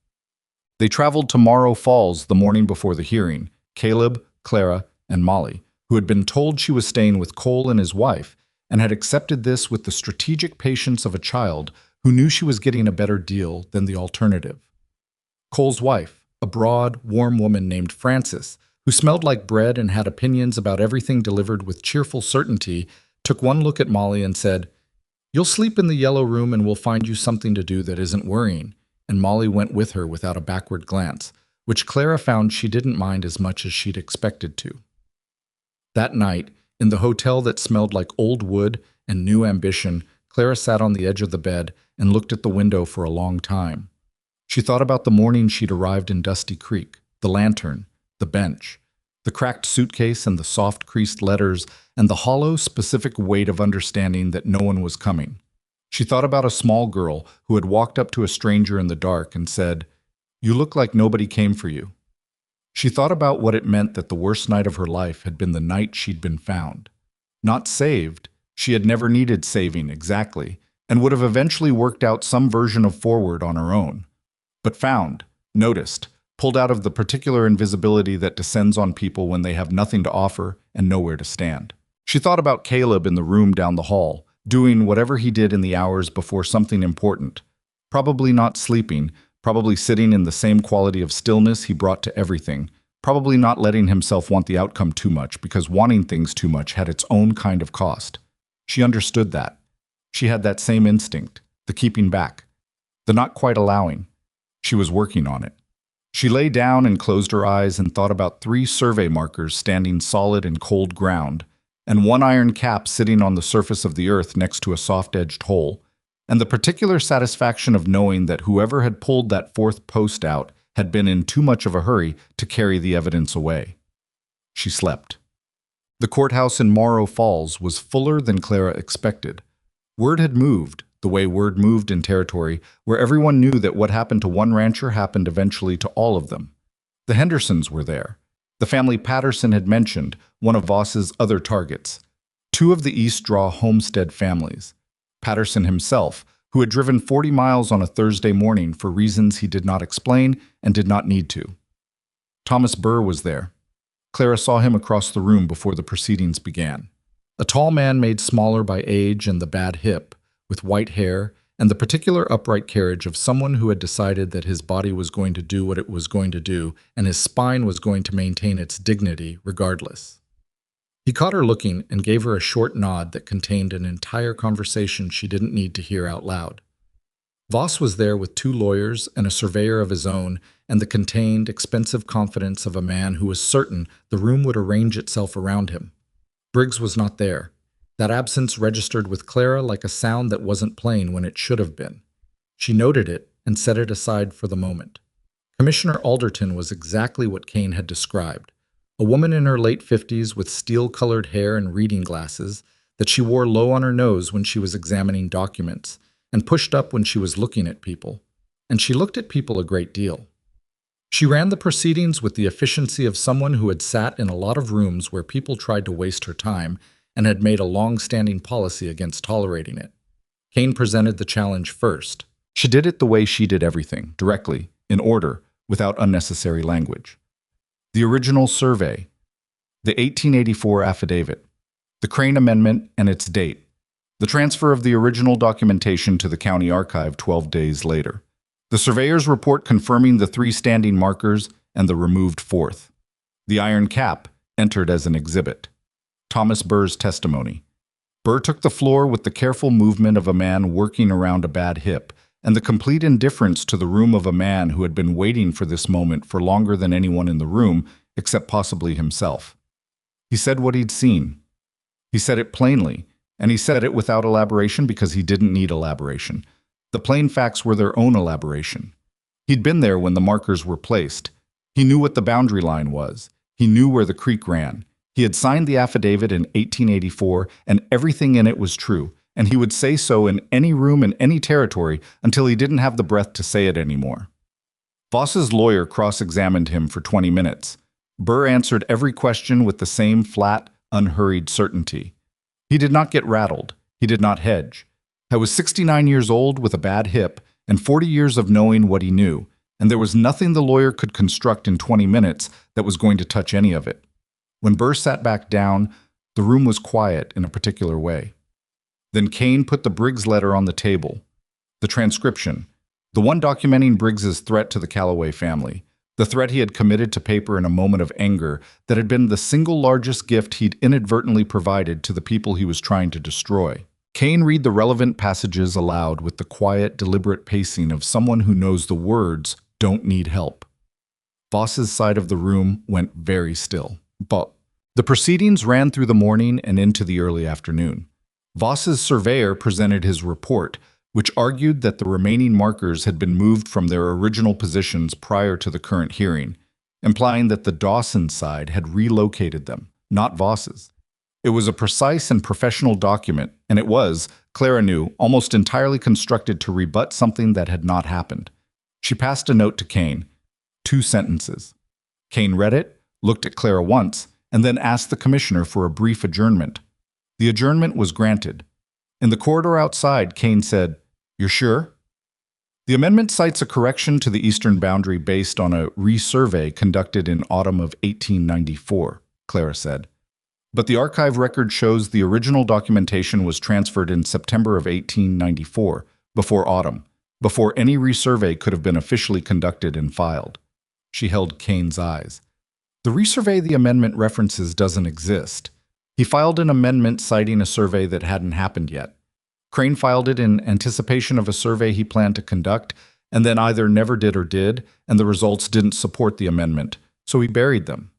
They traveled to Morrow Falls the morning before the hearing, Caleb, Clara, and Molly, who had been told she was staying with Cole and his wife, and had accepted this with the strategic patience of a child who knew she was getting a better deal than the alternative. Cole's wife, a broad, warm woman named Frances, who smelled like bread and had opinions about everything delivered with cheerful certainty, took one look at Molly and said, "You'll sleep in the yellow room and we'll find you something to do that isn't worrying." And Molly went with her without a backward glance, which Clara found she didn't mind as much as she'd expected to. That night, in the hotel that smelled like old wood and new ambition, Clara sat on the edge of the bed and looked at the window for a long time. She thought about the morning she'd arrived in Dusty Creek, the lantern, the bench, the cracked suitcase and the soft creased letters, and the hollow, specific weight of understanding that no one was coming. She thought about a small girl who had walked up to a stranger in the dark and said, "You look like nobody came for you." She thought about what it meant that the worst night of her life had been the night she'd been found. Not saved, she had never needed saving exactly, and would have eventually worked out some version of forward on her own. But found, noticed, pulled out of the particular invisibility that descends on people when they have nothing to offer and nowhere to stand. She thought about Caleb in the room down the hall, doing whatever he did in the hours before something important. Probably not sleeping, probably sitting in the same quality of stillness he brought to everything, probably not letting himself want the outcome too much because wanting things too much had its own kind of cost. She understood that. She had that same instinct, the keeping back, the not quite allowing. She was working on it. She lay down and closed her eyes and thought about 3 survey markers standing solid in cold ground, and 1 iron cap sitting on the surface of the earth next to a soft-edged hole, and the particular satisfaction of knowing that whoever had pulled that 4th post out had been in too much of a hurry to carry the evidence away. She slept. The courthouse in Morrow Falls was fuller than Clara expected. Word had moved, the way word moved in territory where everyone knew that what happened to one rancher happened eventually to all of them. The Hendersons were there. The family Patterson had mentioned, one of Voss's other targets. 2 of the East Draw homestead families. Patterson himself, who had driven 40 miles on a Thursday morning for reasons he did not explain and did not need to. Thomas Burr was there. Clara saw him across the room before the proceedings began. A tall man made smaller by age and the bad hip, with white hair and the particular upright carriage of someone who had decided that his body was going to do what it was going to do and his spine was going to maintain its dignity regardless. He caught her looking and gave her a short nod that contained an entire conversation she didn't need to hear out loud. Voss was there with 2 lawyers and a surveyor of his own and the contained, expensive confidence of a man who was certain the room would arrange itself around him. Briggs was not there. That absence registered with Clara like a sound that wasn't playing when it should have been. She noted it and set it aside for the moment. Commissioner Alderton was exactly what Kane had described. A woman in her late 50s with steel-colored hair and reading glasses that she wore low on her nose when she was examining documents and pushed up when she was looking at people. And she looked at people a great deal. She ran the proceedings with the efficiency of someone who had sat in a lot of rooms where people tried to waste her time and had made a long-standing policy against tolerating it. Kane presented the challenge first. She did it the way she did everything, directly, in order, without unnecessary language. The original survey, the 1884 affidavit, the Crane Amendment and its date, the transfer of the original documentation to the county archive 12 days later, the surveyor's report confirming the 3 standing markers and the removed 4th, the iron cap entered as an exhibit. Thomas Burr's testimony. Burr took the floor with the careful movement of a man working around a bad hip, and the complete indifference to the room of a man who had been waiting for this moment for longer than anyone in the room, except possibly himself. He said what he'd seen. He said it plainly, and he said it without elaboration because he didn't need elaboration. The plain facts were their own elaboration. He'd been there when the markers were placed. He knew what the boundary line was. He knew where the creek ran. He had signed the affidavit in 1884, and everything in it was true, and he would say so in any room in any territory until he didn't have the breath to say it anymore. Voss's lawyer cross-examined him for 20 minutes. Burr answered every question with the same flat, unhurried certainty. He did not get rattled. He did not hedge. I was 69 years old with a bad hip and 40 years of knowing what he knew, and there was nothing the lawyer could construct in 20 minutes that was going to touch any of it. When Burr sat back down, the room was quiet in a particular way. Then Kane put the Briggs letter on the table. The transcription. The one documenting Briggs's threat to the Calloway family. The threat he had committed to paper in a moment of anger that had been the single largest gift he'd inadvertently provided to the people he was trying to destroy. Kane read the relevant passages aloud with the quiet, deliberate pacing of someone who knows the words don't need help. Voss's side of the room went very still. But the proceedings ran through the morning and into the early afternoon. Voss's surveyor presented his report, which argued that the remaining markers had been moved from their original positions prior to the current hearing, implying that the Dawson side had relocated them, not Voss's. It was a precise and professional document, and it was, Clara knew, almost entirely constructed to rebut something that had not happened. She passed a note to Kane. 2 sentences. Kane read it, looked at Clara once, and then asked the commissioner for a brief adjournment. The adjournment was granted. In the corridor outside, Kane said, "You're sure?" The amendment cites a correction to the eastern boundary based on a resurvey conducted in autumn of 1894, Clara said. But the archive record shows the original documentation was transferred in September of 1894, before autumn, before any resurvey could have been officially conducted and filed. She held Kane's eyes. The resurvey the amendment references doesn't exist. He filed an amendment citing a survey that hadn't happened yet. Crane filed it in anticipation of a survey he planned to conduct, and then either never did or did, and the results didn't support the amendment, so he buried them.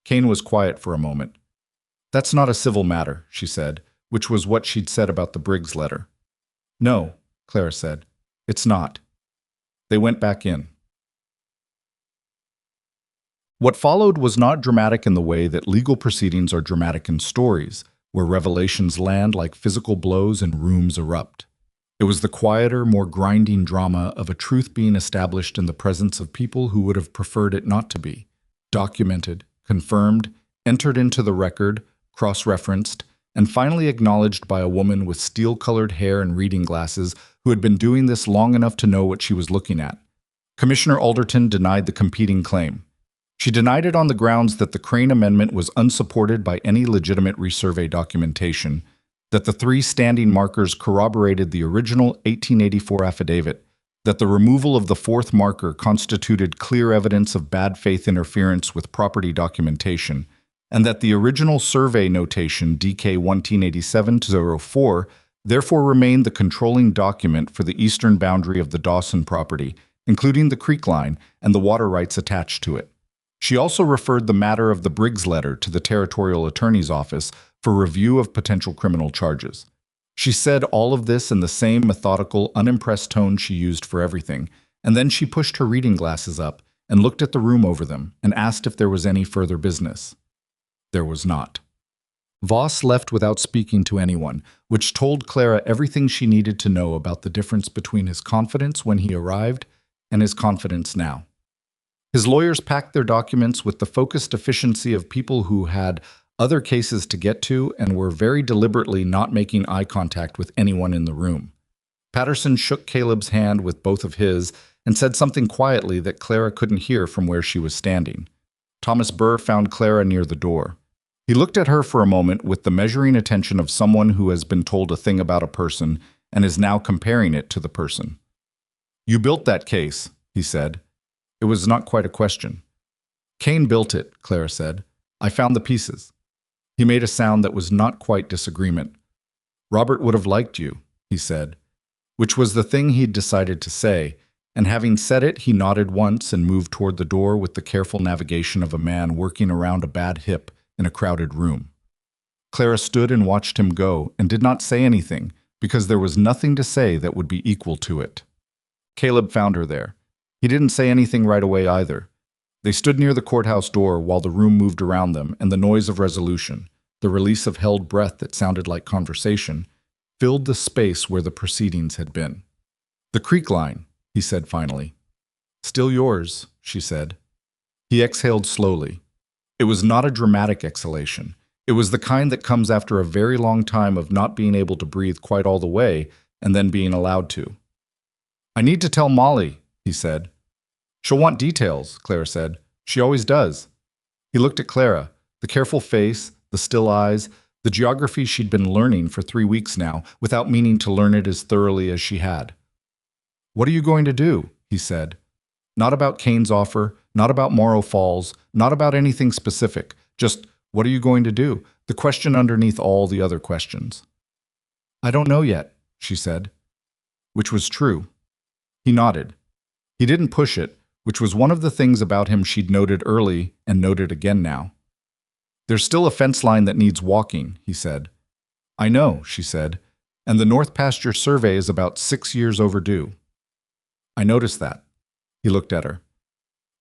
Kane was quiet for a moment. "That's not a civil matter," she said, which was what she'd said about the Briggs letter. "No," Clara said. "It's not." They went back in. What followed was not dramatic in the way that legal proceedings are dramatic in stories, where revelations land like physical blows and rooms erupt. It was the quieter, more grinding drama of a truth being established in the presence of people who would have preferred it not to be. Documented, confirmed, entered into the record, cross-referenced, and finally acknowledged by a woman with steel-colored hair and reading glasses who had been doing this long enough to know what she was looking at. Commissioner Alderton denied the competing claim. She denied it on the grounds that the Crane Amendment was unsupported by any legitimate resurvey documentation, that the 3 standing markers corroborated the original 1884 affidavit, that the removal of the 4th marker constituted clear evidence of bad faith interference with property documentation, and that the original survey notation DK 1887-04 therefore remained the controlling document for the eastern boundary of the Dawson property, including the creek line and the water rights attached to it. She also referred the matter of the Briggs letter to the Territorial Attorney's Office for review of potential criminal charges. She said all of this in the same methodical, unimpressed tone she used for everything, and then she pushed her reading glasses up and looked at the room over them and asked if there was any further business. There was not. Voss left without speaking to anyone, which told Clara everything she needed to know about the difference between his confidence when he arrived and his confidence now. His lawyers packed their documents with the focused efficiency of people who had other cases to get to and were very deliberately not making eye contact with anyone in the room. Patterson shook Caleb's hand with both of his and said something quietly that Clara couldn't hear from where she was standing. Thomas Burr found Clara near the door. He looked at her for a moment with the measuring attention of someone who has been told a thing about a person and is now comparing it to the person. "You built that case," he said. It was not quite a question. "Kane built it," Clara said. "I found the pieces." He made a sound that was not quite disagreement. "Robert would have liked you," he said, which was the thing he'd decided to say, and having said it, he nodded once and moved toward the door with the careful navigation of a man working around a bad hip in a crowded room. Clara stood and watched him go and did not say anything because there was nothing to say that would be equal to it. Caleb found her there. He didn't say anything right away either. They stood near the courthouse door while the room moved around them, and the noise of resolution, the release of held breath that sounded like conversation, filled the space where the proceedings had been. "The creek line," he said finally. "Still yours," she said. He exhaled slowly. It was not a dramatic exhalation. It was the kind that comes after a very long time of not being able to breathe quite all the way and then being allowed to. "I need to tell Molly," he said. "She'll want details," Clara said. "She always does." He looked at Clara, the careful face, the still eyes, the geography she'd been learning for 3 weeks now, without meaning to learn it as thoroughly as she had. What are you going to do? He said. Not about Kane's offer, not about Morrow Falls, not about anything specific. Just, what are you going to do? The question underneath all the other questions. I don't know yet, she said. Which was true. He nodded. He didn't push it, which was one of the things about him she'd noted early and noted again now. There's still a fence line that needs walking, he said. I know, she said, and the North Pasture survey is about 6 years overdue. I noticed that. He looked at her.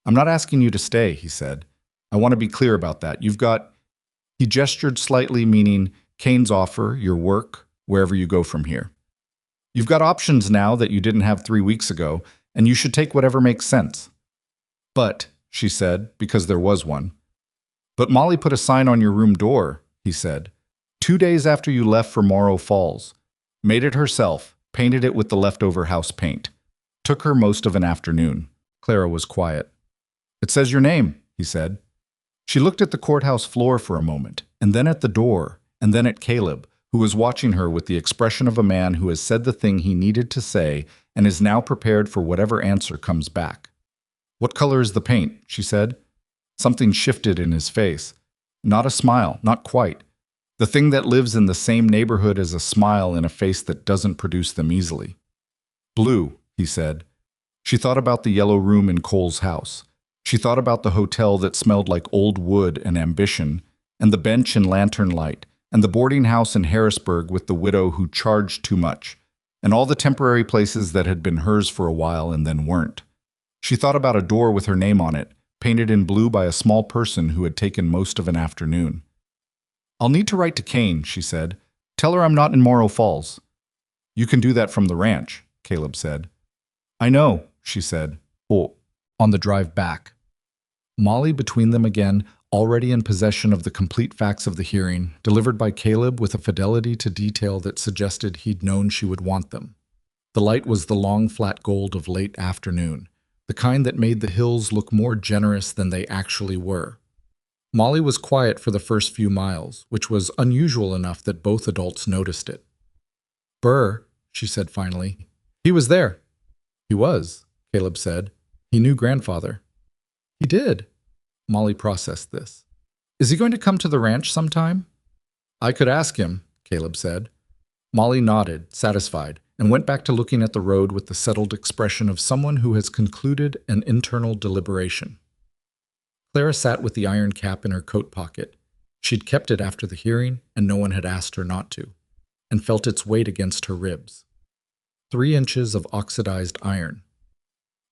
I'm not asking you to stay, he said. I want to be clear about that. You've got... He gestured slightly, meaning Kane's offer, your work, wherever you go from here. You've got options now that you didn't have 3 weeks ago, and you should take whatever makes sense. But, she said, because there was one. But Molly put a sign on your room door, he said. 2 days after you left for Morrow Falls. Made it herself, painted it with the leftover house paint. Took her most of an afternoon. Clara was quiet. It says your name, he said. She looked at the courthouse floor for a moment, and then at the door, and then at Caleb, who was watching her with the expression of a man who has said the thing he needed to say and is now prepared for whatever answer comes back. What color is the paint? She said. Something shifted in his face. Not a smile, not quite. The thing that lives in the same neighborhood as a smile in a face that doesn't produce them easily. Blue, he said. She thought about the yellow room in Cole's house. She thought about the hotel that smelled like old wood and ambition, and the bench and lantern light, and the boarding house in Harrisburg with the widow who charged too much, and all the temporary places that had been hers for a while and then weren't. She thought about a door with her name on it, painted in blue by a small person who had taken most of an afternoon. I'll need to write to Kane, she said. Tell her I'm not in Morrow Falls. You can do that from the ranch, Caleb said. I know, she said. Oh, on the drive back. Molly between them again, already in possession of the complete facts of the hearing, delivered by Caleb with a fidelity to detail that suggested he'd known she would want them. The light was the long flat gold of late afternoon, the kind that made the hills look more generous than they actually were. Molly was quiet for the first few miles, which was unusual enough that both adults noticed it. Burr, she said finally. He was there. He was, Caleb said. He knew grandfather. He did. Molly processed this. Is he going to come to the ranch sometime? I could ask him, Caleb said. Molly nodded, satisfied, and went back to looking at the road with the settled expression of someone who has concluded an internal deliberation. Clara sat with the iron cap in her coat pocket. She'd kept it after the hearing, and no one had asked her not to, and felt its weight against her ribs. 3 inches of oxidized iron.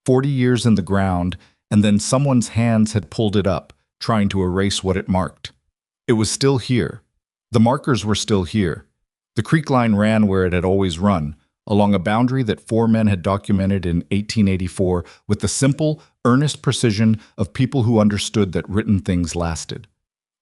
40 years in the ground, and then someone's hands had pulled it up, trying to erase what it marked. It was still here. The markers were still here. The creek line ran where it had always run, along a boundary that 4 men had documented in 1884 with the simple, earnest precision of people who understood that written things lasted,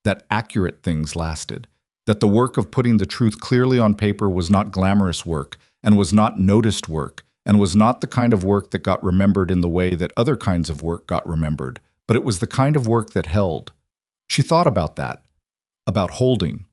that accurate things lasted, that the work of putting the truth clearly on paper was not glamorous work, and was not noticed work, and was not the kind of work that got remembered in the way that other kinds of work got remembered, but it was the kind of work that held. She thought about that, about holding,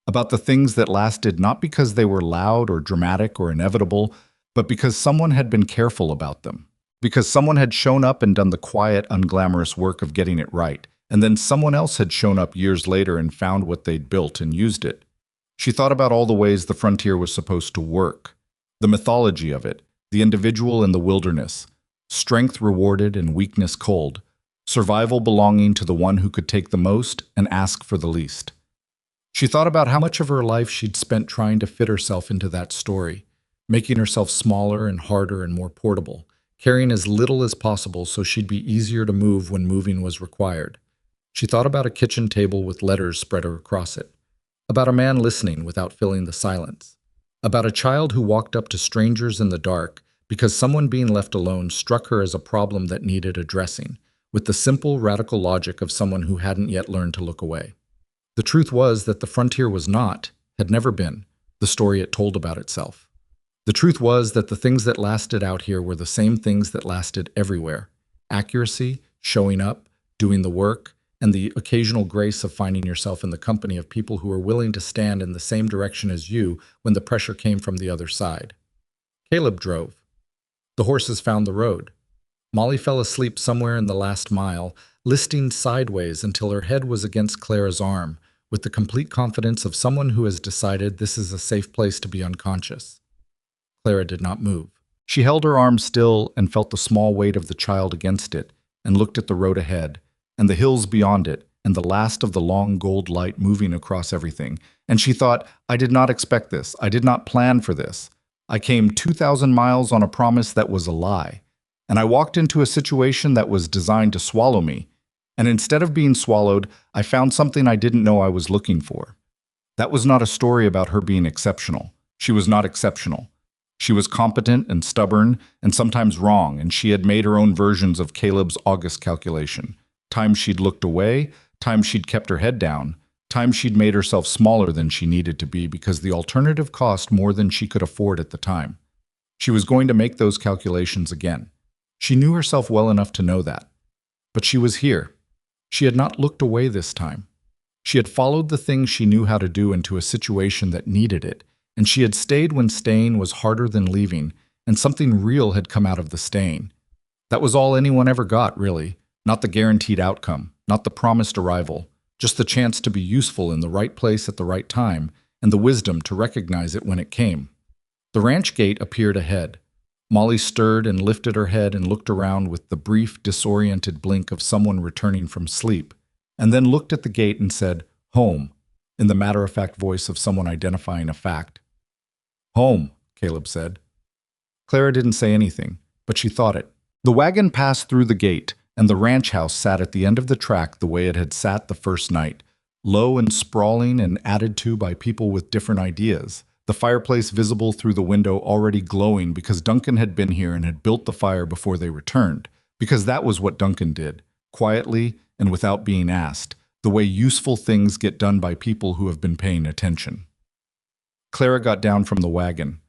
about the things that lasted not because they were loud or dramatic or inevitable, but because someone had been careful about them, because someone had shown up and done the quiet, unglamorous work of getting it right, and then someone else had shown up years later and found what they'd built and used it. She thought about all the ways the frontier was supposed to work, the mythology of it, the individual in the wilderness, strength rewarded and weakness cold, survival belonging to the one who could take the most and ask for the least. She thought about how much of her life she'd spent trying to fit herself into that story, making herself smaller and harder and more portable, carrying as little as possible so she'd be easier to move when moving was required. She thought about a kitchen table with letters spread across it, about a man listening without filling the silence, about a child who walked up to strangers in the dark because someone being left alone struck her as a problem that needed addressing, with the simple, radical logic of someone who hadn't yet learned to look away. The truth was that the frontier was not, had never been, the story it told about itself. The truth was that the things that lasted out here were the same things that lasted everywhere. Accuracy, showing up, doing the work, and the occasional grace of finding yourself in the company of people who were willing to stand in the same direction as you when the pressure came from the other side. Caleb drove. The horses found the road. Molly fell asleep somewhere in the last mile, listing sideways until her head was against Clara's arm, with the complete confidence of someone who has decided this is a safe place to be unconscious. Clara did not move. She held her arm still and felt the small weight of the child against it, and looked at the road ahead, and the hills beyond it, and the last of the long gold light moving across everything. And she thought, I did not expect this. I did not plan for this. I came 2,000 miles on a promise that was a lie. And I walked into a situation that was designed to swallow me. And instead of being swallowed, I found something I didn't know I was looking for. That was not a story about her being exceptional. She was not exceptional. She was competent and stubborn and sometimes wrong, and she had made her own versions of Caleb's August calculation. Times she'd looked away, times she'd kept her head down, times she'd made herself smaller than she needed to be because the alternative cost more than she could afford at the time. She was going to make those calculations again. She knew herself well enough to know that. But she was here. She had not looked away this time. She had followed the things she knew how to do into a situation that needed it, and she had stayed when staying was harder than leaving, and something real had come out of the staying. That was all anyone ever got, really. Not the guaranteed outcome, not the promised arrival, just the chance to be useful in the right place at the right time, and the wisdom to recognize it when it came. The ranch gate appeared ahead. Molly stirred and lifted her head and looked around with the brief, disoriented blink of someone returning from sleep, and then looked at the gate and said, "Home," in the matter-of-fact voice of someone identifying a fact. "Home," Caleb said. Clara didn't say anything, but she thought it. The wagon passed through the gate, and the ranch house sat at the end of the track the way it had sat the first night, low and sprawling and added to by people with different ideas, the fireplace visible through the window already glowing because Duncan had been here and had built the fire before they returned, because that was what Duncan did, quietly and without being asked, the way useful things get done by people who have been paying attention. Clara got down from the wagon.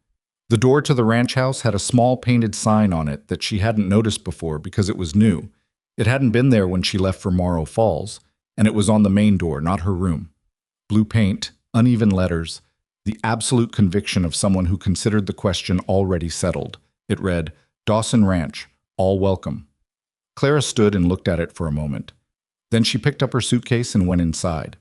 The door to the ranch house had a small painted sign on it that she hadn't noticed before because it was new. It hadn't been there when she left for Morrow Falls, and it was on the main door, not her room. Blue paint, uneven letters, the absolute conviction of someone who considered the question already settled. It read, "Dawson Ranch, all welcome." Clara stood and looked at it for a moment. Then she picked up her suitcase and went inside.